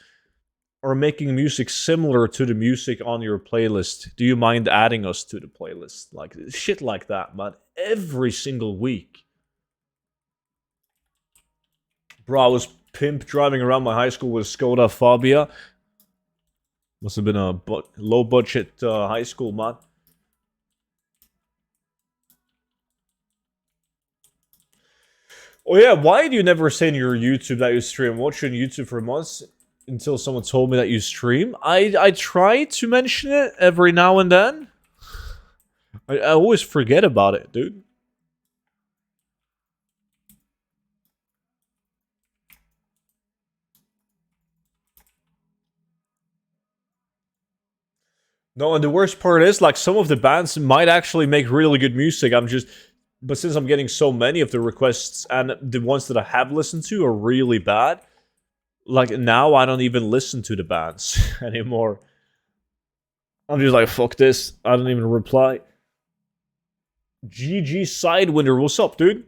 Speaker 1: are making music similar to the music on your playlist. Do you mind adding us to the playlist? Like, shit like that, man. Every single week. Bro, I was pimp driving around my high school with Skoda Fabia. Must have been a low budget high school, man. Oh yeah, why do you never say in your YouTube that you stream? Watching YouTube for months until someone told me that you stream. I try to mention it every now and then. I always forget about it, dude. No, and the worst part is, like, some of the bands might actually make really good music. But since I'm getting so many of the requests and the ones that I have listened to are really bad, like, now I don't even listen to the bands anymore. I'm just like, fuck this. I don't even reply. GG Sidewinder, what's up, dude?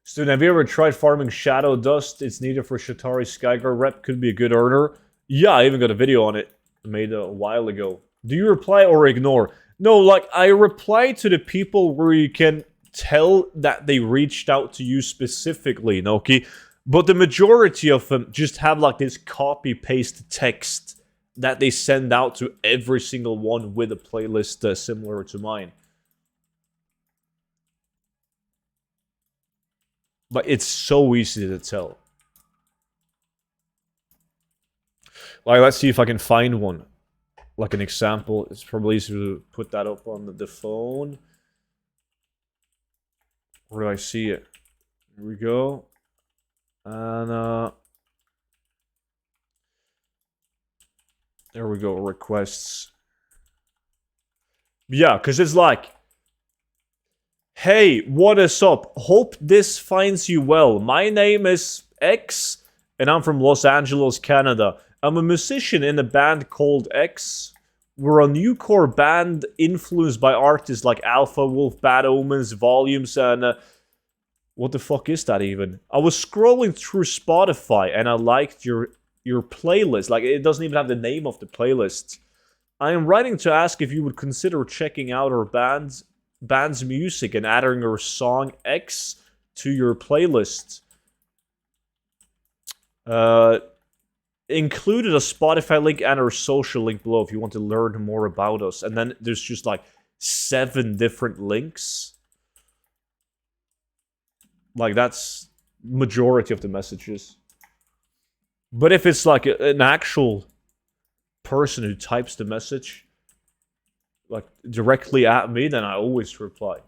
Speaker 1: Student, have you ever tried farming Shadow Dust? It's needed for Shatari Skyguard rep. Could be a good earner. Yeah, I even got a video on it. Made a while ago. Do you reply or ignore? No, like, I reply to the people where you can tell that they reached out to you specifically, Noki. But the majority of them just have, like, this copy-paste text that they send out to every single one with a playlist similar to mine. But it's so easy to tell. Like, let's see if I can find one. Like an example. It's probably easier to put that up on the phone. Where do I see it? Here we go. And, there we go. Requests. Yeah, because it's like, hey, what is up? Hope this finds you well. My name is X, and I'm from Los Angeles, Canada. I'm a musician in a band called X. We're a newcore band influenced by artists like Alpha Wolf, Bad Omens, Volumes, and... what the fuck is that even? I was scrolling through Spotify, and I liked your playlist. Like, it doesn't even have the name of the playlist. I am writing to ask if you would consider checking out our band's music and adding our song X to your playlist. Included a Spotify link and our social link below if you want to learn more about us. And then there's just like 7 different links. Like, that's majority of the messages. But if it's like an actual person who types the message, like, directly at me, then I always reply.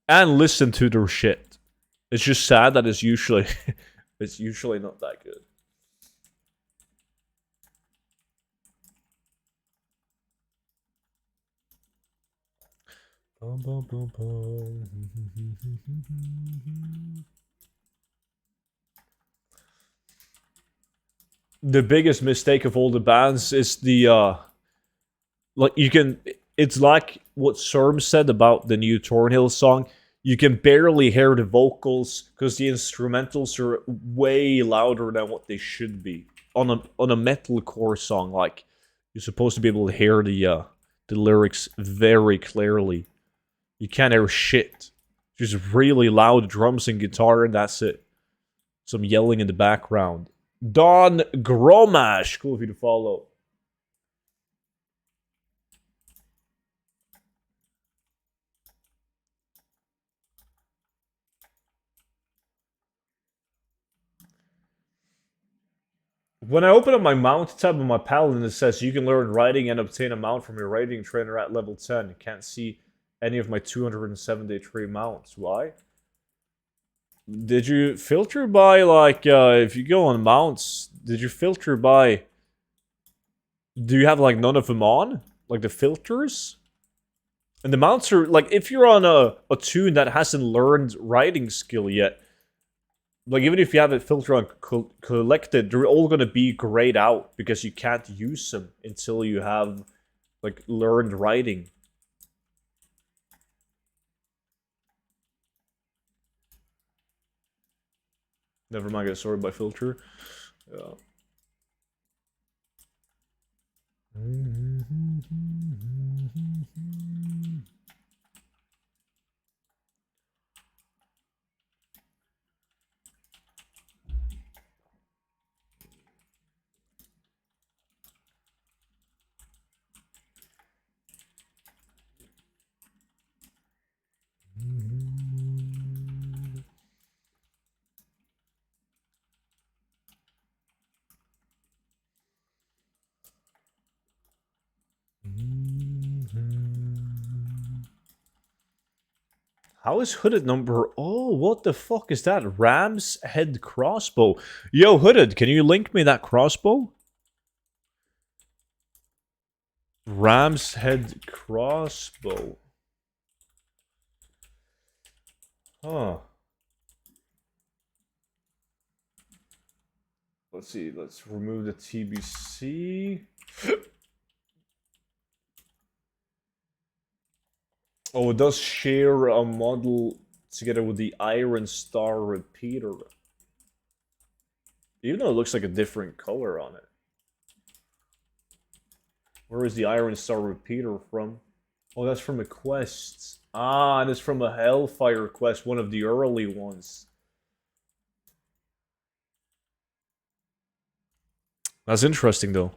Speaker 1: And listen to their shit. It's just sad that it's usually not that good. The biggest mistake of all the bands is the like, you can, it's like what Serm said about the new Thornhill song. You can barely hear the vocals because the instrumentals are way louder than what they should be. On a metalcore song, like, you're supposed to be able to hear the lyrics very clearly. You can't hear shit. Just really loud drums and guitar, and that's it. Some yelling in the background. Don Gromash, cool of you to follow. When I open up my mount tab on my paladin, it says you can learn writing and obtain a mount from your writing trainer at level 10. You can't see any of my 273 mounts. Why? Did you filter by, like, if you go on mounts, did you filter by... Do you have, like, none of them on? Like, the filters? And the mounts are, like, if you're on a tune that hasn't learned writing skill yet, like, even if you have it filtered on collected, they're all gonna be grayed out because you can't use them until you have, like, learned writing. Never mind, get sorted by filter. Yeah. How is Hooded number... Oh, what the fuck is that? Ram's head crossbow. Yo, Hooded, can you link me that crossbow? Ram's head crossbow. Huh. Let's see, let's remove the TBC. Oh, it does share a model together with the Iron Star repeater. Even though it looks like a different color on it. Where is the Iron Star repeater from? Oh, that's from a quest. Ah, and it's from a Hellfire quest, one of the early ones. That's interesting, though.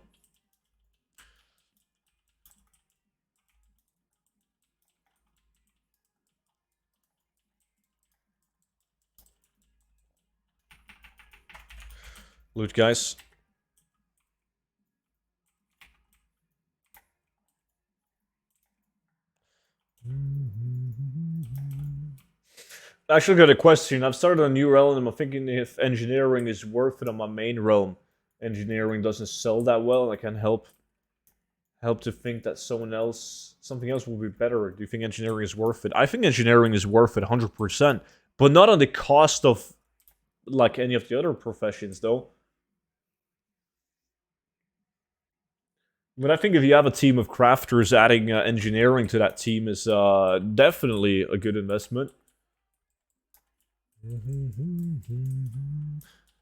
Speaker 1: Loot, guys. Actually, got a question. I've started a new realm and I'm thinking if engineering is worth it on my main realm. Engineering doesn't sell that well, and I can help to think that something else will be better. Do you think engineering is worth it? I think engineering is worth it 100%, but not on the cost of like any of the other professions, though. But I think if you have a team of crafters, adding engineering to that team is definitely a good investment.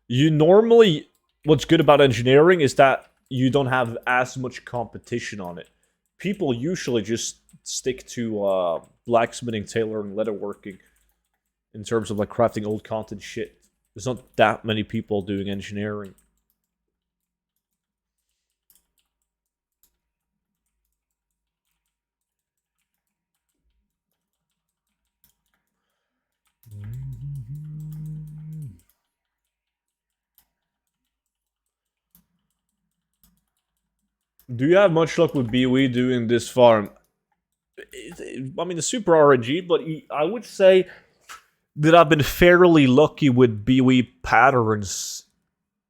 Speaker 1: You normally, what's good about engineering is that you don't have as much competition on it. People usually just stick to blacksmithing, tailoring, leatherworking in terms of like crafting old content shit. There's not that many people doing engineering. Do you have much luck with BOE doing this farm? I mean, it's super RNG, but I would say that I've been fairly lucky with BOE patterns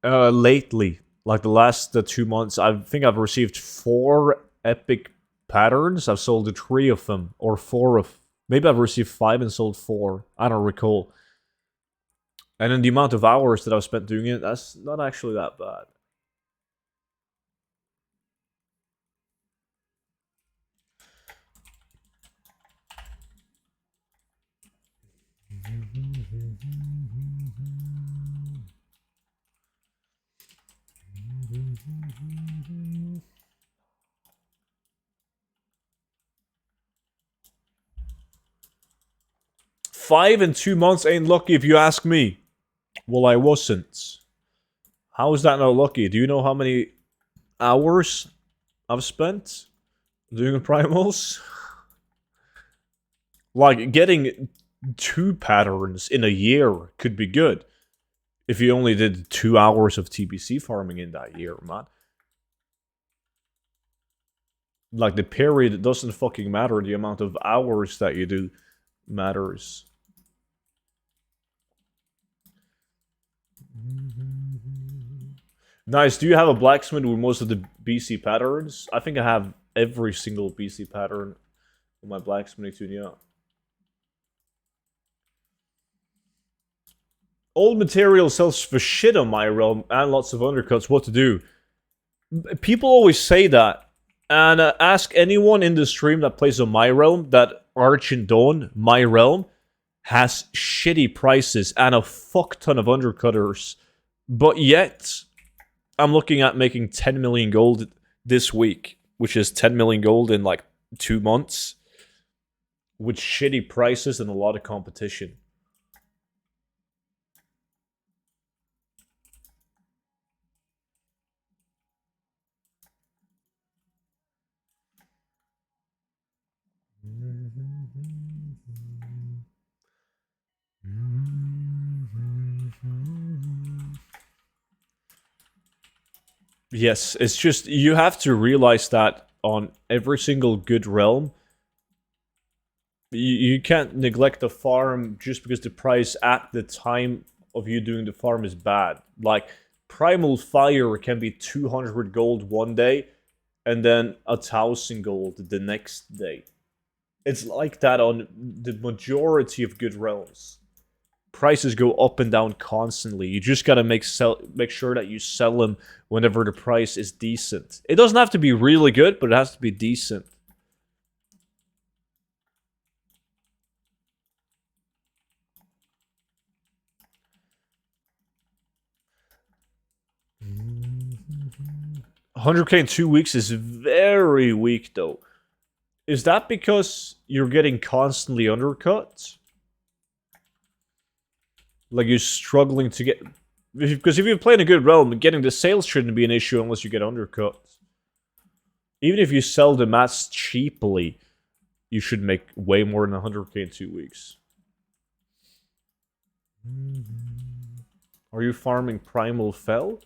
Speaker 1: lately. Like the last 2 months, I think I've received 4 epic patterns. I've sold 3 of them, or 4 of... Maybe I've received 5 and sold 4. I don't recall. And then the amount of hours that I've spent doing it, that's not actually that bad. Five in 2 months ain't lucky if you ask me. Well, I wasn't. How is that not lucky? Do you know how many hours I've spent doing primals? Like, getting 2 patterns in a year could be good. If you only did 2 hours of TBC farming in that year, man. Like, the period doesn't fucking matter. The amount of hours that you do matters. Nice. Do you have a blacksmith with most of the BC patterns? I think I have every single BC pattern on my blacksmithing tune, yeah. Old material sells for shit on my realm and lots of undercuts. What to do? People always say that. And ask anyone in the stream that plays on my realm that Arch and Dawn, my realm, has shitty prices and a fuck ton of undercutters. But yet, I'm looking at making 10 million gold this week, which is 10 million gold in like 2 months, with shitty prices and a lot of competition. Yes, it's just, you have to realize that on every single good realm, You can't neglect the farm just because the price at the time of you doing the farm is bad. Like, Primal Fire can be 200 gold one day, and then 1,000 gold the next day. It's like that on the majority of good realms. Prices go up and down constantly. You just gotta make sure that you sell them whenever the price is decent. It doesn't have to be really good, but it has to be decent. Mm-hmm. 100k in 2 weeks is very weak, though. Is that because you're getting constantly undercut? Like, you're struggling to get... Because if you're playing a good realm, getting the sales shouldn't be an issue unless you get undercut. Even if you sell the mats cheaply, you should make way more than 100k in 2 weeks. Are you farming Primal Fell?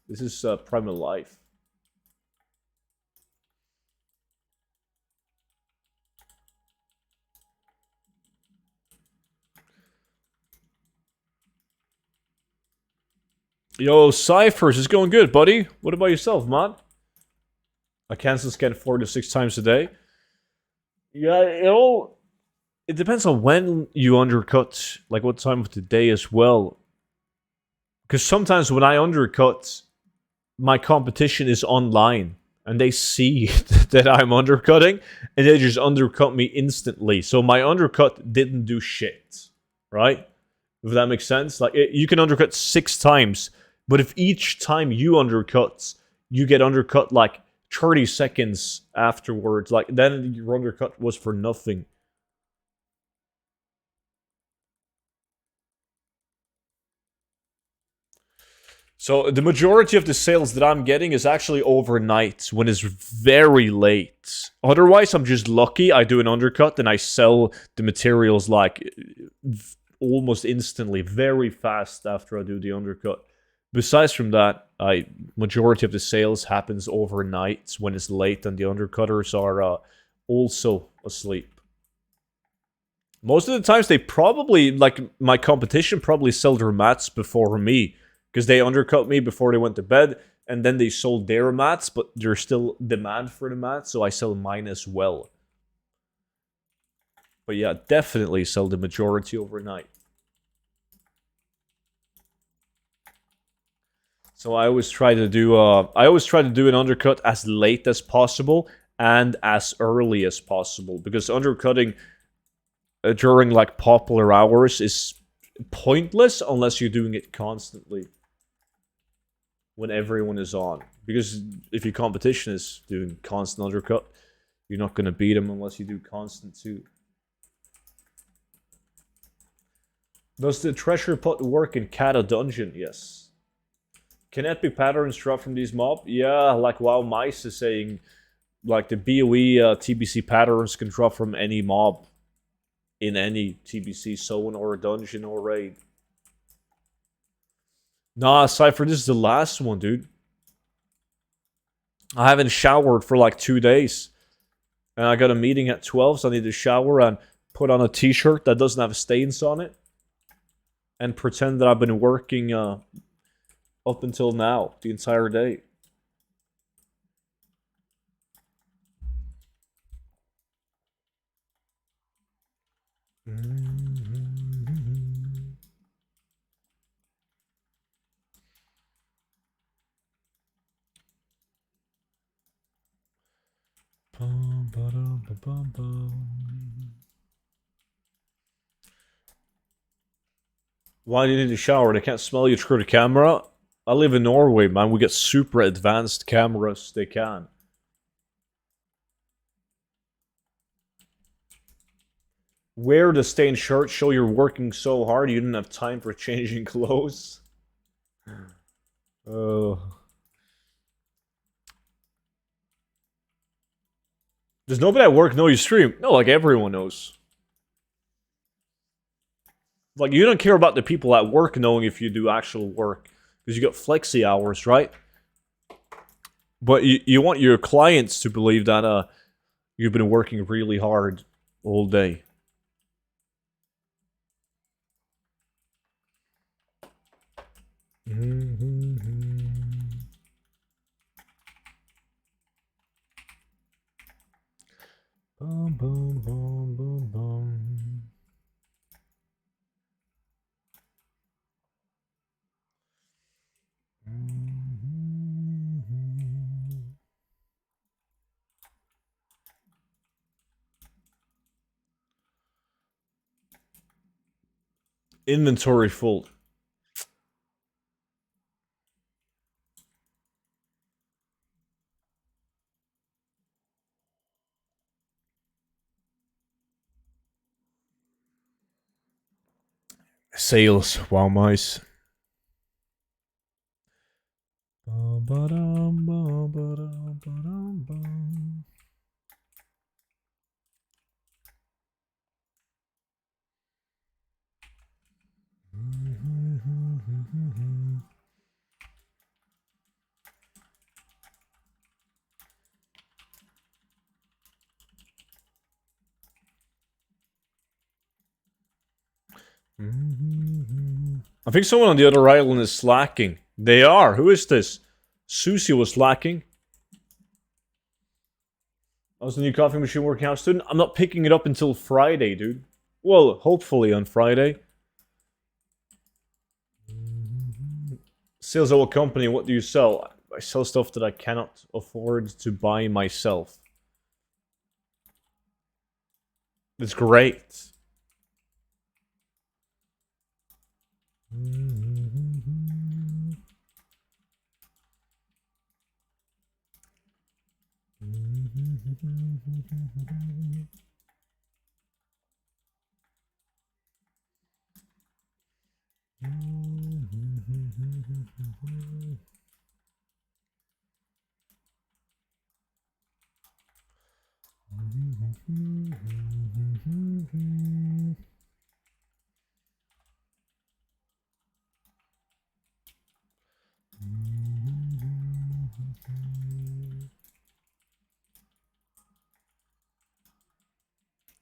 Speaker 1: This is Primal Life. Yo, Cyphers is going good, buddy. What about yourself, man? I cancel scan 4 to 6 times a day. Yeah, it depends on when you undercut, like what time of the day as well. Because sometimes when I undercut, my competition is online, and they see that I'm undercutting, and they just undercut me instantly. So my undercut didn't do shit, right? If that makes sense. Like, you can undercut 6 times, but if each time you undercut, you get undercut like 30 seconds afterwards, like, then your undercut was for nothing. So the majority of the sales that I'm getting is actually overnight when it's very late. Otherwise, I'm just lucky. I do an undercut and I sell the materials like almost instantly, very fast after I do the undercut. Besides from that, majority of the sales happens overnight when it's late and the undercutters are also asleep. Most of the times they probably, like my competition, probably sell their mats before me. Because they undercut me before they went to bed, and then they sold their mats, but there's still demand for the mats, so I sell mine as well. But yeah, definitely sell the majority overnight. So I always try to do an undercut as late as possible and as early as possible, because undercutting during like popular hours is pointless unless you're doing it constantly when everyone is on. Because if your competition is doing constant undercut, you're not going to beat them unless you do constant too. Does the treasure pot work in Kata Dungeon? Yes. Can epic patterns drop from these mobs? Yeah, like WoW Mice is saying, like the BoE TBC patterns can drop from any mob in any TBC zone or dungeon or raid. Nah, Cypher, this is the last one, dude. I haven't showered for like 2 days. And I got a meeting at 12, so I need to shower and put on a t-shirt that doesn't have stains on it. And pretend that I've been working up until now, the entire day. Why do you need to shower? They can't smell you through the camera? I live in Norway, man. We get super advanced cameras. They can. Wear the stained shirt. Show you're working so hard you didn't have time for changing clothes. Oh. Does nobody at work know you stream? No, like everyone knows. Like, you don't care about the people at work knowing if you do actual work. Because you got flexi hours, right? But you want your clients to believe that you've been working really hard all day. Bum, bum, bum, bum, bum. Inventory full. Sales, wow, mice. I think someone on the other island is slacking. They are. Who is this? Susie was slacking. How's the new coffee machine working out, student? I'm not picking it up until Friday, dude. Well, hopefully on Friday. Sales of a company, what do you sell? I sell stuff that I cannot afford to buy myself. It's great.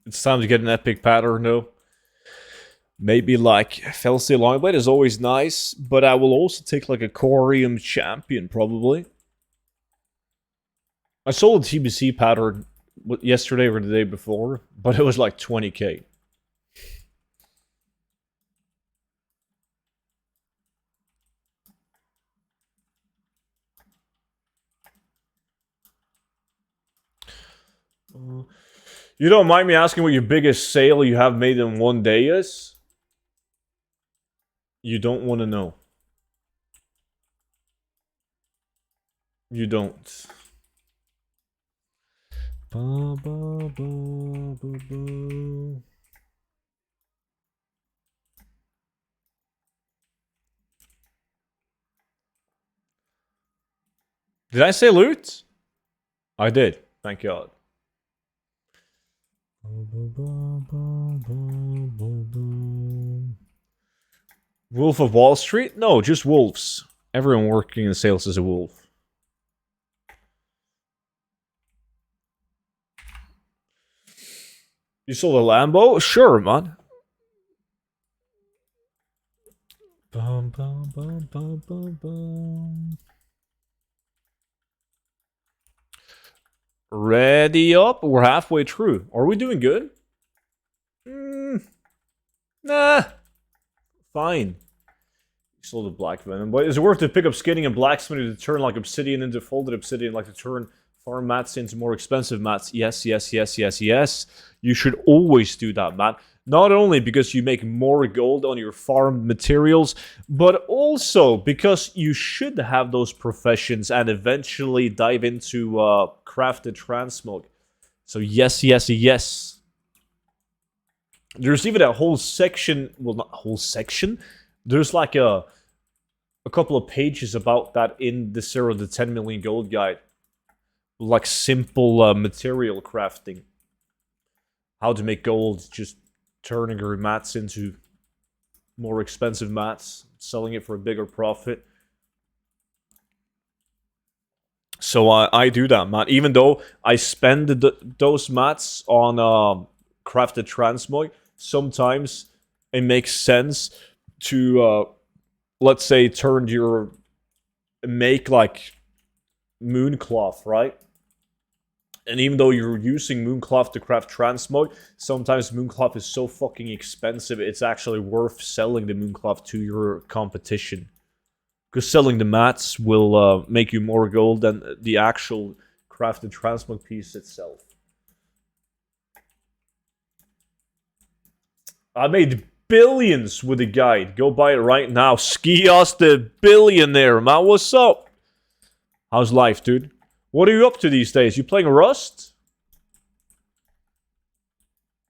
Speaker 1: It's time to get an epic pattern, though. Maybe like Felsi Longblade is always nice, but I will also take like a Corium Champion, probably. I sold a TBC pattern yesterday or the day before, but it was like 20k. You don't mind me asking what your biggest sale you have made in one day is? You don't want to know. You don't. Ba, ba, ba, ba, ba. Did I say loot? I did. Thank God. Wolf of Wall Street? No, just wolves. Everyone working in sales is a wolf. You sold a Lambo? Sure, man. Bum, bum, bum, bum, bum, bum. Ready up? We're halfway through. Are we doing good? Nah. Fine. You sold a Black Venom. But is it worth to pick up skinning and blacksmithing to turn like obsidian into folded obsidian, like to turn farm mats into more expensive mats? Yes, yes, yes, yes, yes. You should always do that, Matt. Not only because you make more gold on your farm materials, but also because you should have those professions and eventually dive into crafted transmog. So yes, yes, yes. There's even a whole section, well, not a whole section. There's like a couple of pages about that in the 0 to 10 million gold guide. Like simple material crafting. How to make gold, just turning your mats into more expensive mats, selling it for a bigger profit. So I do that, Matt. Even though I spend those mats on crafted transmog, sometimes it makes sense to let's say, turned your make like Mooncloth, right? And even though you're using Mooncloth to craft transmog, sometimes Mooncloth is so fucking expensive, it's actually worth selling the Mooncloth to your competition. Because selling the mats will make you more gold than the actual crafted transmog piece itself. I made billions with the guide. Go buy it right now. Skios the billionaire, man. What's up? How's life, dude? What are you up to these days? You playing Rust?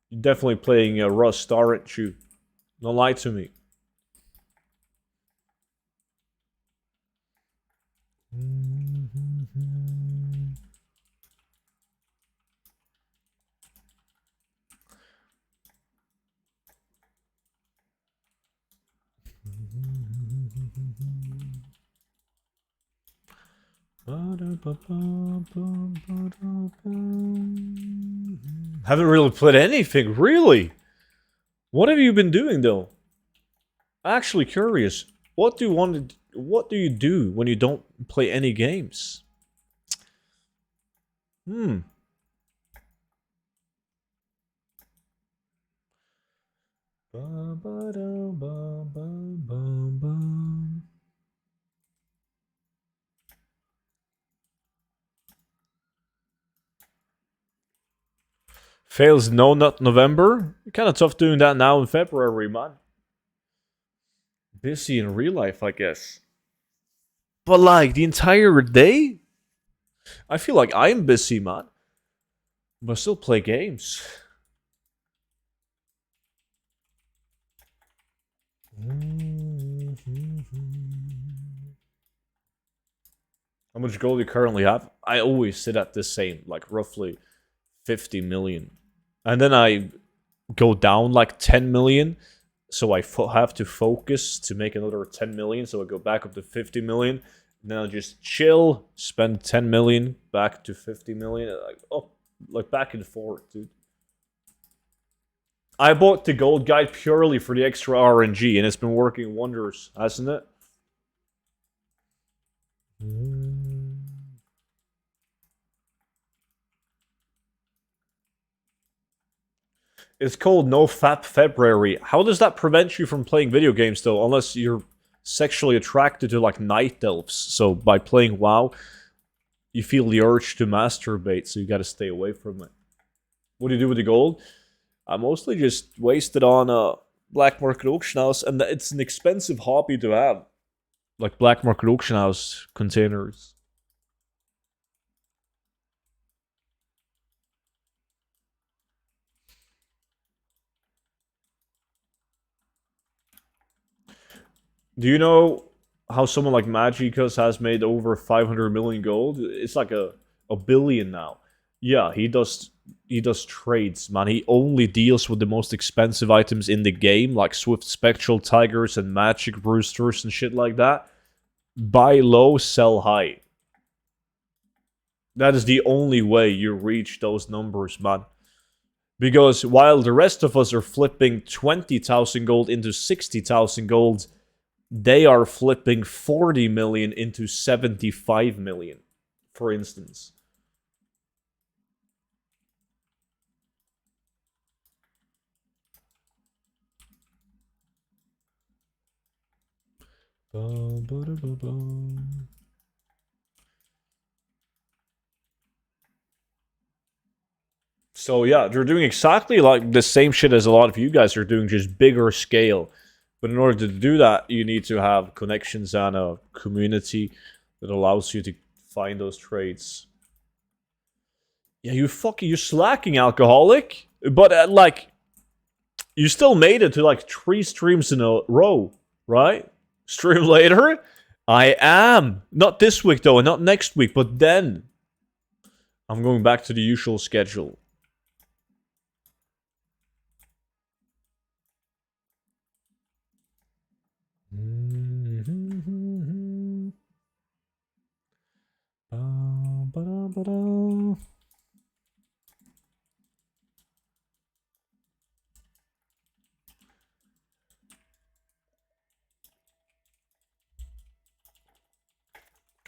Speaker 1: You're definitely playing Rust, aren't you? Don't lie to me. Haven't really played anything, really. What have you been doing though? Actually curious. What do you do when you don't play any games? Fails no nut November. Kind of tough doing that now in February, man. Busy in real life, I guess. But like the entire day, I feel like I'm busy, man. But I still play games. How much gold do you currently have? I always sit at the same, like roughly 50 million. And then I go down like 10 million. So I have to focus to make another 10 million. So I go back up to 50 million. And then I'll just chill, spend 10 million, back to 50 million. Like back and forth, dude. I bought the gold guide purely for the extra RNG, and it's been working wonders, hasn't it? It's called No Fap February. How does that prevent you from playing video games, though? Unless you're sexually attracted to, like, night elves. So by playing WoW, you feel the urge to masturbate, so you gotta stay away from it. What do you do with the gold? I mostly just waste it on a black market auction house, and it's an expensive hobby to have. Like black market auction house containers. Do you know how someone like Magicus has made over 500 million gold? It's like a billion now. Yeah, he does trades, man. He only deals with the most expensive items in the game, like Swift Spectral Tigers and Magic Roosters and shit like that. Buy low, sell high. That is the only way you reach those numbers, man. Because while the rest of us are flipping 20,000 gold into 60,000 gold, they are flipping 40 million into 75 million, for instance. So yeah, they're doing exactly like the same shit as a lot of you guys are doing, just bigger scale. But in order to do that, you need to have connections and a community that allows you to find those trades. Yeah, you slacking, alcoholic. But like, you still made it to like 3 streams in a row, right? Stream later? I am. Not this week though, and not next week, but then. I'm going back to the usual schedule.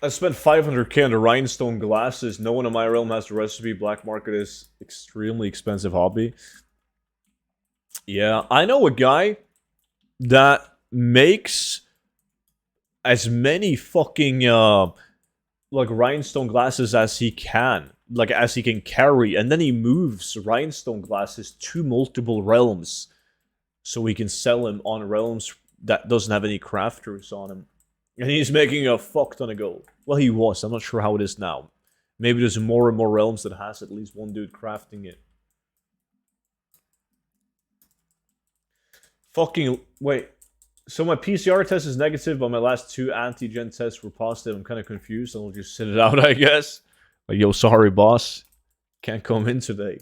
Speaker 1: I spent 500k on the rhinestone glasses. No one in my realm has the recipe. Black market is extremely expensive hobby. Yeah, I know a guy that makes as many fucking like rhinestone glasses as he can, like as he can carry, and then he moves rhinestone glasses to multiple realms so he can sell them on realms that doesn't have any crafters on them. And he's making a fuck ton of gold. Well, he was. I'm not sure how it is now. Maybe there's more and more realms that has at least one dude crafting it. Fucking wait. So my PCR test is negative, but my last 2 antigen tests were positive. I'm kind of confused. I'll just sit it out, I guess. Like, yo, sorry, boss. Can't come in today.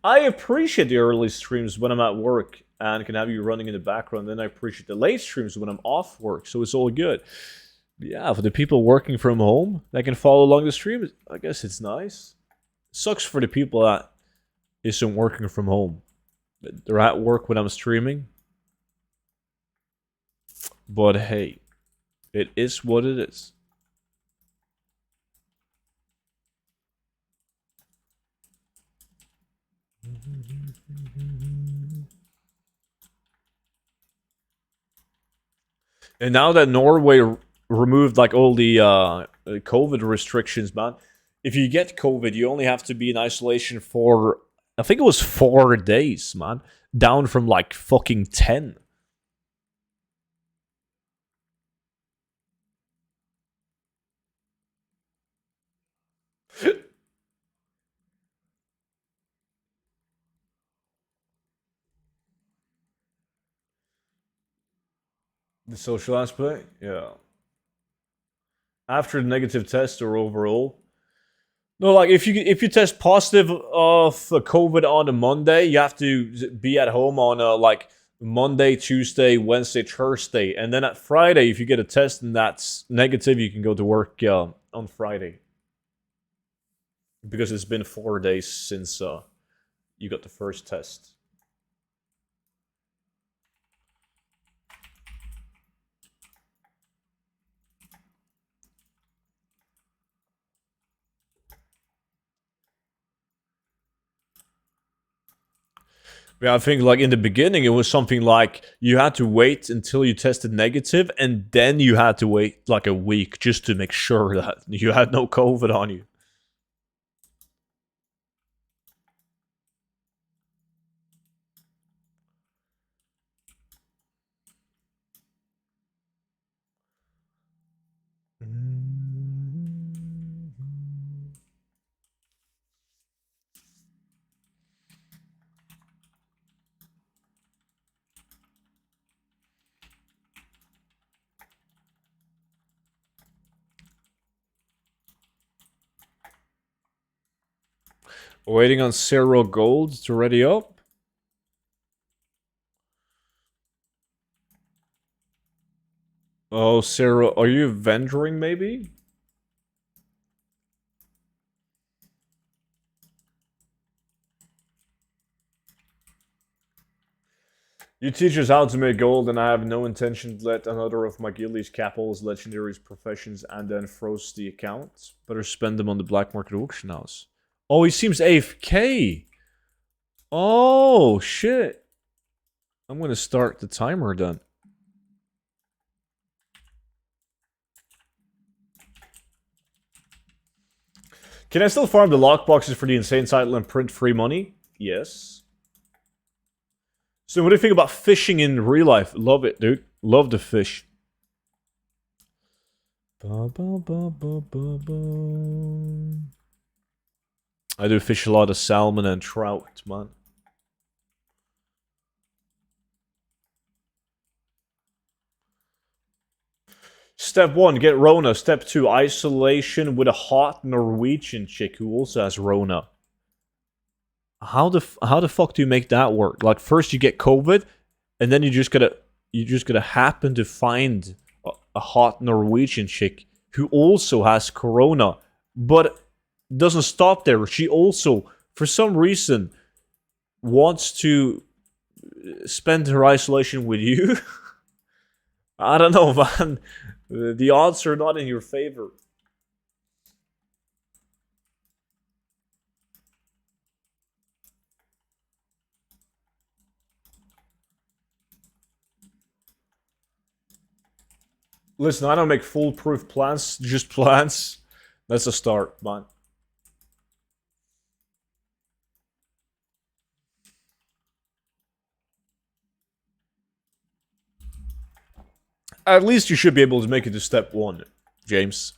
Speaker 1: I appreciate the early streams when I'm at work and can have you running in the background. Then I appreciate the late streams when I'm off work, so it's all good. But yeah, for the people working from home that can follow along the stream, I guess it's nice. It sucks for the people that isn't working from home. They're at work when I'm streaming. But hey, it is what it is. And now that Norway removed like all the COVID restrictions, man, if you get COVID, you only have to be in isolation for, I think it was 4 days, man, down from like fucking 10. The social aspect, yeah. After the negative test or overall, no, like if you test positive of COVID on a Monday, you have to be at home on like Monday, Tuesday, Wednesday, Thursday, and then at Friday, if you get a test and that's negative, you can go to work on Friday because it's been 4 days since you got the first test. Yeah, I think like in the beginning it was something like you had to wait until you tested negative and then you had to wait like a week just to make sure that you had no COVID on you. Waiting on Zero Gold to ready up. Oh, Zero, are you vendoring maybe? You teach us how to make gold, and I have no intention to let another of my guildies cap all his legendaries, professions, and then froze the account. Better spend them on the black market auction house. Oh, he seems AFK. Oh, shit. I'm gonna start the timer then. Can I still farm the lockboxes for the insane title and print free money? Yes. So what do you think about fishing in real life? Love it, dude. Love to fish. I do fish a lot of salmon and trout, man. Step 1, get Rona. Step 2, isolation with a hot Norwegian chick who also has Rona. How the fuck do you make that work? Like first you get COVID, and then you just gotta happen to find a hot Norwegian chick who also has Corona, but doesn't stop there. She also, for some reason, wants to spend her isolation with you. I don't know, man. The odds are not in your favor. Listen, I don't make foolproof plans, just plans. That's a start, man. At least you should be able to make it to step 1, James.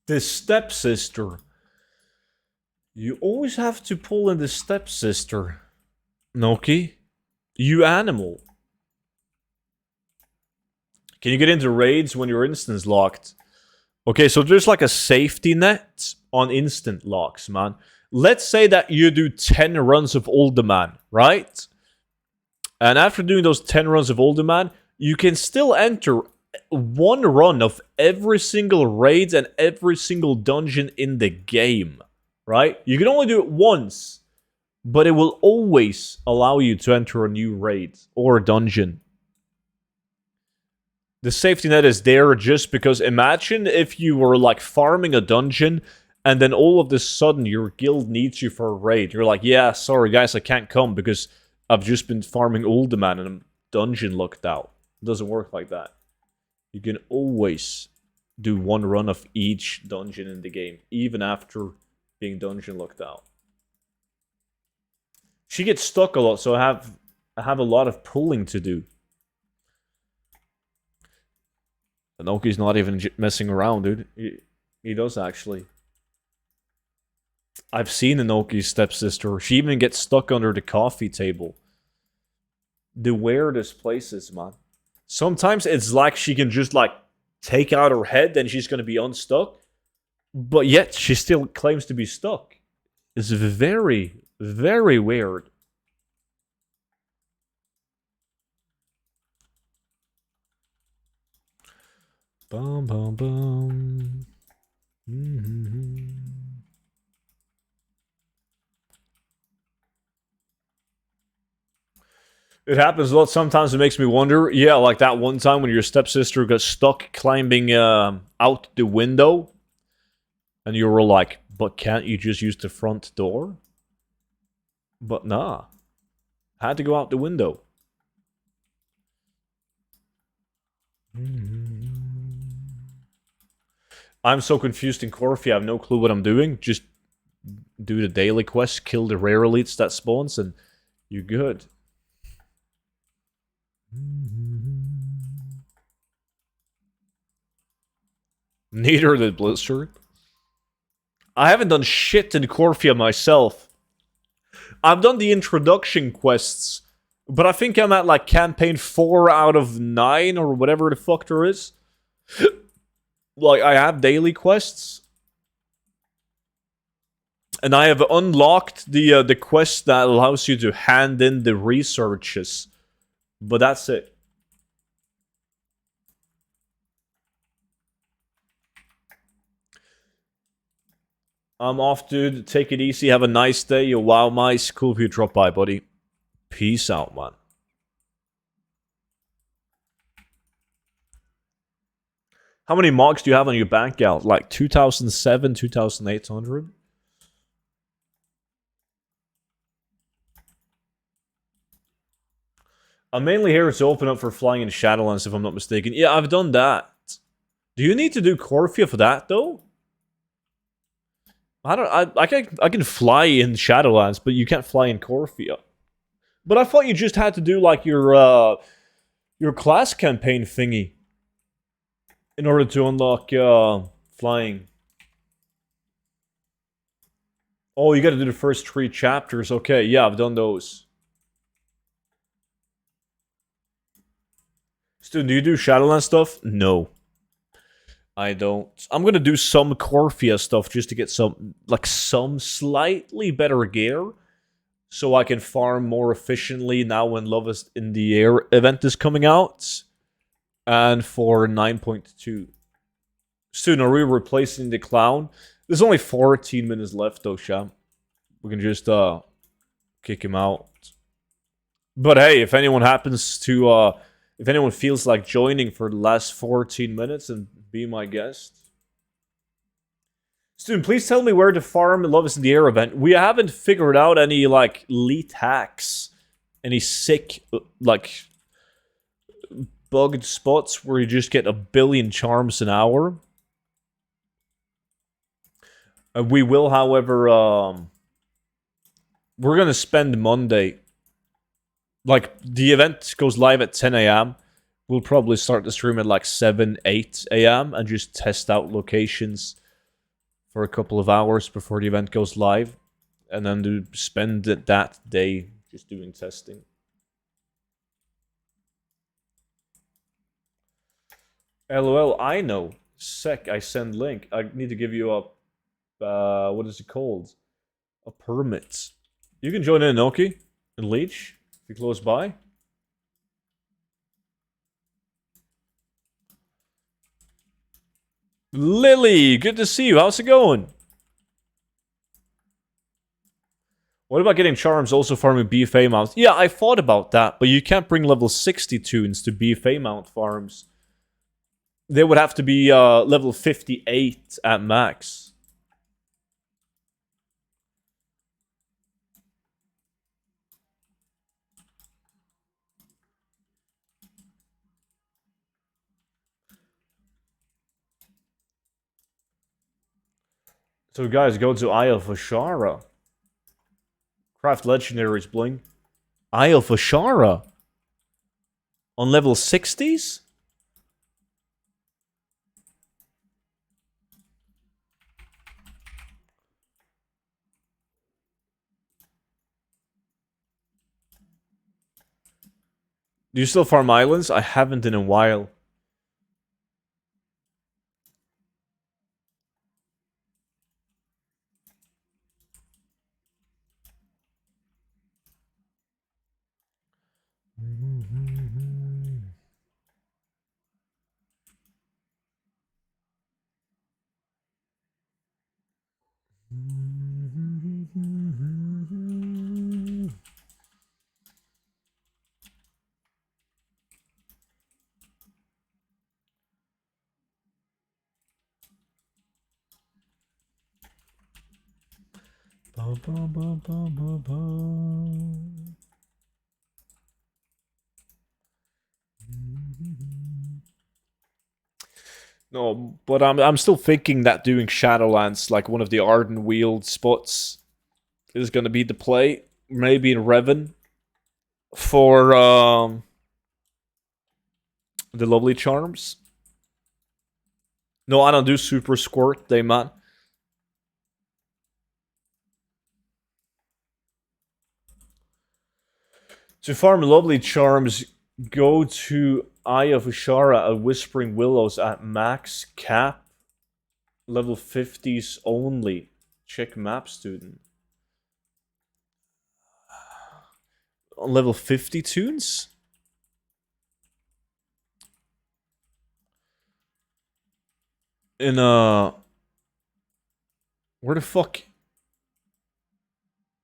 Speaker 1: The stepsister. You always have to pull in the stepsister. Noki? You animal. Can you get into raids when your instance locked? Okay, so there's like a safety net on instant locks, man. Let's say that you do 10 runs of Uldaman, right? And after doing those 10 runs of Uldaman, you can still enter one run of every single raid and every single dungeon in the game, right? You can only do it once, but it will always allow you to enter a new raid or dungeon. The safety net is there just because imagine if you were like farming a dungeon and then all of a sudden your guild needs you for a raid. You're like, yeah, sorry guys, I can't come because I've just been farming Uldaman and I'm dungeon locked out. It doesn't work like that. You can always do one run of each dungeon in the game, even after being dungeon locked out. She gets stuck a lot, so I have a lot of pulling to do. Inoki's not even messing around, dude. He does, actually. I've seen Inoki's stepsister. She even gets stuck under the coffee table. The weirdest places, man. Sometimes it's like she can just, like, take out her head and she's gonna be unstuck. But yet, she still claims to be stuck. It's very, very weird. Bum, bum, bum. Mm-hmm. It happens a lot. Sometimes it makes me wonder. Yeah, like that one time when your stepsister got stuck climbing out the window. And you were like, but can't you just use the front door? But nah. Had to go out the window. I'm so confused in Corfi, I have no clue what I'm doing. Just do the daily quest, kill the rare elites that spawns, and you're good. Neither did Blizzard. I haven't done shit in Corfia myself. I've done the introduction quests, but I think I'm at like campaign 4 out of 9 or whatever the fuck there is. Like, I have daily quests. And I have unlocked the quest that allows you to hand in the researches. But that's it. I'm off, dude. Take it easy. Have a nice day. You wow mice. Cool if you drop by, buddy. Peace out, man. How many marks do you have on your bank account? Like 2007, 2800? I'm mainly here to open up for flying in Shadowlands, if I'm not mistaken. Yeah, I've done that. Do you need to do Corfia for that, though? I can fly in Shadowlands, but you can't fly in Corfia. But I thought you just had to do, like, your class campaign thingy in order to unlock flying. Oh, you gotta do the first 3 chapters. Okay, yeah, I've done those. Stu, do you do Shadowlands stuff? No. I don't. I'm gonna do some Corfia stuff just to get some slightly better gear. So I can farm more efficiently now when Love is in the Air event is coming out. And for 9.2. Soon, are we replacing the clown? There's only 14 minutes left, though, Sham. We can just kick him out. But hey, if anyone happens to if anyone feels like joining for the last 14 minutes and be my guest. Student, please tell me where to farm Love is in the Air event. We haven't figured out any like elite hacks, any sick like bugged spots where you just get 1 billion charms an hour. We will, however, we're gonna spend Monday. Like, the event goes live at 10 a.m. We'll probably start the stream at like 7, 8 a.m. and just test out locations for a couple of hours before the event goes live. And then to spend that day just doing testing. LOL, I know. Sec, I send link. I need to give you a, what is it called? A permit. You can join in Inoki and Leech if you're close by. Lily, good to see you. How's it going? What about getting charms also farming BFA mounts? Yeah, I thought about that, but you can't bring level 60 tunes to BFA mount farms. They would have to be level 58 at max. So guys, go to Eye of Ashara. Craft legendaries, bling. Eye of Ashara. On level 60s? Do you still farm islands? I haven't in a while. No, but I'm still thinking that doing Shadowlands, like one of the Arden Wield spots, is going to be the play. Maybe in Revan for the lovely charms. No, I don't do Super Squirt, they man. To farm lovely charms, go to Eye of Ashara at Whispering Willows at max cap. Level 50s only. Check map, student. On level 50 tunes? In where the fuck?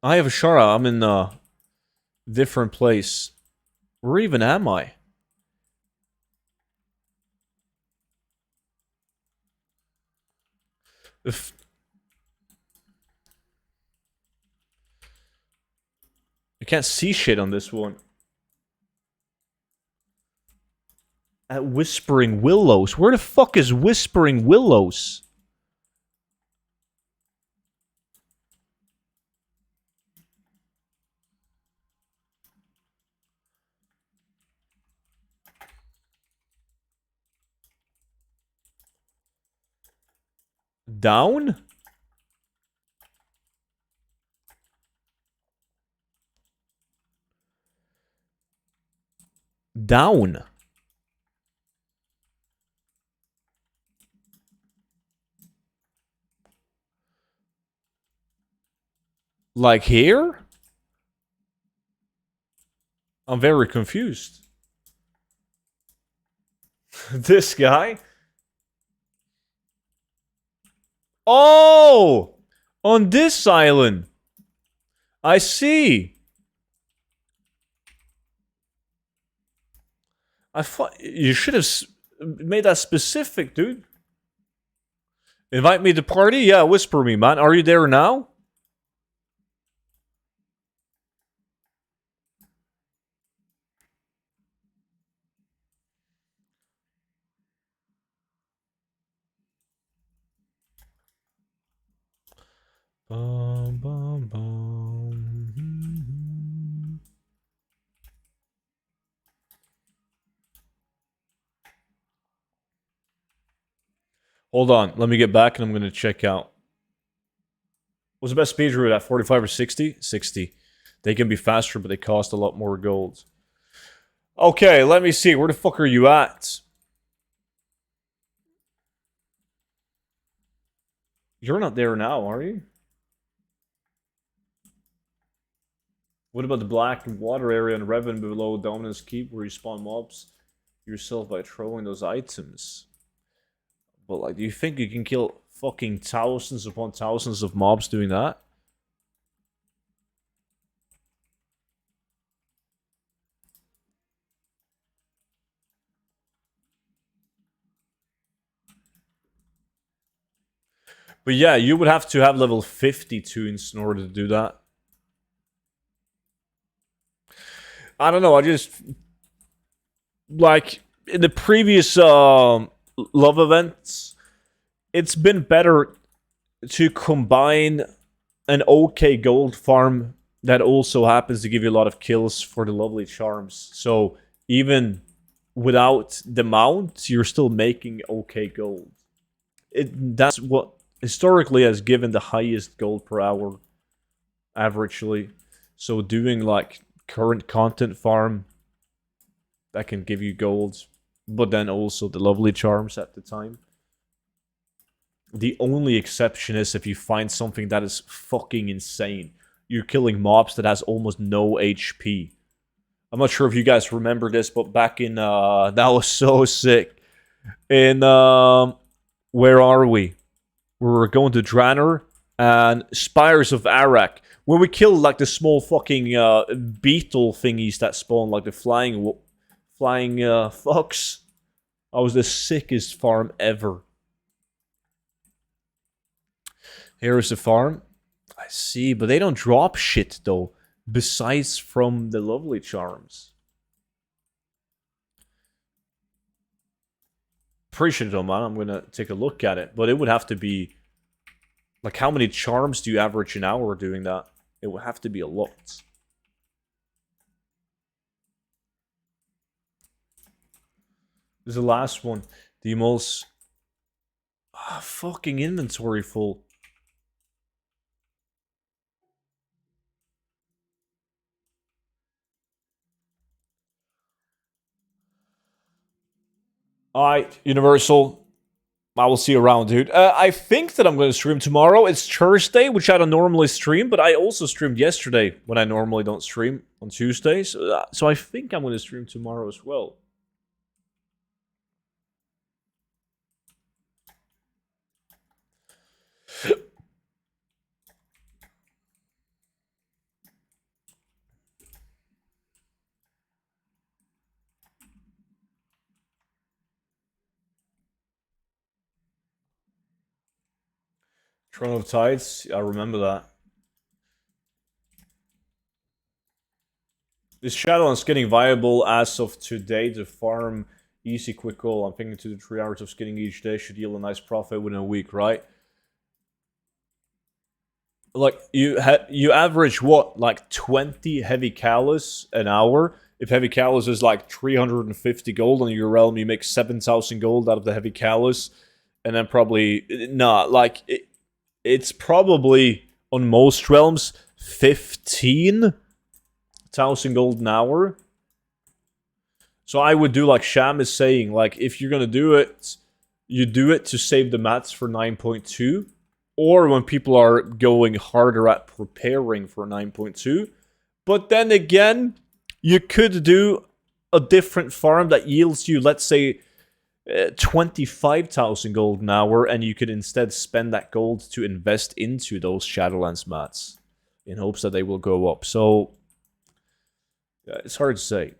Speaker 1: Eye of Ashara, I'm in a different place. Where even am I? If I can't see shit on this one. At Whispering Willows. Where the fuck is Whispering Willows? Down? Down. Like here? I'm very confused. This guy? Oh! On this island. I see. I thought you should have made that specific, dude. Invite me to party? Yeah, whisper me, man. Are you there now? Bum, bum, bum. Hold on, let me get back and I'm gonna check out. What's the best speed route at 45 or 60? 60. They can be faster, but they cost a lot more gold. Okay, let me see. Where the fuck are you at? You're not there now, are you? What about the black water area and Revan below Dominus Keep where you spawn mobs yourself by throwing those items? But like, do you think you can kill fucking thousands upon thousands of mobs doing that? But yeah, you would have to have level 50 tunes in order to do that. I don't know, I just... Like, in the previous love events, it's been better to combine an okay gold farm that also happens to give you a lot of kills for the lovely charms. So even without the mount, you're still making okay gold. That's what historically has given the highest gold per hour averagely. So doing like current content farm that can give you gold, but then also the lovely charms at the time. The only exception is if you find something that is fucking insane. You're killing mobs that has almost no HP. I'm not sure if you guys remember this, but back in that was so sick. In where are we? We were going to Draenor and Spires of Arak. When we killed like the small fucking beetle thingies that spawn, like the flying fox. I was the sickest farm ever. Here is the farm. I see, but they don't drop shit though. Besides from the lovely charms. Appreciate it though, man. I'm gonna take a look at it. But it would have to be... Like, how many charms do you average an hour doing that? It would have to be a lot. This is the last one. The most... fucking inventory full. Alright, Universal. I will see you around, dude. I think that I'm going to stream tomorrow. It's Thursday, which I don't normally stream, but I also streamed yesterday when I normally don't stream on Tuesdays. So I think I'm going to stream tomorrow as well. Throne of Tides, I remember that. This Shadow is getting viable as of today. The farm, easy, quick goal. I'm thinking 2 to 3 hours of skinning each day should yield a nice profit within a week, right? Like, you average what? Like 20 heavy callus an hour? If heavy callus is like 350 gold on your realm, you make 7,000 gold out of the heavy callus. And then probably... Nah, like... It's probably, on most realms, 15,000 gold an hour. So I would do like Sham is saying, like, if you're gonna do it, you do it to save the mats for 9.2. Or when people are going harder at preparing for 9.2. But then again, you could do a different farm that yields you, let's say, 25,000 gold an hour, and you could instead spend that gold to invest into those Shadowlands mats in hopes that they will go up. So it's hard to say.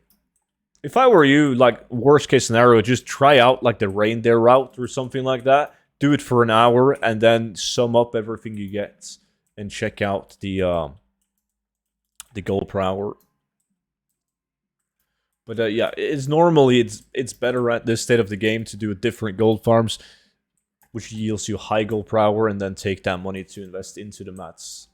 Speaker 1: If I were you, like, worst case scenario, just try out like the reindeer route or something like that. Do it for an hour and then sum up everything you get and check out the gold per hour. But yeah, it's better at this state of the game to do different gold farms, which yields you high gold per hour, and then take that money to invest into the mats.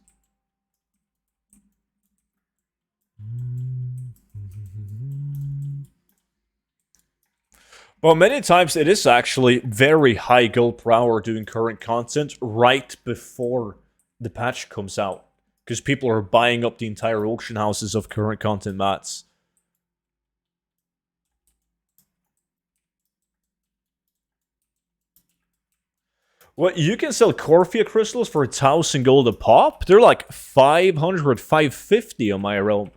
Speaker 1: Well, many times it is actually very high gold per hour doing current content right before the patch comes out, because people are buying up the entire auction houses of current content mats. Well, you can sell Corphia crystals for 1,000 gold a pop. They're like 500, 550 on my realm.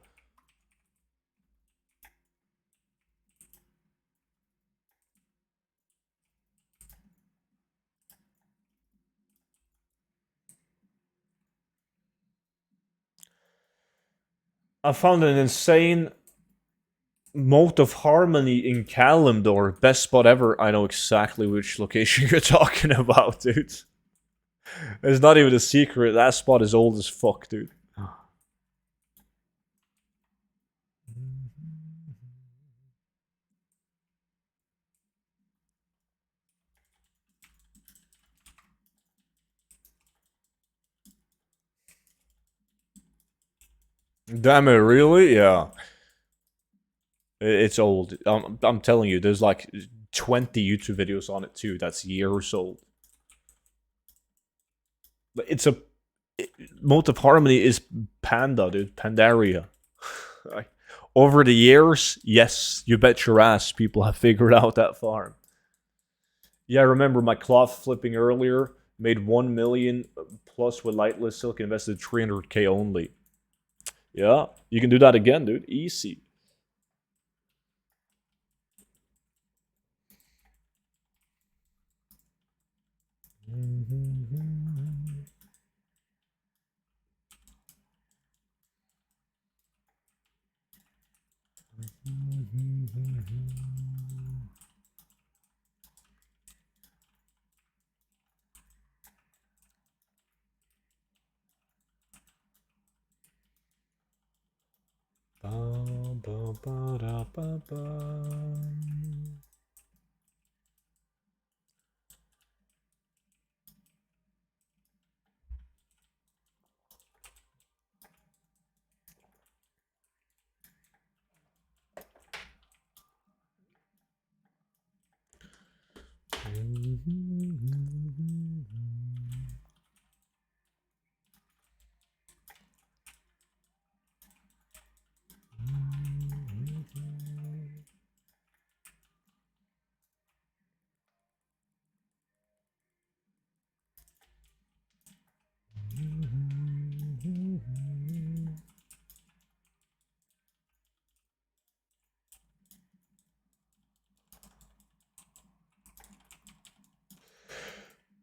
Speaker 1: I found an insane Moat of Harmony in Kalimdor. Best spot ever. I know exactly which location you're talking about, dude. It's not even a secret. That spot is old as fuck, dude. Damn it, really? Yeah. It's old. I'm telling you, there's like 20 YouTube videos on it too. That's years old. But it's a... Moat of Harmony is Panda, dude. Pandaria. Over the years, yes, you bet your ass people have figured out that farm. Yeah, I remember my cloth flipping earlier. Made 1 million plus with Lightless Silk, invested 300k only. Yeah, you can do that again, dude. Easy.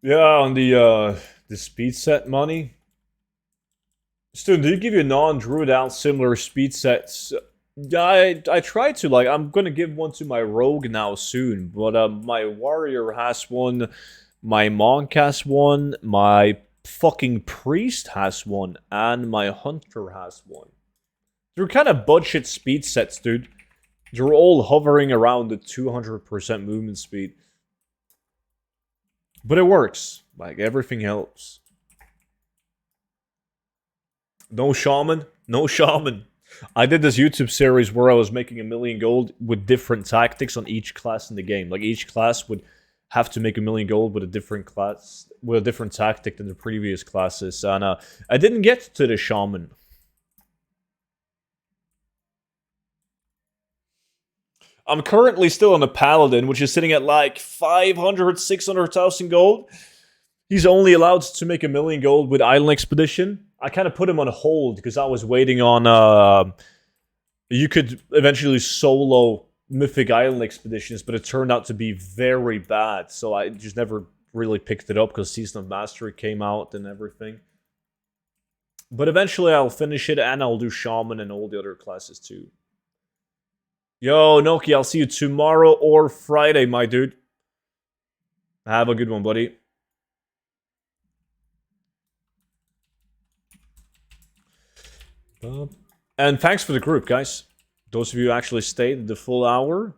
Speaker 1: Yeah, on the speed set money. Stu, do you give you non-druid out similar speed sets? Yeah, I tried to, like, I'm gonna give one to my rogue now soon, but my warrior has one, my monk has one, my fucking priest has one, and my hunter has one. They're kind of budget speed sets, dude. They're all hovering around the 200% movement speed. But it works. Like, everything helps. No shaman? No shaman. I did this YouTube series where I was making 1 million gold with different tactics on each class in the game. Like, each class would have to make 1 million gold with a different class, with a different tactic than the previous classes. And I didn't get to the shaman. I'm currently still on a paladin, which is sitting at like 500, 600,000 gold. He's only allowed to make 1 million gold with Island Expedition. I kind of put him on hold because I was waiting on... you could eventually solo Mythic Island expeditions, but it turned out to be very bad. So I just never really picked it up because Season of Mastery came out and everything. But eventually I'll finish it and I'll do Shaman and all the other classes too. Yo, Noki, I'll see you tomorrow or Friday, my dude. Have a good one, buddy. And thanks for the group, guys. Those of you who actually stayed the full hour.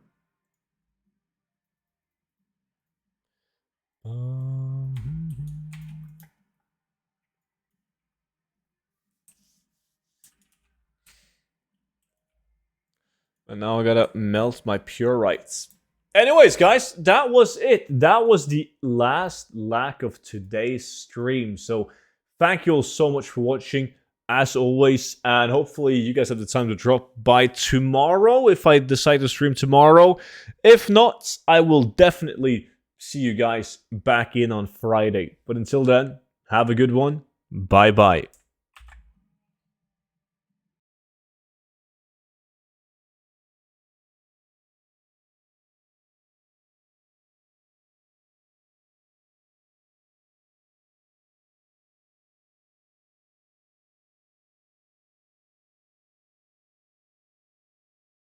Speaker 1: And now I gotta melt my Purites. Anyways, guys, that was it. That was the last lack of today's stream. So thank you all so much for watching, as always. And hopefully you guys have the time to drop by tomorrow if I decide to stream tomorrow. If not, I will definitely see you guys back in on Friday. But until then, have a good one. Bye-bye.